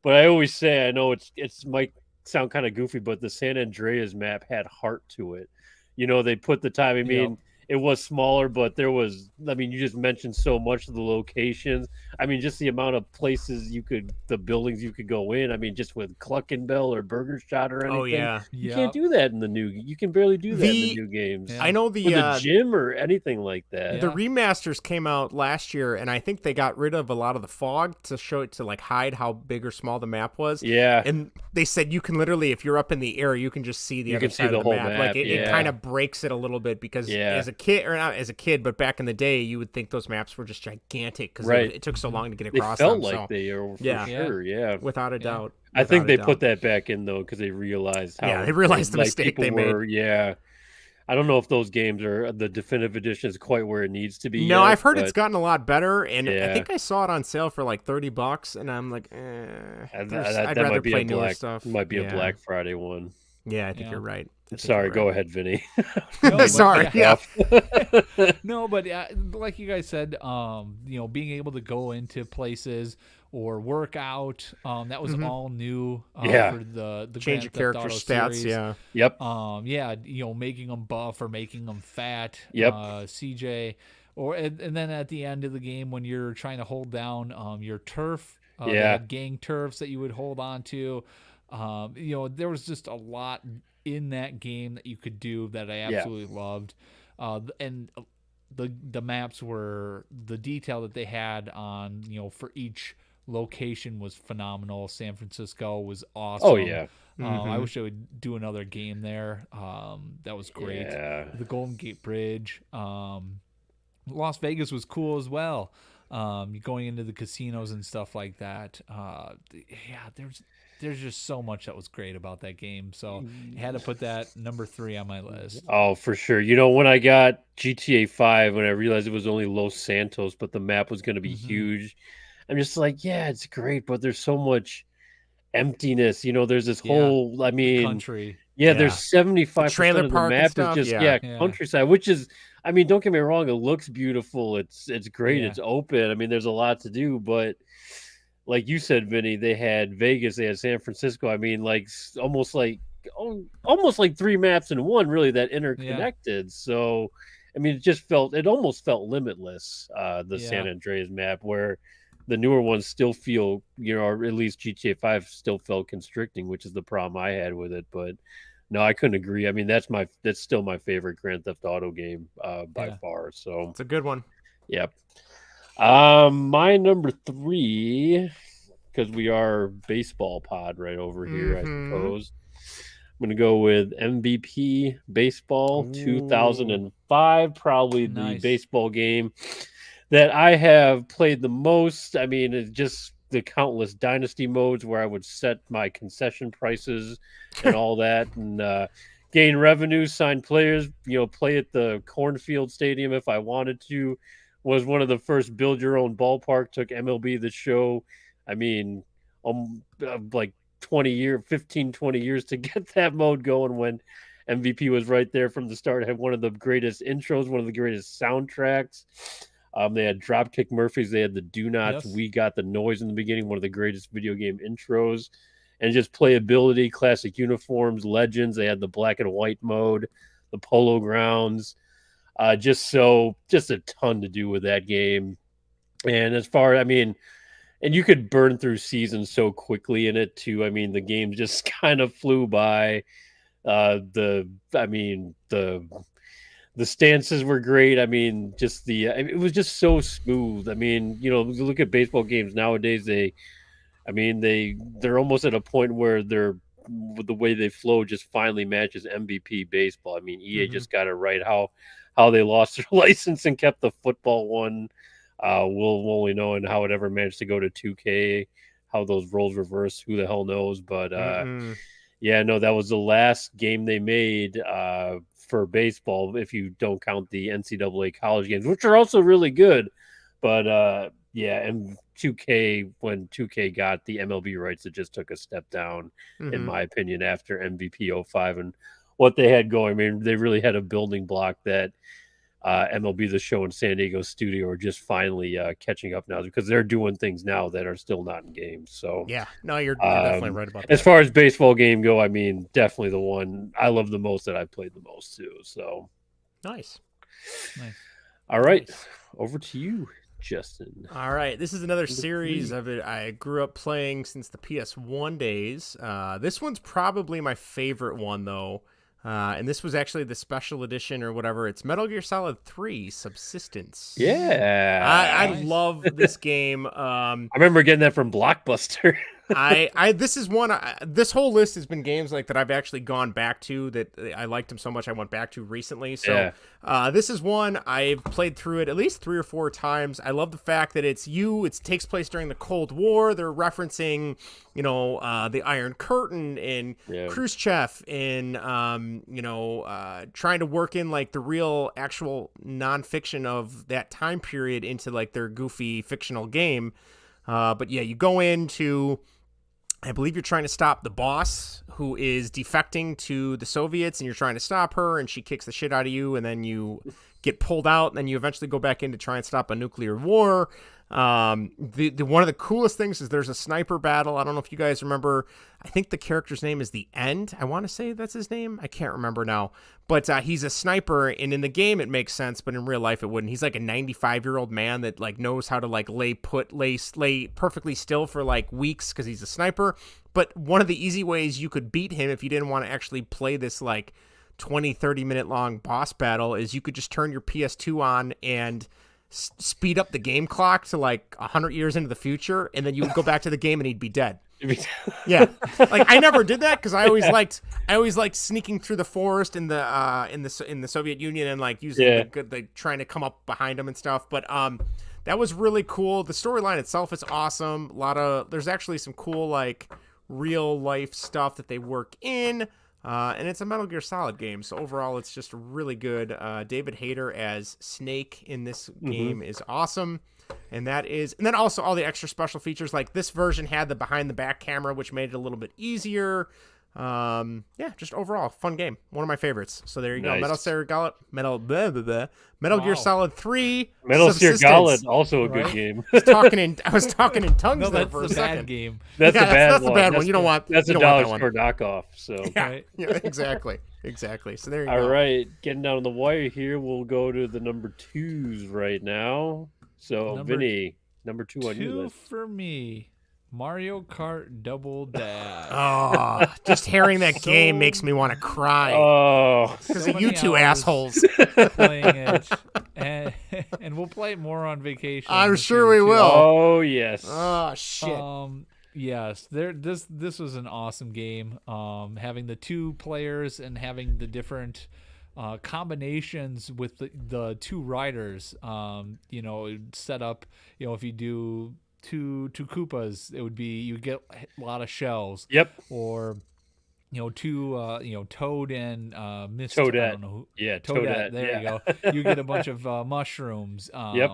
Speaker 2: But I always say, I know it's might sound kind of goofy, but the San Andreas map had heart to it. They put the time. I mean, it was smaller, but there was. I mean, you just mentioned so much of the locations. I mean, just the amount of places the buildings you could go in. I mean, just with Cluckenbell or Burger Shot or anything.
Speaker 1: Oh yeah,
Speaker 2: you can't do that in the new. You can barely do that in the new games.
Speaker 1: I know
Speaker 2: the gym or anything like that.
Speaker 1: The remasters came out last year, and I think they got rid of a lot of the fog to show it to hide how big or small the map was.
Speaker 2: Yeah,
Speaker 1: and they said you can literally, if you're up in the air, you can just see the other side of the map. It kind of breaks it a little bit because as a kid, or not as a kid, but back in the day, you would think those maps were just gigantic because it took so long to get across
Speaker 2: them.
Speaker 1: They
Speaker 2: felt like they are for sure,
Speaker 1: without a doubt.
Speaker 2: I think they put that back in though because they realized how
Speaker 1: they realized the mistake they made.
Speaker 2: Yeah, I don't know if those games are the definitive edition is quite where it needs to be.
Speaker 1: No, I've heard it's gotten a lot better, and I think I saw it on sale for like $30, and I'm like, I'd rather play newer stuff.
Speaker 2: Might be a Black Friday one.
Speaker 1: Yeah, I think you're right.
Speaker 2: Sorry, go ahead, Vinny.
Speaker 1: Sorry.
Speaker 3: No, but like you guys said, being able to go into places or work out, that was all new. For the
Speaker 1: change your character stats.
Speaker 3: Series.
Speaker 1: Yeah.
Speaker 2: Yep.
Speaker 3: Making them buff or making them fat.
Speaker 2: Yep.
Speaker 3: CJ, and then at the end of the game when you're trying to hold down your turf. They had gang turfs that you would hold on to. There was just a lot in that game that you could do that I absolutely loved. And the maps were, the detail that they had on, for each location was phenomenal. San Francisco was awesome.
Speaker 2: Oh yeah.
Speaker 3: I wish I would do another game there. That was great.
Speaker 2: Yeah.
Speaker 3: The Golden Gate Bridge. Las Vegas was cool as well. Going into the casinos and stuff like that. There's just so much that was great about that game. So I had to put that number 3 on my list.
Speaker 2: Oh, for sure. When I got GTA 5, when I realized it was only Los Santos, but the map was going to be huge, I'm just like, it's great, but there's so much emptiness. There's this whole,
Speaker 3: country.
Speaker 2: There's 75% of the map is just countryside, which is, don't get me wrong, it looks beautiful. It's great. It's open. There's a lot to do, but like you said, Vinny, they had Vegas, they had San Francisco. Almost like 3 maps in one, really, that interconnected. Yeah. So, it almost felt limitless. San Andreas map, where the newer ones still feel, or at least GTA 5 still felt constricting, which is the problem I had with it. But no, I couldn't agree. That's still my favorite Grand Theft Auto game by far. So
Speaker 1: it's a good one.
Speaker 2: Yep. My number 3, because we are baseball pod right over here, I suppose. I'm going to go with MVP Baseball 2005, probably the baseball game that I have played the most. It's just the countless dynasty modes where I would set my concession prices and all that, and gain revenue, sign players, play at the Cornfield Stadium if I wanted to. Was one of the first build your own ballpark, took MLB The Show. Like 20 years to get that mode going when MVP was right there from the start. It had one of the greatest intros, one of the greatest soundtracks. They had Dropkick Murphys. They had the Do Nots. Yes. We Got the Noise in the beginning, one of the greatest video game intros. And just playability, classic uniforms, legends. They had the black and white mode, the polo grounds. Just a ton to do with that game. And as far, and you could burn through seasons so quickly in it too. The game just kind of flew by. The stances were great. It was just so smooth. You look at baseball games nowadays, they're almost at a point where the way they flow just finally matches MVP baseball. EA just got it right. How they lost their license and kept the football one. We'll only know, and how it ever managed to go to 2K, how those roles reverse, who the hell knows. But that was the last game they made for baseball if you don't count the NCAA college games, which are also really good. But yeah, and 2K, when 2K got the MLB rights, it just took a step down, in my opinion, after MVP 05 and what they had going. I mean, they really had a building block that MLB The Show in San Diego studio are just finally catching up now, because they're doing things now that are still not in games. So
Speaker 1: yeah, no, you're definitely right about that.
Speaker 2: As far as baseball game go, I mean, definitely the one I love the most that I've played the most too. So
Speaker 1: nice.
Speaker 2: All right, over to you, Justin.
Speaker 1: All right, this is another series of it I grew up playing since the PS1 days. This one's probably my favorite one, though. And this was actually the special edition or whatever. It's Metal Gear Solid 3 Subsistence.
Speaker 2: Yeah.
Speaker 1: I love this game.
Speaker 2: I remember getting that from Blockbuster.
Speaker 1: This is one, this whole list has been games like that I've actually gone back to, that I liked them so much I went back to recently. So this is one I've played through it at least 3 or 4 times. I love the fact that it takes place during the Cold War. They're referencing, the Iron Curtain and Khrushchev and, trying to work in like the real actual nonfiction of that time period into like their goofy fictional game. But yeah, you go into, I believe you're trying to stop the boss who is defecting to the Soviets, and you're trying to stop her, and she kicks the shit out of you, and then you get pulled out, and then you eventually go back in to try and stop a nuclear war. One of the coolest things is there's a sniper battle. I don't know if you guys remember. I think the character's name is The End. I want to say that's his name. I can't remember now. But he's a sniper, and in the game it makes sense, but in real life it wouldn't. He's like a 95-year-old man that like knows how to like lay perfectly still for like weeks because he's a sniper. But one of the easy ways you could beat him if you didn't want to actually play this like 20-30 minute long boss battle is you could just turn your PS2 on and speed up the game clock to like 100 years into the future, and then you would go back to the game and he'd be dead. Yeah, like I never did that because I always liked sneaking through the forest in the Soviet Union and like using the trying to come up behind him and stuff. But that was really cool. The storyline itself is awesome. There's actually some cool like real life stuff that they work in. And it's a Metal Gear Solid game, so overall it's just really good. David Hayter as Snake in this game is awesome, and then also all the extra special features, like this version had the behind the back camera, which made it a little bit easier. Just overall fun game, one of my favorients. So there you go, Metal Gear Solid 3
Speaker 2: Metal Gear Solid, also a good game.
Speaker 1: I was talking in tongues there for a second.
Speaker 3: Bad game.
Speaker 2: That's
Speaker 1: the bad one. You don't want
Speaker 2: that's a dollar store knockoff. So
Speaker 1: yeah, exactly. So there you go.
Speaker 2: All right, getting down on the wire here, we'll go to the number 2s right now. So Vinny, number 2 on your list.
Speaker 3: 2 for me. Mario Kart Double Dash.
Speaker 1: Oh, just hearing that game makes me want to cry.
Speaker 2: Oh,
Speaker 1: because of you two assholes
Speaker 3: playing it, and we'll play it more on vacation.
Speaker 1: I'm sure we will.
Speaker 2: Oh yes.
Speaker 1: Oh shit.
Speaker 3: Yes. This was an awesome game. Having the 2 players and having the different combinations with the 2 riders. Set up. If you do two Koopas, it would be you get a lot of shells.
Speaker 2: Yep.
Speaker 3: Or 2 Toad and Mist.
Speaker 2: Toadette.
Speaker 3: I don't know who.
Speaker 2: Yeah,
Speaker 3: Toadette. There you go. You get a bunch of mushrooms.
Speaker 2: Yep.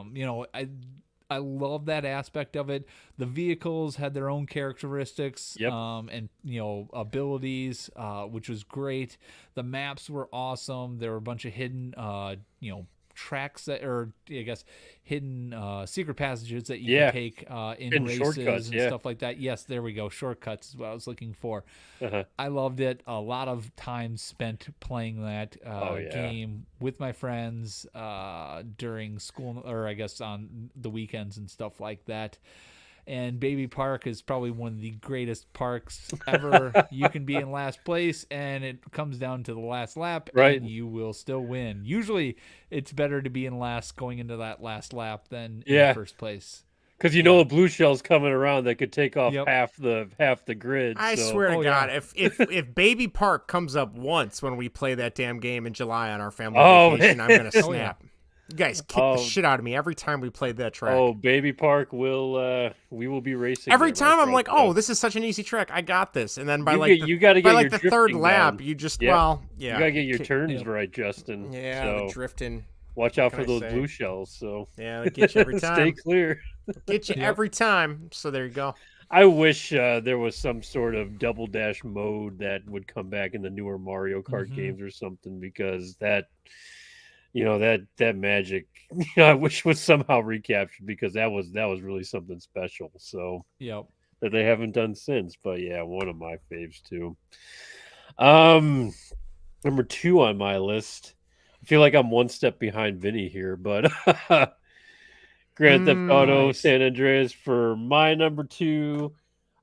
Speaker 3: I love that aspect of it. The vehicles had their own characteristics.
Speaker 2: Yep.
Speaker 3: And abilities, which was great. The maps were awesome. There were a bunch of hidden tracks that, or I guess hidden secret passages that you can take in races and stuff like that. Yes, there we go. Shortcuts is what I was looking for. I loved it. A lot of time spent playing that game with my friends during school, or I guess on the weekends and stuff like that. And Baby Park is probably one of the greatest parks ever. You can be in last place, and it comes down to the last lap, and you will still win. Usually, it's better to be in last going into that last lap than in first place.
Speaker 2: Because a blue shell's coming around that could take off half the grid.
Speaker 1: I swear to God, if Baby Park comes up once when we play that damn game in July on our family vacation, I'm gonna snap. You guys kick the shit out of me every time we played that track.
Speaker 2: Oh, Baby Park we will be racing.
Speaker 1: Every time I'm like, oh, this is such an easy track. I got this. And then by
Speaker 2: you gotta get
Speaker 1: the third lap, you just you
Speaker 2: gotta get your turns right, Justin.
Speaker 1: Yeah,
Speaker 2: so
Speaker 1: the drifting.
Speaker 2: Watch out for those blue shells. So
Speaker 1: yeah, they get you every time.
Speaker 2: Stay clear.
Speaker 1: Get you every time. So there you go.
Speaker 2: I wish there was some sort of double dash mode that would come back in the newer Mario Kart games or something, because that magic, I wish was somehow recaptured, because that was really something special. So that they haven't done since. But yeah, one of my faves too. Number 2 on my list. I feel like I'm one step behind Vinnie here, but Grand Theft Auto San Andreas for my number 2.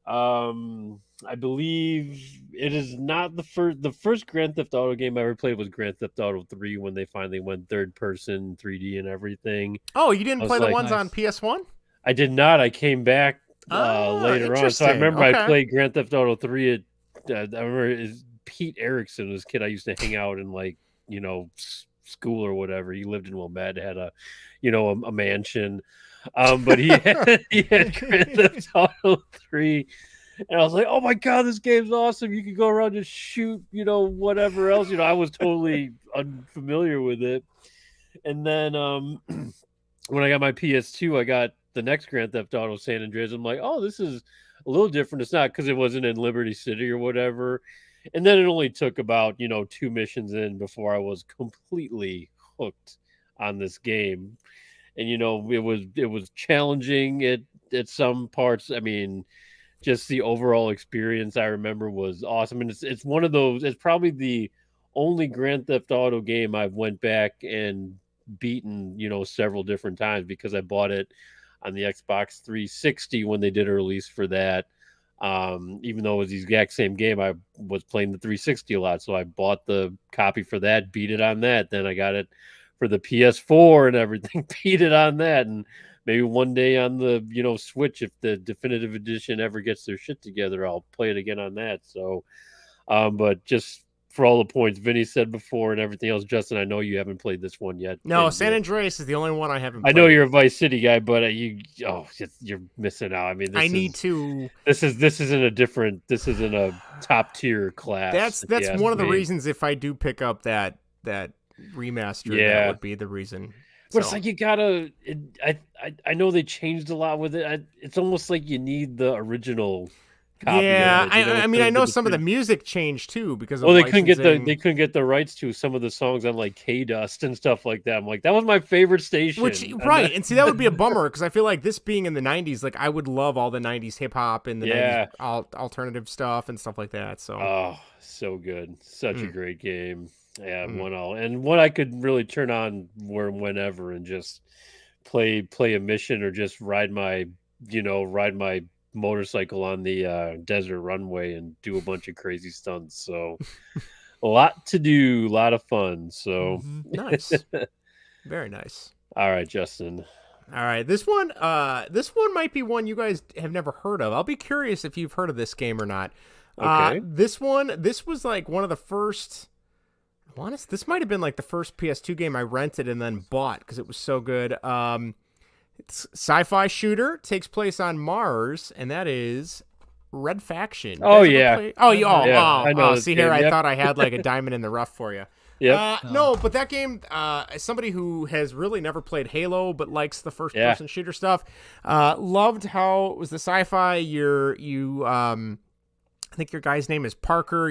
Speaker 2: I believe it is not the first. The first Grand Theft Auto game I ever played was Grand Theft Auto 3, when they finally went third person, 3D, and everything.
Speaker 1: Oh, you didn't play the ones on PS1?
Speaker 2: I did not. I came back later on. So I remember I played Grand Theft Auto 3 at. I remember Pete Erickson was a kid I used to hang out in, like, school or whatever. He lived in Wilmette, had a mansion. But he had Grand Theft Auto 3. And I was like, oh my God, this game's awesome. You can go around and shoot, whatever else. I was totally unfamiliar with it. And then when I got my PS2, I got the next Grand Theft Auto San Andreas. I'm like, oh, this is a little different. It's not because it wasn't in Liberty City or whatever. And then it only took about, 2 missions in before I was completely hooked on this game. And, it was challenging at some parts. I mean, just the overall experience I remember was awesome. And it's one of those, it's probably the only Grand Theft Auto game I've went back and beaten, several different times, because I bought it on the Xbox 360 when they did a release for that. Even though it was the exact same game, I was playing the 360 a lot. So I bought the copy for that, beat it on that. Then I got it for the PS4 and everything, beat it on that. And maybe one day on the, Switch, if the definitive edition ever gets their shit together, I'll play it again on that. So, but just for all the points Vinny said before and everything else, Justin, I know you haven't played this one yet.
Speaker 1: No, San Andreas is the only one I haven't played.
Speaker 2: I know you're a Vice City guy, but you're missing out. I mean, This isn't a top tier class.
Speaker 1: That's one of the reasons, if I do pick up that remaster, that would be the reason.
Speaker 2: But it's like you gotta. I know they changed a lot with it. It's almost like you need the original copy.
Speaker 1: Yeah,
Speaker 2: of it,
Speaker 1: I mean, I know some of the music changed too because of
Speaker 2: they couldn't get the rights to some of the songs on like K-Dust and stuff like that. I'm like, that was my favorite station.
Speaker 1: And see, that would be a bummer, because I feel like this being in the 90s, like I would love all the 90s hip hop and the 90s alternative stuff and stuff like that. So
Speaker 2: so good, such a great game. Yeah, one I could really turn on whenever and just play a mission, or just ride my motorcycle on the desert runway and do a bunch of crazy stunts. So a lot to do, a lot of fun. So
Speaker 1: nice. Very nice.
Speaker 2: All right, Justin.
Speaker 1: All right, this one might be one you guys have never heard of. I'll be curious if you've heard of this game or not.
Speaker 2: Okay.
Speaker 1: This was like one of the first. This might have been like the first PS2 game I rented and then bought because it was so good. It's sci-fi shooter, takes place on Mars, and that is Red Faction.
Speaker 2: Oh yeah.
Speaker 1: I know. See here, I thought I had like a diamond in the rough for you.
Speaker 2: Yeah.
Speaker 1: No, but that game, as somebody who has really never played Halo but likes the first-person shooter stuff, loved how it was the sci-fi. I think your guy's name is Parker.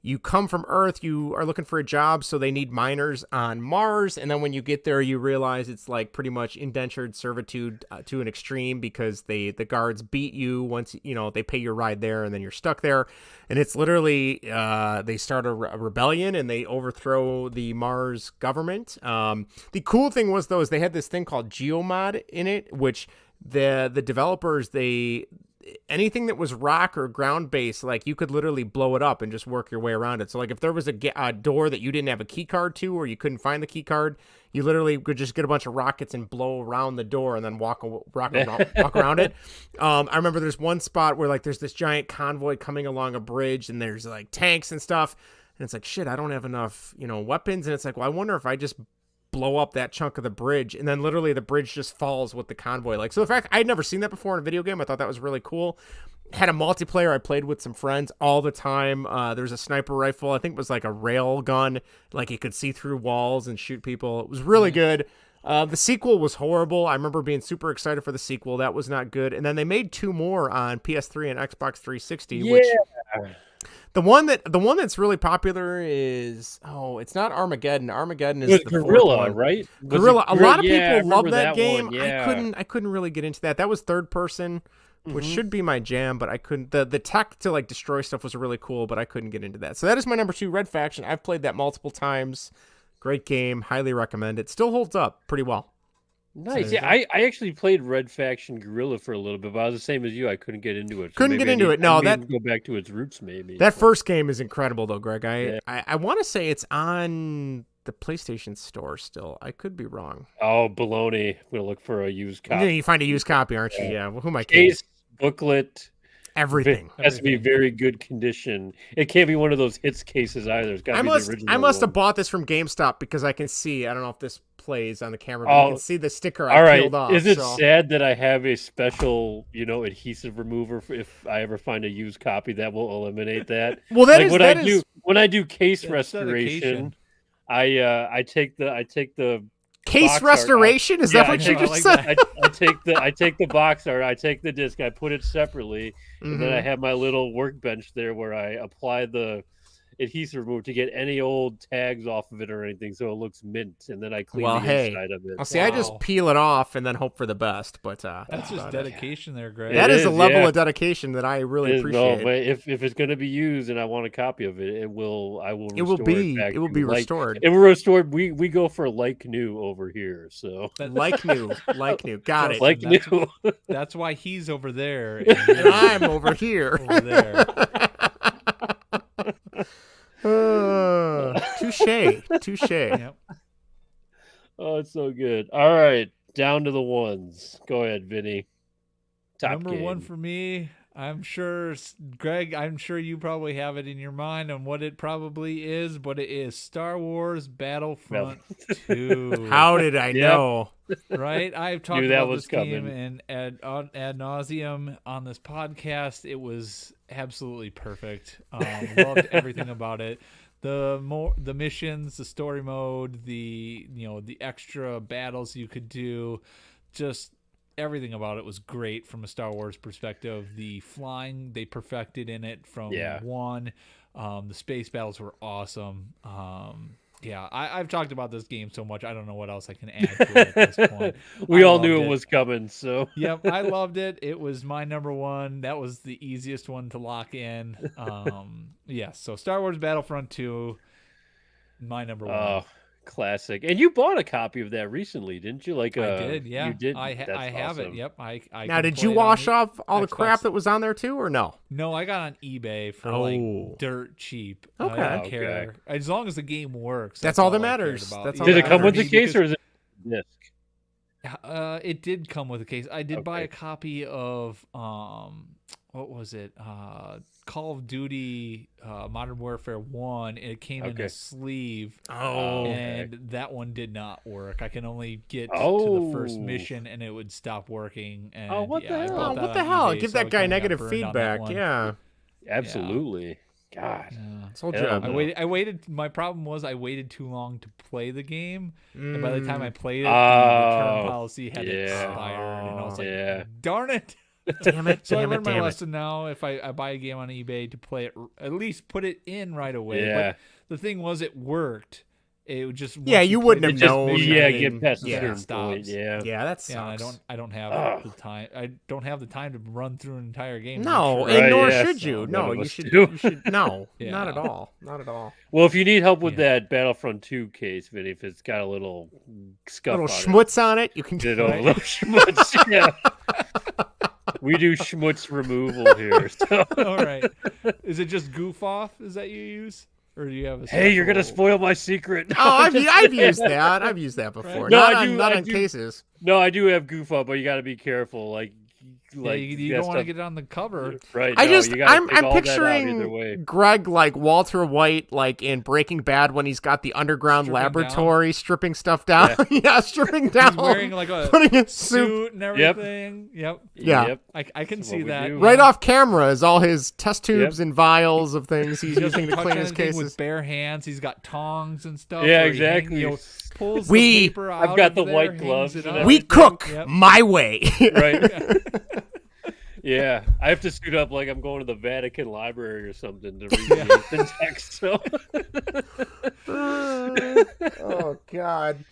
Speaker 1: You come from Earth, you are looking for a job, so they need miners on Mars, and then when you get there, you realize it's like pretty much indentured servitude to an extreme, because the guards beat you once, they pay your ride there, and then you're stuck there, and it's literally, they start a rebellion, and they overthrow the Mars government. The cool thing was, though, is they had this thing called Geomod in it, which the developers, anything that was rock or ground based, like you could literally blow it up and just work your way around it. So like if there was a door that you didn't have a key card to, or you couldn't find the key card, you literally could just get a bunch of rockets and blow around the door and then walk around it. I remember there's one spot where like there's this giant convoy coming along a bridge, and there's like tanks and stuff, and it's like, shit, I don't have enough weapons, and it's like, well, I wonder if I just blow up that chunk of the bridge, and then literally the bridge just falls with the convoy. Like, so the fact I'd never seen that before in a video game, I thought that was really cool. Had a multiplayer I played with some friends all the time. There's a sniper rifle. I think it was like a rail gun. Like you could see through walls and shoot people. It was really good. The sequel was horrible. I remember being super excited for the sequel. That was not good. And then they made 2 more on PS3 and Xbox 360.
Speaker 2: Yeah.
Speaker 1: Which the one that's really popular is it's not Armageddon. Armageddon is the
Speaker 2: Gorilla,
Speaker 1: fourth one.
Speaker 2: right?
Speaker 1: Gorilla. A lot of people love that game.
Speaker 2: One, yeah.
Speaker 1: I couldn't really get into that. That was third person, which should be my jam, but I couldn't. The tech to like destroy stuff was really cool, but I couldn't get into that. So that is my number 2, Red Faction. I've played that multiple times. Great game. Highly recommend it. Still holds up pretty well.
Speaker 2: Nice. So, yeah, I actually played Red Faction Gorilla for a little bit, but I was the same as you. I couldn't get into it.
Speaker 1: Couldn't get into it. No, that
Speaker 2: go back to its roots maybe.
Speaker 1: That first game is incredible though, Greg. I want to say it's on the PlayStation Store still. I could be wrong.
Speaker 2: Oh, baloney. I'm gonna look for a used copy.
Speaker 1: Yeah, you find a used copy, aren't you? Yeah. Well, who am I
Speaker 2: kidding?
Speaker 1: Case,
Speaker 2: booklet.
Speaker 1: Everything
Speaker 2: has to be very good condition. It can't be one of those hits cases either. It's got to be the original.
Speaker 1: I must have bought this from GameStop because I can see. I don't know if this plays on the camera, but you can see the sticker I peeled off.
Speaker 2: Is it sad that I have a special, adhesive remover if I ever find a used copy that will eliminate that?
Speaker 1: Well,
Speaker 2: when I do case restoration, I take the
Speaker 1: case restoration? Is that what you just said?
Speaker 2: I take the box art, I take the disc, I put it separately, and then I have my little workbench there where I apply the adhesive remover to get any old tags off of it or anything, so it looks mint, and then I clean the inside of it.
Speaker 1: Well, see, I just peel it off and then hope for the best. But
Speaker 3: that's just dedication there, Greg.
Speaker 1: That is a level of dedication that I really appreciate.
Speaker 2: No, but if it's going to be used and I want a copy of it, I will restore it back.
Speaker 1: It will be restored.
Speaker 2: It will restored. We go for like new over here. So
Speaker 1: like new. Got it.
Speaker 2: Like new.
Speaker 3: That's why he's over there
Speaker 1: and I'm over here.
Speaker 3: Over there.
Speaker 1: Touche.
Speaker 3: Yep.
Speaker 2: Oh, it's so good. All right, down to the ones. Go ahead, Vinny.
Speaker 3: Number 1 for me. I'm sure, Greg, you probably have it in your mind on what it probably is, but it is Star Wars Battlefront 2.
Speaker 1: How did I know?
Speaker 3: Right? I've talked about this game and ad nauseum on this podcast. It was absolutely perfect. Loved everything about it. The missions, the story mode, the extra battles you could do, just everything about it was great from a Star Wars perspective. The flying they perfected in it from 1. The space battles were awesome. I've talked about this game so much I don't know what else I can add to it at this point.
Speaker 2: We all knew it was coming, so
Speaker 3: yep, I loved it. It was my number 1. That was the easiest one to lock in. So Star Wars Battlefront 2, my number 1.
Speaker 2: Oh, classic. And you bought a copy of that recently, didn't you? I
Speaker 3: did, yeah.
Speaker 2: You did.
Speaker 3: I have
Speaker 2: awesome.
Speaker 3: it. Yep. I
Speaker 1: now, did you wash off all the crap that was on there too, or no?
Speaker 3: No, I got on eBay for like dirt cheap.
Speaker 1: Okay.
Speaker 3: I don't care as long as the game works.
Speaker 1: That's all that matters.
Speaker 2: Did it come with the case or is it disc?
Speaker 3: It did come with a case. I did buy a copy of what was it? Call of Duty Modern Warfare 1. It came in a sleeve. And that one did not work. I can only get to the first mission and it would stop working. And
Speaker 1: what the hell? What the hell? Give that guy negative feedback. Yeah.
Speaker 2: Absolutely. God.
Speaker 3: I waited. My problem was I waited too long to play the game. And by the time I played it, the return policy had expired. And I was like, darn it.
Speaker 1: Damn it.
Speaker 3: So I learned my lesson now. If I buy a game on eBay to play it, at least put it in right away.
Speaker 2: Yeah.
Speaker 3: But the thing was, it worked. It would just
Speaker 1: you wouldn't have known.
Speaker 2: Get past the
Speaker 3: certain point.
Speaker 1: Yeah, that sucks.
Speaker 3: I don't have the time. I don't have the time to run through an entire game.
Speaker 1: No, and nor should you. No, you should. No, not at all. Not at all.
Speaker 2: Well, if you need help with that Battlefront 2 case, Vinny, if it's got a little scuff,
Speaker 1: schmutz on it, you can
Speaker 2: get a little schmutz. Yeah. We do schmutz removal here. So.
Speaker 3: All right. Is it just goof off? Is that you use? Or do you have a
Speaker 2: Hey, you're gonna spoil my secret.
Speaker 1: No, I've used that. I've used that before. Right? Not on cases.
Speaker 2: No, I do have goof off, but you got to be careful. Like
Speaker 3: you don't want to get it on the cover,
Speaker 2: right?
Speaker 1: I'm picturing Greg like Walter White, like in Breaking Bad when he's got the underground laboratory, stripping stuff down. Yeah, stripping down.
Speaker 3: He's wearing like a
Speaker 1: putting a
Speaker 3: suit and everything. Yep.
Speaker 1: Yeah.
Speaker 3: I can see that.
Speaker 1: Right off camera is all his test tubes and vials of things he's using to clean his cases.
Speaker 3: With bare hands, he's got tongs and stuff.
Speaker 2: Yeah, exactly.
Speaker 3: Pulls the paper out.
Speaker 2: I've got the white gloves.
Speaker 1: We cook my way.
Speaker 2: Right. Yeah, I have to suit up like I'm going to the Vatican Library or something to read the text. So,
Speaker 1: oh God.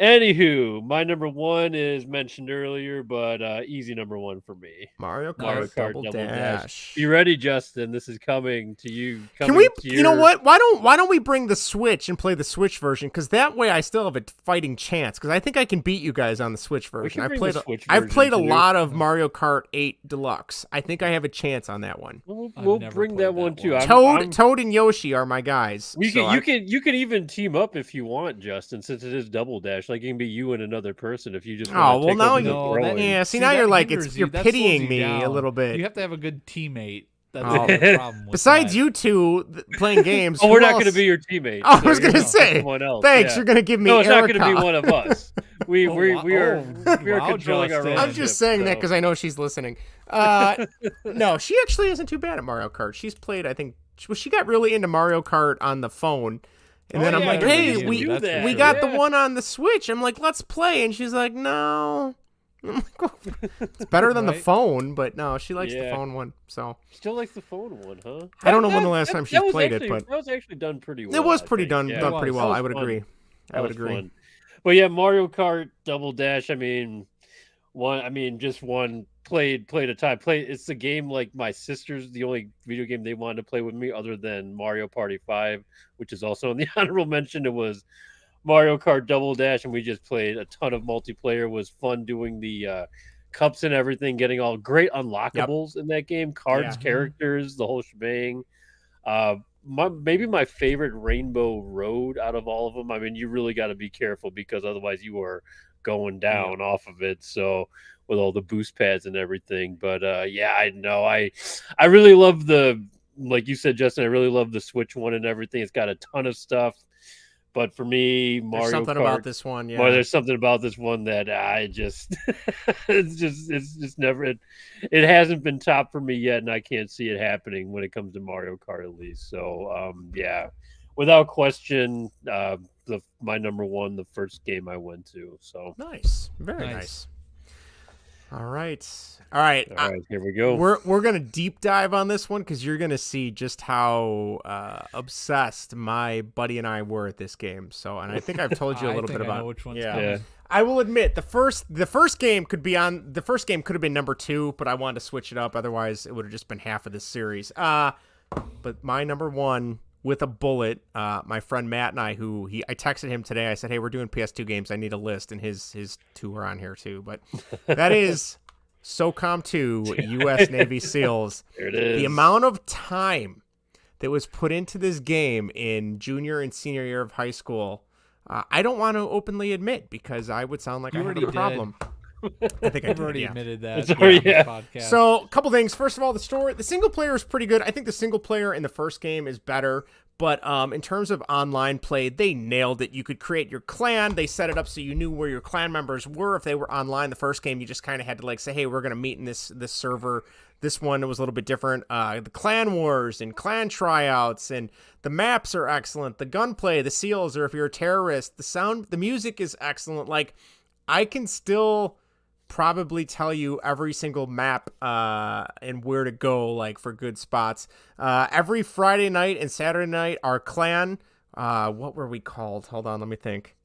Speaker 2: Anywho, my number one is mentioned earlier, but easy number one for me.
Speaker 1: Mario Kart Double Dash.
Speaker 2: Be ready, Justin. This is coming to you.
Speaker 1: Can we? You know what? Why don't we bring the Switch and play the Switch version? Because that way I still have a fighting chance. Because I think I can beat you guys on the Switch version. I've played a lot of Mario Kart 8 Deluxe. I think I have a chance on that one.
Speaker 2: We'll bring that one too.
Speaker 1: Toad and Yoshi are my guys.
Speaker 2: You can even team up if you want, Justin, since it is Double Dash. Like it can be you and another person if you just.
Speaker 1: Now you're like you're pitying me a little bit.
Speaker 3: You have to have a good teammate. That's the problem with
Speaker 1: besides you two playing games.
Speaker 2: We're not going to be your teammates.
Speaker 1: I was going to say. Thanks, you're going to give me.
Speaker 2: No, it's
Speaker 1: Erica.
Speaker 2: not going to be one of us. We are controlling our own.
Speaker 1: I'm just saying that because I know she's listening. No, she actually isn't too bad at Mario Kart. She's played. I think she got really into Mario Kart on the phone. And then I'm like, hey, we got the one on the Switch. I'm like, let's play. And she's like, no. I'm like, well, it's better than the phone, but no, she likes the phone one. So
Speaker 2: still likes the phone one, huh?
Speaker 1: I don't know when the last time she played it, but
Speaker 2: that was actually done pretty well.
Speaker 1: It was done pretty well. I would agree.
Speaker 2: Fun. But yeah, Mario Kart Double Dash. I mean, just one played a time. It's the game like my sister's the only video game they wanted to play with me other than Mario Party 5, which is also in the honorable mention. It was Mario Kart Double Dash, and we just played a ton of multiplayer. It was fun doing the cups and everything, getting all great unlockables in that game, cards, characters, the whole shebang. Maybe my favorite Rainbow Road out of all of them. I mean, you really got to be careful because otherwise you are going down off of it. So with all the boost pads and everything, but I know I really love like you said, Justin, I really love the Switch one and everything. It's got a ton of stuff. But for me, Mario
Speaker 1: there's something
Speaker 2: Kart,
Speaker 1: about this one,
Speaker 2: there's something about this one that I just, it's just never, it hasn't been top for me yet, and I can't see it happening when it comes to Mario Kart at least. So, without question, my number one, the first game I went to. So
Speaker 1: nice, very nice. All right.
Speaker 2: Here we go.
Speaker 1: We're gonna deep dive on this one because you're gonna see just how obsessed my buddy and I were at this game. So, and I think I've told you a little bit about.
Speaker 3: I know which one's
Speaker 1: coming. I will admit the first game could have been number 2, but I wanted to switch it up. Otherwise, it would have just been half of this series. But my number one. With a bullet, my friend Matt and I, I texted him today. I said, "Hey, we're doing PS2 games. I need a list," and his two are on here too. But that is Socom 2 US Navy Seals.
Speaker 2: There it is.
Speaker 1: The amount of time that was put into this game in junior and senior year of high school, I don't want to openly admit because I would sound like I had a problem. I think I've
Speaker 3: already admitted that.
Speaker 1: Podcast. So, a couple things. First of all, the single player is pretty good. I think the single player in the first game is better, but in terms of online play, they nailed it. You could create your clan. They set it up so you knew where your clan members were. If they were online the first game, you just kind of had to say, "Hey, we're going to meet in this server." This one was a little bit different. The clan wars and clan tryouts, and the maps are excellent. The gunplay, the seals, or if you're a terrorist, the music is excellent. Like, I can still probably tell you every single map and where to go, for good spots. Every Friday night and Saturday night, our clan, what were we called? Hold on, let me think.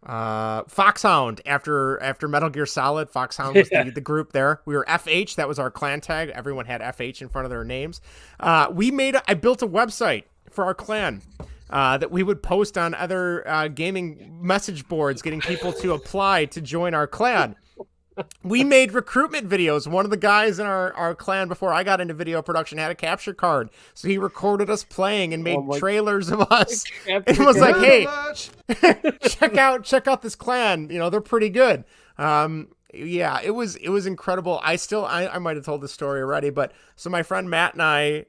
Speaker 1: Foxhound. After Metal Gear Solid, Foxhound was the group there. We were FH. That was our clan tag. Everyone had FH in front of their names. I built a website for our clan. That we would post on other gaming message boards, getting people to apply to join our clan. We made recruitment videos. One of the guys in our clan before I got into video production had a capture card. So he recorded us playing and made trailers of us. And was like, hey, check out this clan. They're pretty good. And Yeah, it was incredible. I might have told the story already, but so my friend Matt and I,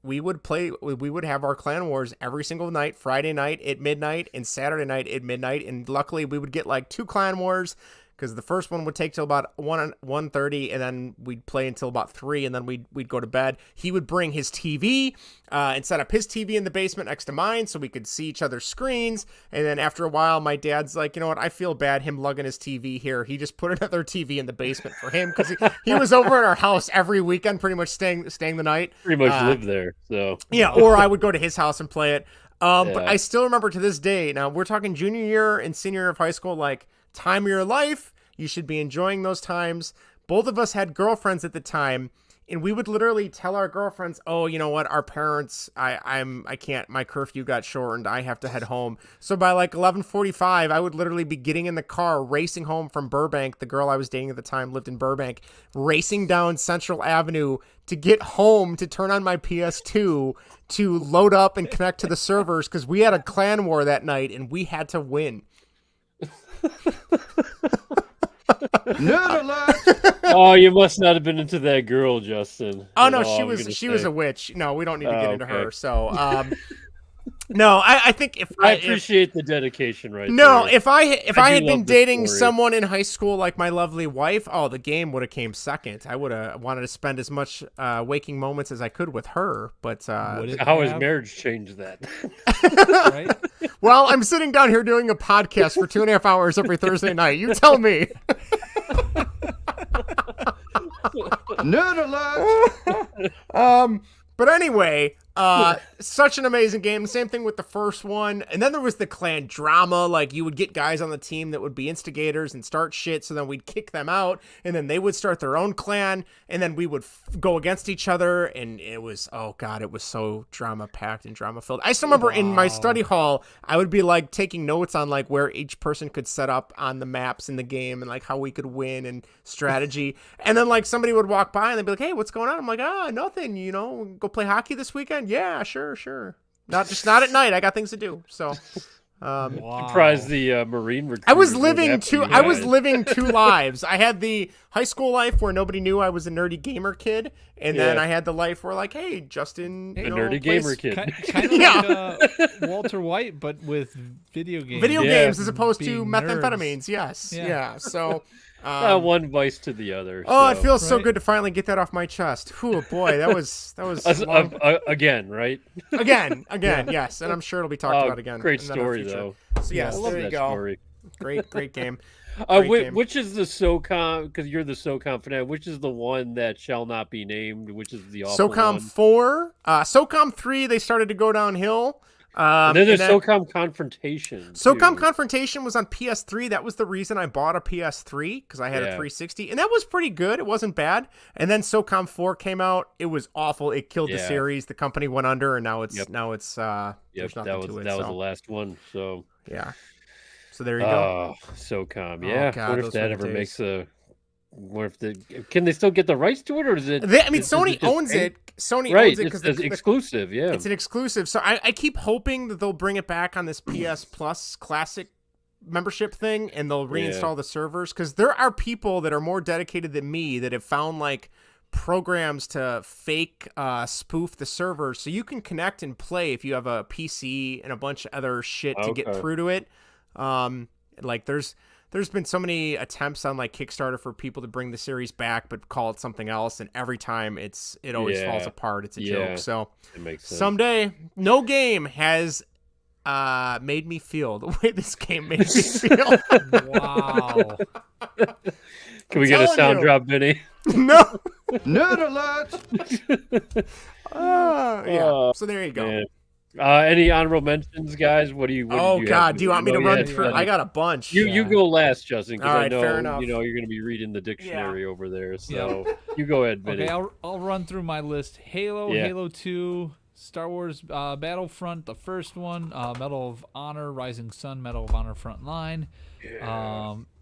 Speaker 1: we would have our clan wars every single night, Friday night at midnight and Saturday night at midnight. And luckily we would get like 2 clan wars, because the first one would take till about 1:30, and then we'd play until about 3, and then we'd go to bed. He would bring his TV and set up his TV in the basement next to mine so we could see each other's screens. And then after a while, my dad's like, you know what, I feel bad him lugging his TV here. He just put another TV in the basement for him, because he was over at our house every weekend, pretty much staying the night.
Speaker 2: Pretty much lived there, so.
Speaker 1: Yeah, or I would go to his house and play it. But I still remember to this day, now we're talking junior year and senior year of high school, like time of your life. You should be enjoying those times. Both of us had girlfriends at the time, and we would literally tell our girlfriends, oh, you know what, our parents, I can't, my curfew got shortened, I have to head home. So by like 11:45, I would literally be getting in the car, racing home from Burbank. The girl I was dating at the time lived in Burbank, racing down Central Avenue to get home to turn on my PS2 to load up and connect to the servers, because we had a clan war that night and we had to win.
Speaker 6: Nerd alert!
Speaker 2: Oh, you must not have been into that girl, Justin.
Speaker 1: Oh no, she was a witch. No, we don't need to get into her. So, no, I think
Speaker 2: I appreciate the dedication, right?
Speaker 1: No,
Speaker 2: there.
Speaker 1: if I had been dating
Speaker 2: story.
Speaker 1: someone in high school like my lovely wife, the game would have came second. I would have wanted to spend as much waking moments as I could with her. But
Speaker 2: how has marriage changed that?
Speaker 1: Right? Well, I'm sitting down here doing a podcast for 2.5 hours every Thursday night. You tell me.
Speaker 6: Nerd alert!
Speaker 1: But anyway, such an amazing game. Same thing with the first one. And then there was the clan drama. Like, you would get guys on the team that would be instigators and start shit, so then we'd kick them out, and then they would start their own clan, and then we would go against each other, and it was, oh god, it was so drama-packed and drama-filled. I still remember in my study hall, I would be, like, taking notes on, like, where each person could set up on the maps in the game, and, like, how we could win and strategy. And then, like, somebody would walk by, and they'd be like, hey, what's going on? I'm like, nothing, you know, go play hockey this weekend? Yeah, sure. Not at night. I got things to do. So,
Speaker 2: surprise the Marine recruit.
Speaker 1: I was living two lives. I had the high school life where nobody knew I was a nerdy gamer kid, and then I had the life where, like, hey, Justin,
Speaker 2: nerdy gamer kid,
Speaker 3: kind of like Walter White, but with video games.
Speaker 1: Video games as opposed to methamphetamines. Nerds. Yes, yeah. So.
Speaker 2: One vice to the other.
Speaker 1: Oh, it feels so good to finally get that off my chest. Whew, boy, that was
Speaker 2: again, right?
Speaker 1: Again, yes, and I'm sure it'll be talked about again.
Speaker 2: Great story, though.
Speaker 1: So yes, there you go.
Speaker 2: Story.
Speaker 1: Great game.
Speaker 2: Which is the SOCOM? Because you're the SOCOM fanatic. Which is the one that shall not be named? Which is the awful
Speaker 1: SOCOM
Speaker 2: one?
Speaker 1: 4, SOCOM 3. They started to go downhill.
Speaker 2: And then there's SOCOM Confrontation.
Speaker 1: SOCOM Confrontation was on PS3. That was the reason I bought a PS3, because I had a 360, and that was pretty good. It wasn't bad. And then SOCOM 4 came out. It was awful. It killed the series. The company went under, and now it's there's nothing to it.
Speaker 2: That was the last one. So
Speaker 1: yeah. So there you go.
Speaker 2: SOCOM. Yeah. I wonder if that ever makes a. Can they still get the rights to it, or is it?
Speaker 1: Sony owns it. Sony owns it because
Speaker 2: it's exclusive. Yeah,
Speaker 1: it's an exclusive. So I keep hoping that they'll bring it back on this PS Plus Classic membership thing, and they'll reinstall the servers, because there are people that are more dedicated than me that have found like programs to fake spoof the servers, so you can connect and play if you have a PC and a bunch of other shit to get through to it. Like there's been so many attempts on like Kickstarter for people to bring the series back but call it something else, and every time it always falls apart. It's a joke. So
Speaker 2: it makes sense.
Speaker 1: Someday, no game has made me feel the way this game made me feel.
Speaker 3: Wow.
Speaker 2: Can we get a sound drop, Vinny?
Speaker 1: No.
Speaker 6: Nerd
Speaker 1: alert. So there you go.
Speaker 2: Man. Any honorable mentions, guys? What do you?
Speaker 1: Do you want me to run through? I got a bunch.
Speaker 2: You go last, Justin, because I know
Speaker 1: fair enough.
Speaker 2: you're going to be reading the dictionary over there. So you go ahead, Vinny.
Speaker 3: Okay, I'll run through my list. Halo, Halo 2, Star Wars Battlefront, the first one, Medal of Honor, Rising Sun, Medal of Honor Frontline,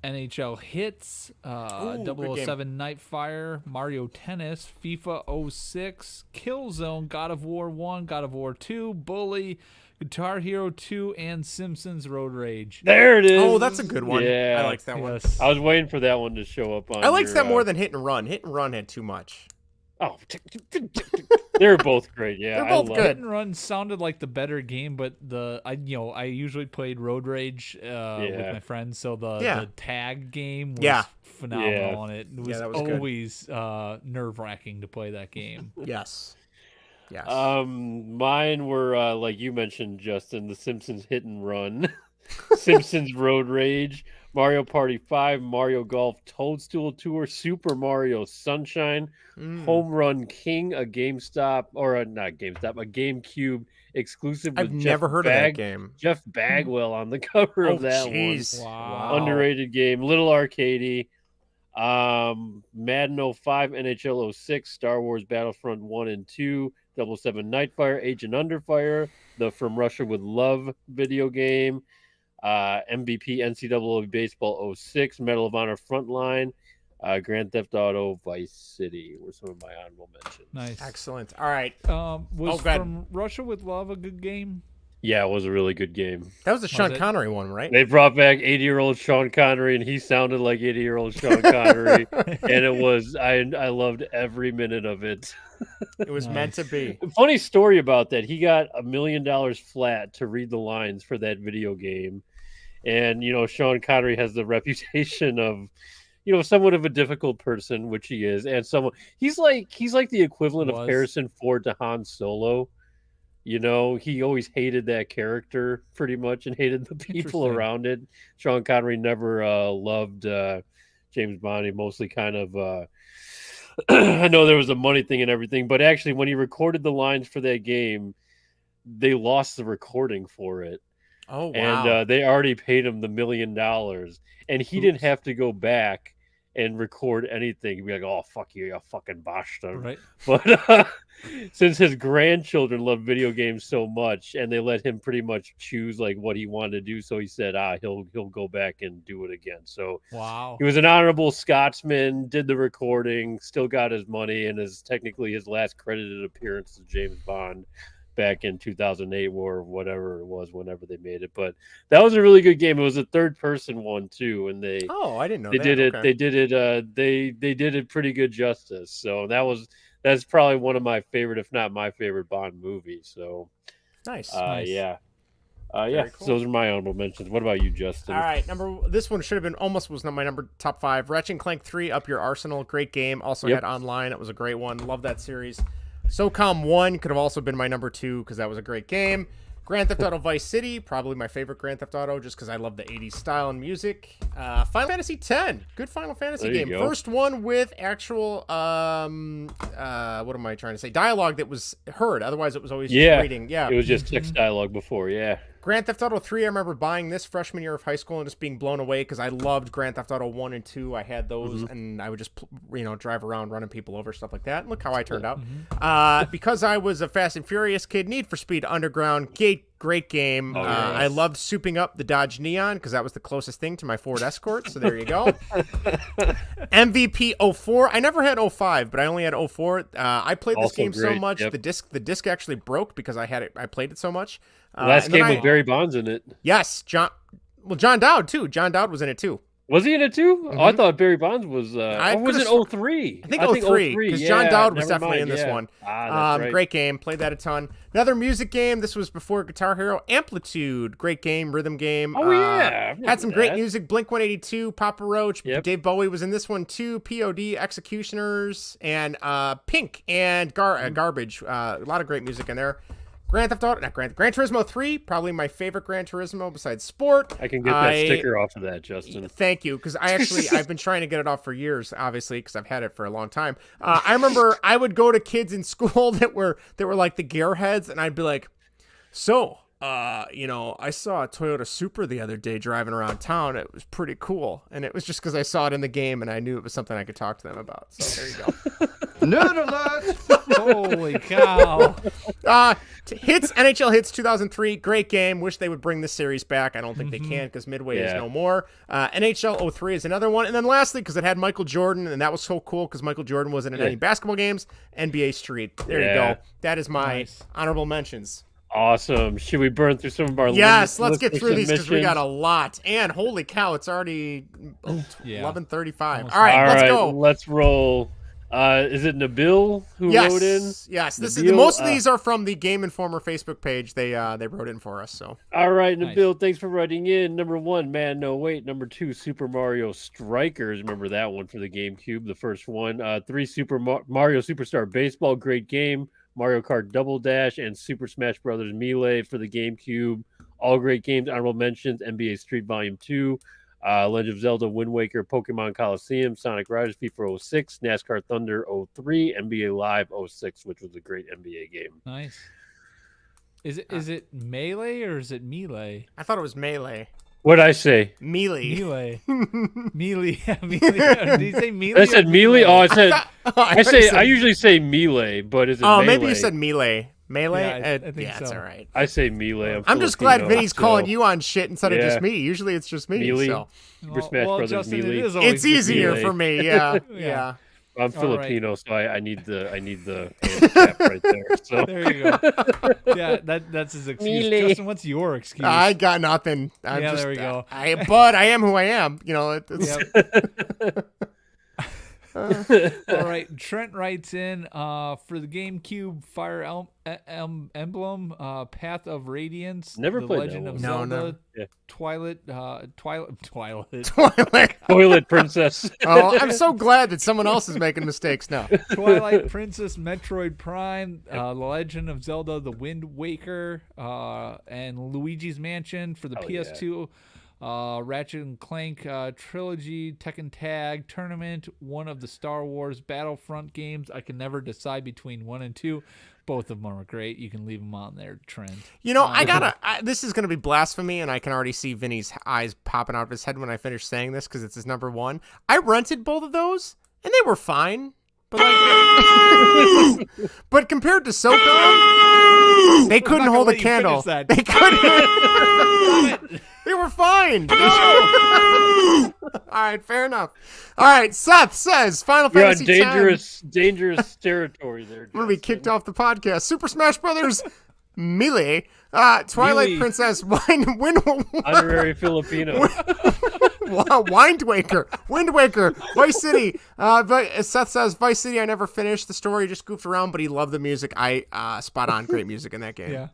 Speaker 3: NHL Hits, 007 Nightfire, Mario Tennis, FIFA 06, Killzone, God of War 1, God of War 2, Bully, Guitar Hero 2 and Simpsons Road Rage.
Speaker 2: There it is.
Speaker 1: Oh, that's a good one.
Speaker 2: Yeah.
Speaker 1: I liked that one.
Speaker 2: I was waiting for that one to show up on
Speaker 1: I liked that more than Hit and Run. Hit and Run had too much.
Speaker 2: Oh, they were both great. Yeah,
Speaker 1: they're both good.
Speaker 3: Hit and Run sounded like the better game, but I usually played Road Rage with my friends, so the tag game was phenomenal on it. It was, always nerve-wracking to play that game.
Speaker 1: Yes.
Speaker 2: Mine were like you mentioned, Justin, the Simpsons Hit and Run, Simpsons Road Rage, Mario Party 5, Mario Golf Toadstool Tour, Super Mario Sunshine, Home Run King, a GameCube exclusive.
Speaker 1: I've never heard of that game.
Speaker 2: Jeff Bagwell on the cover of that one.
Speaker 3: Wow.
Speaker 2: Underrated game, little arcadey. Madden 05, NHL 06, Star Wars Battlefront 1 and 2, 007 Nightfire, Agent Underfire, the From Russia with Love video game, MVP NCAA Baseball 06, Medal of Honor Frontline, Grand Theft Auto Vice City were some of my honorable mentions.
Speaker 3: Nice.
Speaker 1: Excellent. All right.
Speaker 3: Was From Russia with Love a good game?
Speaker 2: Yeah, it was a really good game.
Speaker 1: That was the Sean Connery one, right?
Speaker 2: They brought back 80-year-old Sean Connery, and he sounded like 80-year-old Sean Connery. And it was, I loved every minute of it.
Speaker 1: It was meant to be.
Speaker 2: Funny story about that. He got $1 million flat to read the lines for that video game. And, Sean Connery has the reputation of, somewhat of a difficult person, which he is. And he's like the equivalent of Harrison Ford to Han Solo. He always hated that character pretty much and hated the people around it. Sean Connery never loved James Bond. He mostly kind of I know there was a money thing and everything, but actually when he recorded the lines for that game, they lost the recording for it.
Speaker 1: Oh, wow.
Speaker 2: And they already paid him the $1 million, and he didn't have to go back and record anything. He'd be like, "Oh, fuck you fucking bastard."
Speaker 3: Right.
Speaker 2: But since his grandchildren love video games so much, and they let him pretty much choose like what he wanted to do, so he said, he'll go back and do it again. So
Speaker 3: wow,
Speaker 2: he was an honorable Scotsman, did the recording, still got his money, and is technically his last credited appearance as James Bond back in 2008 or whatever it was, whenever they made it. But that was a really good game. It was a third-person one too, and I didn't know they did it. Okay. They did it. They did it pretty good justice. So that's probably one of my favorite, if not my favorite, Bond movie. So
Speaker 1: nice.
Speaker 2: Yeah.
Speaker 1: Cool.
Speaker 2: So those are my honorable mentions. What about you, Justin?
Speaker 1: All right, this one should have been was not my number top 5. Ratchet and Clank 3, Up Your Arsenal, great game. Also had online. It was a great one. Love that series. SOCOM 1 could have also been my number 2 because that was a great game. Grand Theft Auto Vice City, probably my favorite Grand Theft Auto just because I love the 80s style and music. Final Fantasy X, good Final Fantasy game. First one with actual, what am I trying to say? Dialogue that was heard. Otherwise, it was always just reading. Yeah,
Speaker 2: it was just text dialogue before,
Speaker 1: Grand Theft Auto 3, I remember buying this freshman year of high school and just being blown away because I loved Grand Theft Auto 1 and 2. I had those, and I would just, drive around running people over, stuff like that. And look how I turned out. Because I was a Fast and Furious kid, Need for Speed Underground, great game. I loved souping up the Dodge Neon because that was the closest thing to my Ford Escort, so there you go. MVP 04. I never had 05, but I only had 04. I played this game so much, the disc actually broke because I played it so much.
Speaker 2: Last game with Barry Bonds in it.
Speaker 1: Yes, John Dowd too. John Dowd was in it too.
Speaker 2: Was he in it too? Oh, I thought Barry Bonds was. Or was it 03?
Speaker 1: I think 03 because John Dowd was definitely in this one.
Speaker 2: That's right.
Speaker 1: Great game. Played that a ton. Another music game. This was before Guitar Hero. Amplitude. Great game. Rhythm game.
Speaker 2: Oh yeah.
Speaker 1: Had some great music. Blink-182. Papa Roach. Yep. Dave Bowie was in this one too. POD. Executioners. And Pink and Garbage. A lot of great music in there. Gran Turismo 3, probably my favorite Gran Turismo besides Sport.
Speaker 2: I can get that sticker off of that, Justin.
Speaker 1: Thank you, because I've been trying to get it off for years, obviously, because I've had it for a long time. I remember I would go to kids in school that were like the gearheads, and I'd be like, so, I saw a Toyota Supra the other day driving around town. It was pretty cool, and it was just because I saw it in the game, and I knew it was something I could talk to them about. So there you go.
Speaker 3: Nerd alert! Holy cow!
Speaker 1: NHL Hits 2003, great game. Wish they would bring this series back. I don't think they can because Midway is no more. NHL 03 is another one. And then lastly, because it had Michael Jordan, and that was so cool because Michael Jordan wasn't in any basketball games, NBA Street. There you go. That is my honorable mentions.
Speaker 2: Awesome. Should we burn through some of our
Speaker 1: Yes, let's get through these because we got a lot. And holy cow, it's already 11:35. All right, let's go.
Speaker 2: Let's roll. Is it Nabil who wrote in?
Speaker 1: Yes, most of these are from the Game Informer Facebook page. They wrote in for us. So
Speaker 2: all right, Nabil, thanks for writing in. Number 1, Man No Wait. Number 2, Super Mario Strikers. Remember that one for the GameCube, the first one. 3, Super Mario Superstar Baseball. Great game. Mario Kart Double Dash and Super Smash Brothers Melee for the GameCube. All great games. Honorable mentions: NBA Street Volume 2. Legend of Zelda, Wind Waker, Pokemon Coliseum, Sonic Riders, FIFA 06, NASCAR Thunder 03, NBA Live 06, which was a great NBA game.
Speaker 3: Nice. Is it Melee or is it Melee?
Speaker 1: I thought it was Melee.
Speaker 2: What'd I say?
Speaker 1: Melee.
Speaker 3: Melee. Melee. Yeah, Melee. Did you say Melee?
Speaker 2: I said Melee. Oh, I usually say Melee, but is it Melee?
Speaker 1: Maybe you said Melee. Melee?
Speaker 3: Yeah, I think so.
Speaker 1: It's all right.
Speaker 2: I say Melee.
Speaker 1: I'm just glad Vinny's calling you on shit instead of just me. Usually it's just me.
Speaker 2: Melee.
Speaker 1: So.
Speaker 2: Super Smash Brothers
Speaker 3: Justin,
Speaker 2: Melee.
Speaker 1: It's easier for me. Yeah. Yeah.
Speaker 2: I'm Filipino, so I need the handicap right there. So
Speaker 3: there you go. Yeah, that's his excuse.
Speaker 2: Melee.
Speaker 3: Justin, what's your excuse?
Speaker 1: I got nothing.
Speaker 3: There we go.
Speaker 1: But I am who I am. You know.
Speaker 3: All right, Trent writes in for the GameCube Fire Emblem, Path of Radiance,
Speaker 2: Never
Speaker 3: the
Speaker 2: played
Speaker 3: Legend
Speaker 2: that
Speaker 3: of
Speaker 2: one.
Speaker 3: Zelda,
Speaker 2: Yeah.
Speaker 3: Twilight
Speaker 2: Toilet Princess.
Speaker 1: Oh, I'm so glad that someone else is making mistakes now.
Speaker 3: Twilight Princess, Metroid Prime, The Legend of Zelda, The Wind Waker, and Luigi's Mansion for the PS2. Ratchet and Clank Trilogy, Tekken Tag Tournament, one of the Star Wars Battlefront games. I can never decide between 1 and 2. Both of them are great. You can leave them on there, Trent.
Speaker 1: You know, this is going to be blasphemy, and I can already see Vinny's eyes popping out of his head when I finish saying this because it's his number 1. I rented both of those, and they were fine. But but compared to Socom, they couldn't hold a candle. They couldn't. They were fine. No. All right, fair enough. All right, Seth says Final Fantasy X.
Speaker 2: dangerous territory there.
Speaker 1: I'm gonna be kicked off the podcast. Super Smash Brothers Melee, Twilight Princess,
Speaker 2: Honorary Filipino.
Speaker 1: Wind Waker, Vice City. Seth says Vice City I never finished. The story just goofed around, but he loved the music. Spot on, great music in that game.
Speaker 3: Yeah.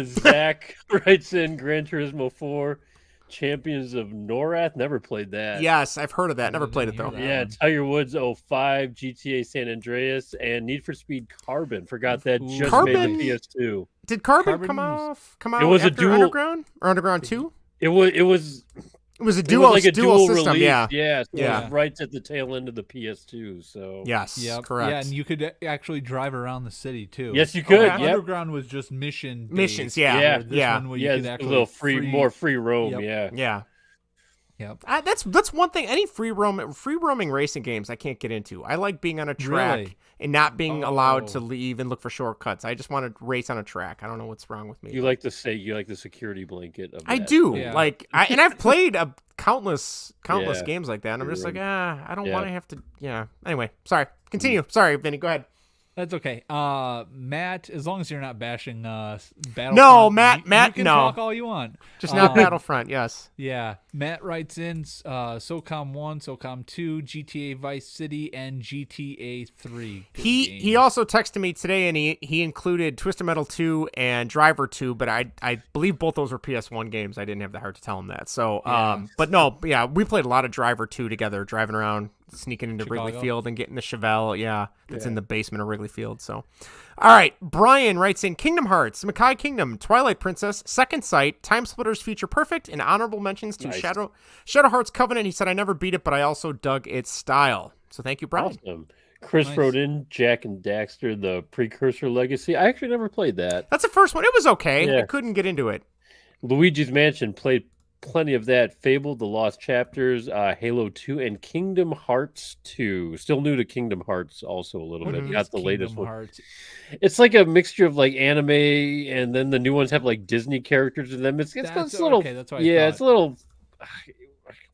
Speaker 2: Zach writes in Gran Turismo 4, Champions of Norath. Never played that.
Speaker 1: Yes, I've heard of that. Never played it though.
Speaker 2: Yeah, Tiger Woods 05, GTA San Andreas, and Need for Speed Carbon. Forgot that just made the PS2.
Speaker 1: Did Carbon come out?
Speaker 2: It was
Speaker 1: after
Speaker 2: a dual
Speaker 1: Underground or Underground 2?
Speaker 2: It was
Speaker 1: a dual system,
Speaker 2: release.
Speaker 1: Yeah.
Speaker 2: So it was right at the tail end of the PS2. So
Speaker 1: yes, correct.
Speaker 3: Yeah, and you could actually drive around the city too.
Speaker 2: Yes, you could.
Speaker 3: Underground was just missions.
Speaker 1: Yeah,
Speaker 3: This one where you could actually
Speaker 2: a little more free roam.
Speaker 1: Yeah.
Speaker 3: Yep.
Speaker 1: That's one thing. Any free roaming racing games I can't get into. I like being on a track and not being allowed to leave and look for shortcuts. I just want to race on a track. I don't know what's wrong with me.
Speaker 2: You like the security blanket of that.
Speaker 1: I do. Yeah. And I've played countless games like that. And I'm just like, I don't want to have to. Yeah. Anyway, sorry. Continue. Sorry, Vinny. Go ahead.
Speaker 3: That's okay. Matt, as long as you're not bashing Battlefront.
Speaker 1: No, Matt,
Speaker 3: you can
Speaker 1: no.
Speaker 3: talk all you want.
Speaker 1: Just not Battlefront, yes.
Speaker 3: Yeah. Matt writes in SOCOM 1, SOCOM 2, GTA Vice City, and GTA 3.
Speaker 1: He also texted me today, and he included Twisted Metal 2 and Driver 2, but I believe both those were PS1 games. I didn't have the heart to tell him that. So, but no, we played a lot of Driver 2 together, driving around, sneaking into Wrigley Field and getting the Chevelle, that's in the basement of Wrigley Field. So, all right, Brian writes in Kingdom Hearts, Makai Kingdom, Twilight Princess, Second Sight, Time Splitters Future Perfect, and honorable mentions to Shadow Hearts Covenant. He said, I never beat it, but I also dug its style. So thank you, Brian.
Speaker 2: Awesome. Chris wrote in Jak and Daxter, the Precursor Legacy. I actually never played that.
Speaker 1: That's the first one. It was okay. I couldn't get into it.
Speaker 2: Luigi's Mansion, played plenty of that. Fable, The Lost Chapters, Halo 2, and Kingdom Hearts 2. Still new to Kingdom Hearts also a little bit. Got the latest one. It's like a mixture of like anime, and then the new ones have like Disney characters in them. It's a little...
Speaker 3: Okay, that's what
Speaker 2: it's a little...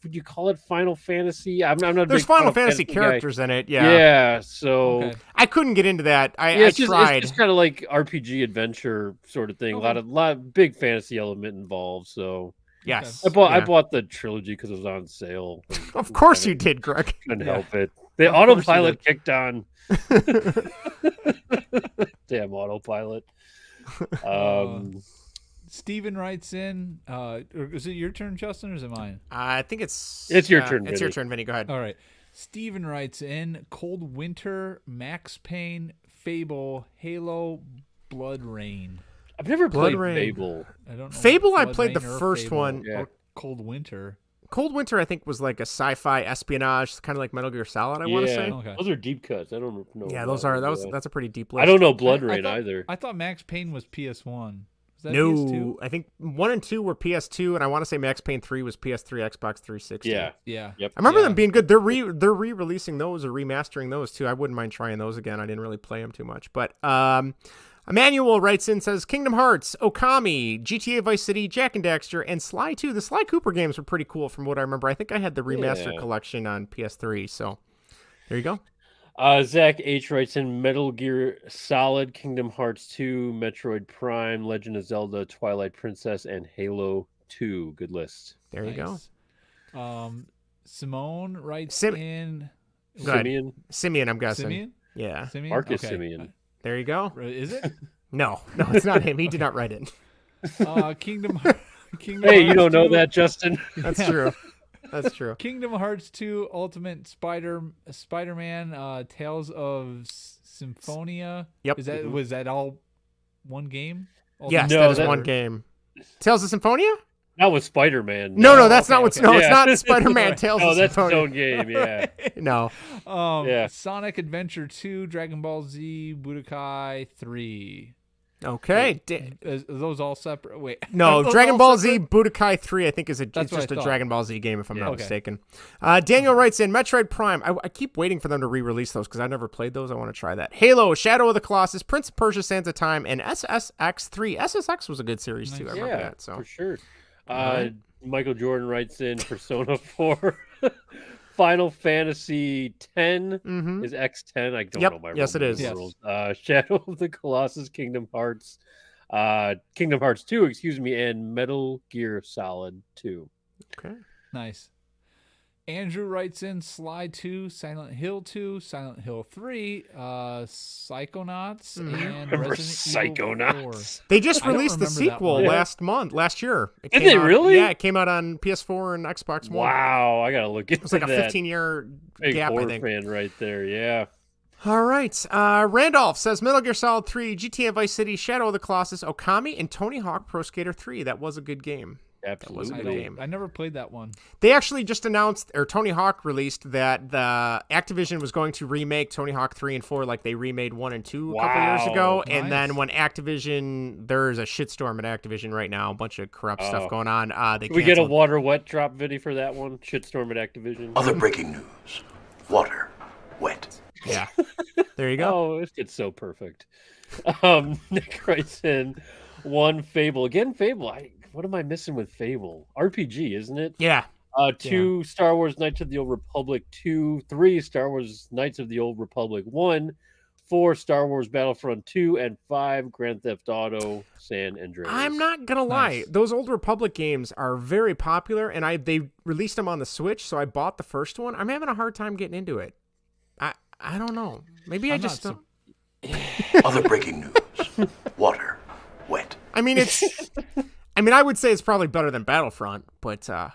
Speaker 2: would you call it Final Fantasy? I'm not.
Speaker 1: There's Final Fantasy characters in it. Yeah.
Speaker 2: Yeah. So
Speaker 1: I couldn't get into that. I tried.
Speaker 2: It's just kind of like RPG adventure sort of thing. A lot of big fantasy element involved. So
Speaker 1: yes,
Speaker 2: I bought the trilogy because it was on sale.
Speaker 1: Of course you did, Greg.
Speaker 2: Couldn't help it. The autopilot kicked on. Damn autopilot.
Speaker 3: Steven writes in, is it your turn, Justin, or is it mine?
Speaker 1: I think it's
Speaker 2: your turn.
Speaker 1: It's your turn, Vinny. Go ahead.
Speaker 3: All right. Steven writes in, Cold Winter, Max Payne, Fable, Halo, Blood Rain.
Speaker 2: I've never played Fable.
Speaker 3: I don't know.
Speaker 1: Fable, I played the first one.
Speaker 3: Or Cold Winter.
Speaker 1: Cold Winter, I think, was like a sci-fi espionage, kind of like Metal Gear Solid. I want to say.
Speaker 3: Okay.
Speaker 2: Those are deep cuts. I don't know.
Speaker 1: Yeah, that's a pretty deep list.
Speaker 2: I don't know Blood Rain either.
Speaker 3: I thought Max Payne was PS1. Is that
Speaker 1: No,
Speaker 3: PS2?
Speaker 1: I think 1 and 2 were PS2, and I want to say Max Payne 3 was PS3, Xbox 360.
Speaker 3: Yeah.
Speaker 2: Yep.
Speaker 1: I remember them being good. They're re-releasing those or remastering those too. I wouldn't mind trying those again. I didn't really play them too much, but Emmanuel writes in, says Kingdom Hearts, Okami, GTA Vice City, Jak and Daxter, and Sly 2. The Sly Cooper games were pretty cool from what I remember. I think I had the remastered collection on PS3, so there you go.
Speaker 2: Zach H. writes in Metal Gear Solid, Kingdom Hearts 2, Metroid Prime, Legend of Zelda, Twilight Princess, and Halo 2. Good list.
Speaker 1: There you go.
Speaker 3: Simone writes
Speaker 2: in...
Speaker 1: Simeon, I'm guessing.
Speaker 3: Simeon?
Speaker 1: Yeah.
Speaker 3: Simeon?
Speaker 2: Marcus Simeon.
Speaker 1: There you go.
Speaker 3: Is it?
Speaker 1: No, it's not him. He did not write it.
Speaker 3: Kingdom
Speaker 2: Hey, you don't know that, Justin.
Speaker 1: That's true. That's true.
Speaker 3: Kingdom Hearts 2 Ultimate Spider-Man Tales of Symphonia.
Speaker 1: Yep.
Speaker 3: Was that all one game?
Speaker 1: Yes, that is one game. Tales of Symphonia?
Speaker 2: That was Spider-Man.
Speaker 1: No, that's not what's... No, it's not Spider-Man Tales of
Speaker 2: that's
Speaker 1: Symphonia.
Speaker 2: its own game, yeah.
Speaker 1: No.
Speaker 3: Sonic Adventure 2, Dragon Ball Z, Budokai 3.
Speaker 1: Okay.
Speaker 3: Are those all separate? Wait.
Speaker 1: No, Dragon Ball Z Budokai 3, I think, is it's just a
Speaker 3: thought.
Speaker 1: Dragon Ball Z game, if I'm not mistaken. Daniel writes in, Metroid Prime. I keep waiting for them to re-release those because I never played those. I want to try that. Halo, Shadow of the Colossus, Prince of Persia, Sands of Time, and SSX 3. SSX was a good series, too. I remember that. So.
Speaker 2: For sure. Michael Jordan writes in Persona 4. Final Fantasy 10 is X10. I don't know my
Speaker 1: yes, it is.
Speaker 2: rules. Shadow of the Colossus, Kingdom Hearts 2, and Metal Gear Solid 2.
Speaker 1: Okay.
Speaker 3: Nice. Andrew writes in Sly 2, Silent Hill 2, Silent Hill 3, Psychonauts, and Resident Evil 4.
Speaker 1: They just released the sequel last year.
Speaker 2: Did they really?
Speaker 1: Yeah, it came out on PS4 and Xbox One.
Speaker 2: Wow, I gotta look into that.
Speaker 1: It was like a 15-year gap, I think.
Speaker 2: Fan right there, yeah.
Speaker 1: All right. Randolph says Metal Gear Solid 3, GTA Vice City, Shadow of the Colossus, Okami, and Tony Hawk Pro Skater 3. That was a good game.
Speaker 2: Absolutely.
Speaker 3: I never played that one.
Speaker 1: They actually just announced, or Tony Hawk released, that the Activision was going to remake Tony Hawk 3 and 4 like they remade 1 and 2 a couple years ago.
Speaker 3: Nice.
Speaker 1: And then when Activision, there's a shitstorm at Activision right now, a bunch of corrupt stuff going on.
Speaker 2: Can we get a water wet drop video for that one? Shitstorm at Activision.
Speaker 9: Other breaking news. Water wet.
Speaker 1: Yeah. There you go.
Speaker 2: Oh, it's so perfect. Nick writes in one Fable. Again, Fable. What am I missing with Fable? RPG, isn't it?
Speaker 1: Yeah.
Speaker 2: 2 Star Wars Knights of the Old Republic 2, 3 Star Wars Knights of the Old Republic 1, 4 Star Wars Battlefront 2, and 5 Grand Theft Auto San Andreas.
Speaker 1: I'm not gonna lie, those Old Republic games are very popular, and they released them on the Switch, so I bought the first one. I'm having a hard time getting into it. I don't know. Maybe I just don't.
Speaker 9: Other breaking news. Water wet.
Speaker 1: I mean, I would say it's probably better than Battlefront, but
Speaker 3: I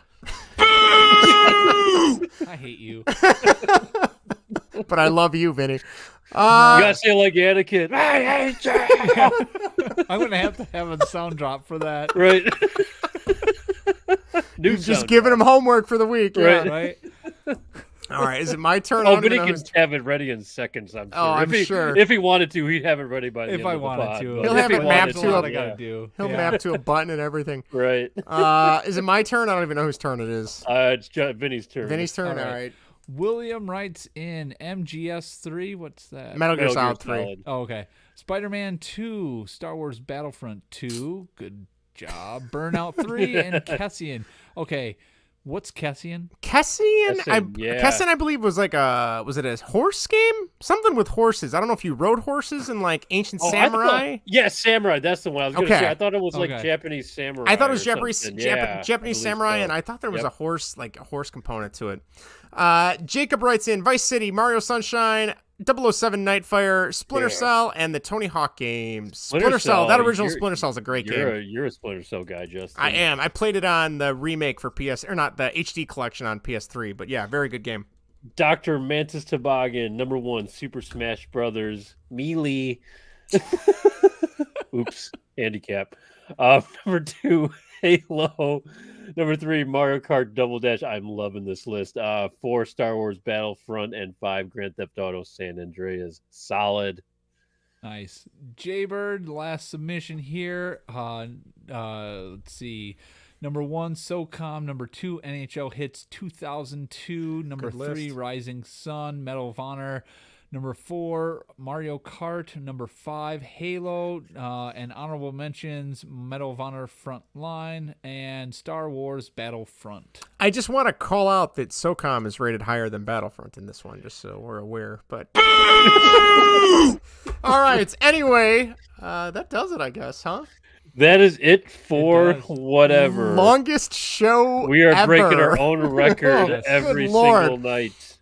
Speaker 3: hate you.
Speaker 1: But I love you, Vinny. You
Speaker 2: gotta say it like Anakin. I hate you.
Speaker 3: I'm gonna have to have a sound drop for that.
Speaker 2: Right.
Speaker 1: Just giving him homework for the week.
Speaker 3: Right.
Speaker 1: All right, is it my turn?
Speaker 2: Oh, but he can have it ready in seconds, I'm sure.
Speaker 1: I'm sure.
Speaker 2: If he wanted to, he'd have it ready by the end of the pod.
Speaker 3: If I wanted to.
Speaker 1: He'll have it mapped to
Speaker 3: He'll
Speaker 1: map to a button and everything.
Speaker 2: Right.
Speaker 1: Is it my turn? I don't even know whose turn it is.
Speaker 2: It's Vinny's turn.
Speaker 1: Vinny's turn? All right.
Speaker 3: William writes in MGS3. What's that?
Speaker 1: Metal Gear Solid 3.
Speaker 3: Oh, okay. Spider-Man 2, Star Wars Battlefront 2. Good job. Burnout 3 and Kessian. Okay. What's Kessian?
Speaker 1: Kessian, I believe was like was it a horse game? Something with horses. I don't know if you rode horses in like Ancient Samurai.
Speaker 2: Samurai. That's the one I was going to say. I thought it was like Japanese Samurai.
Speaker 1: I thought it was Japanese Samurai,
Speaker 2: so.
Speaker 1: and I thought there was a horse component to it. Jacob writes in Vice City, Mario Sunshine, 007 Nightfire, Splinter Cell, and the Tony Hawk games. Splinter Cell, that original Splinter Cell is a great game.
Speaker 2: You're a Splinter Cell guy, Justin.
Speaker 1: I am. I played it on the remake for not the HD collection on PS3, but yeah, very good game.
Speaker 2: Dr. Mantis Toboggan, number 1, Super Smash Brothers, Melee. Oops, handicap. Number 2, Halo. Number 3, Mario Kart Double Dash. I'm loving this list. 4, Star Wars Battlefront, and 5, Grand Theft Auto San Andreas. Solid.
Speaker 3: Nice. Jaybird, last submission here. Let's see. Number 1, SOCOM. Number 2, NHL Hits 2002. Number 3, Rising Sun, Medal of Honor. Number 4, Mario Kart. Number 5, Halo. And honorable mentions, Medal of Honor Frontline and Star Wars Battlefront.
Speaker 1: I just want to call out that SOCOM is rated higher than Battlefront in this one, just so we're aware. But all right. Anyway, that does it, I guess, huh?
Speaker 2: That is it for whatever.
Speaker 1: Longest show
Speaker 2: We are
Speaker 1: ever.
Speaker 2: breaking our own record every single night.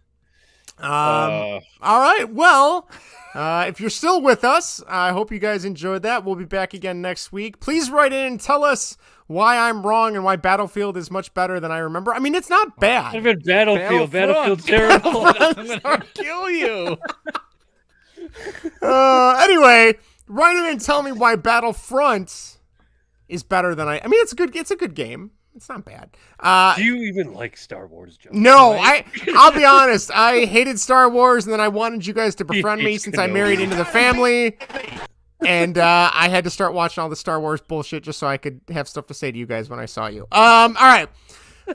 Speaker 1: All right. Well, if you're still with us, I hope you guys enjoyed that. We'll be back again next week. Please write in and tell us why I'm wrong and why Battlefield is much better than I remember. I mean, it's not bad.
Speaker 2: Even Battlefield's terrible.
Speaker 1: I'm gonna kill you. Anyway, write in and tell me why Battlefront is better than I mean, it's a good game. It's not bad.
Speaker 2: Do you even like Star Wars, Joe?
Speaker 1: No, I'll be honest. I hated Star Wars, and then I wanted you guys to befriend me since I married into the family. And I had to start watching all the Star Wars bullshit just so I could have stuff to say to you guys when I saw you. All right.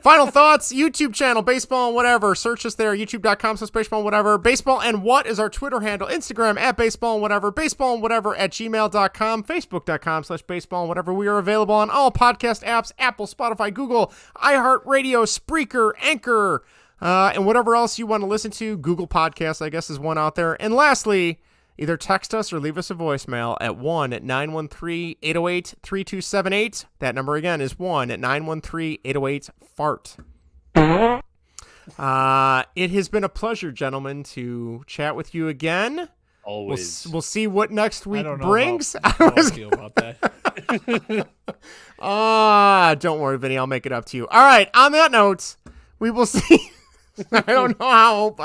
Speaker 1: Final thoughts, YouTube channel, Baseball and Whatever. Search us there, youtube.com/baseball and whatever. Baseball and What is our Twitter handle. Instagram @baseball and whatever. Baseball and Whatever @gmail.com. Facebook.com/baseball and whatever. We are available on all podcast apps, Apple, Spotify, Google, iHeartRadio, Spreaker, Anchor, and whatever else you want to listen to. Google Podcasts, I guess, is one out there. And lastly, either text us or leave us a voicemail at 1-913-808-3278. That number again is 1-913-808-FART. It has been a pleasure, gentlemen, to chat with you again.
Speaker 2: Always.
Speaker 1: We'll see what next week brings.
Speaker 3: I feel about that.
Speaker 1: Don't worry, Vinny. I'll make it up to you. All right. On that note, we will see. I don't know how.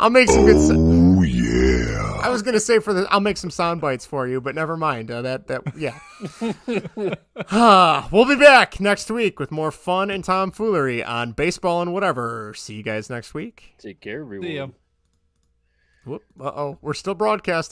Speaker 1: I'll make some good.
Speaker 9: Oh yeah.
Speaker 1: I was gonna say I'll make some sound bites for you, but never mind. Yeah. We'll be back next week with more fun and tomfoolery on Baseball and Whatever. See you guys next week.
Speaker 2: Take care, everyone.
Speaker 3: See ya.
Speaker 1: Whoop. We're still broadcasting.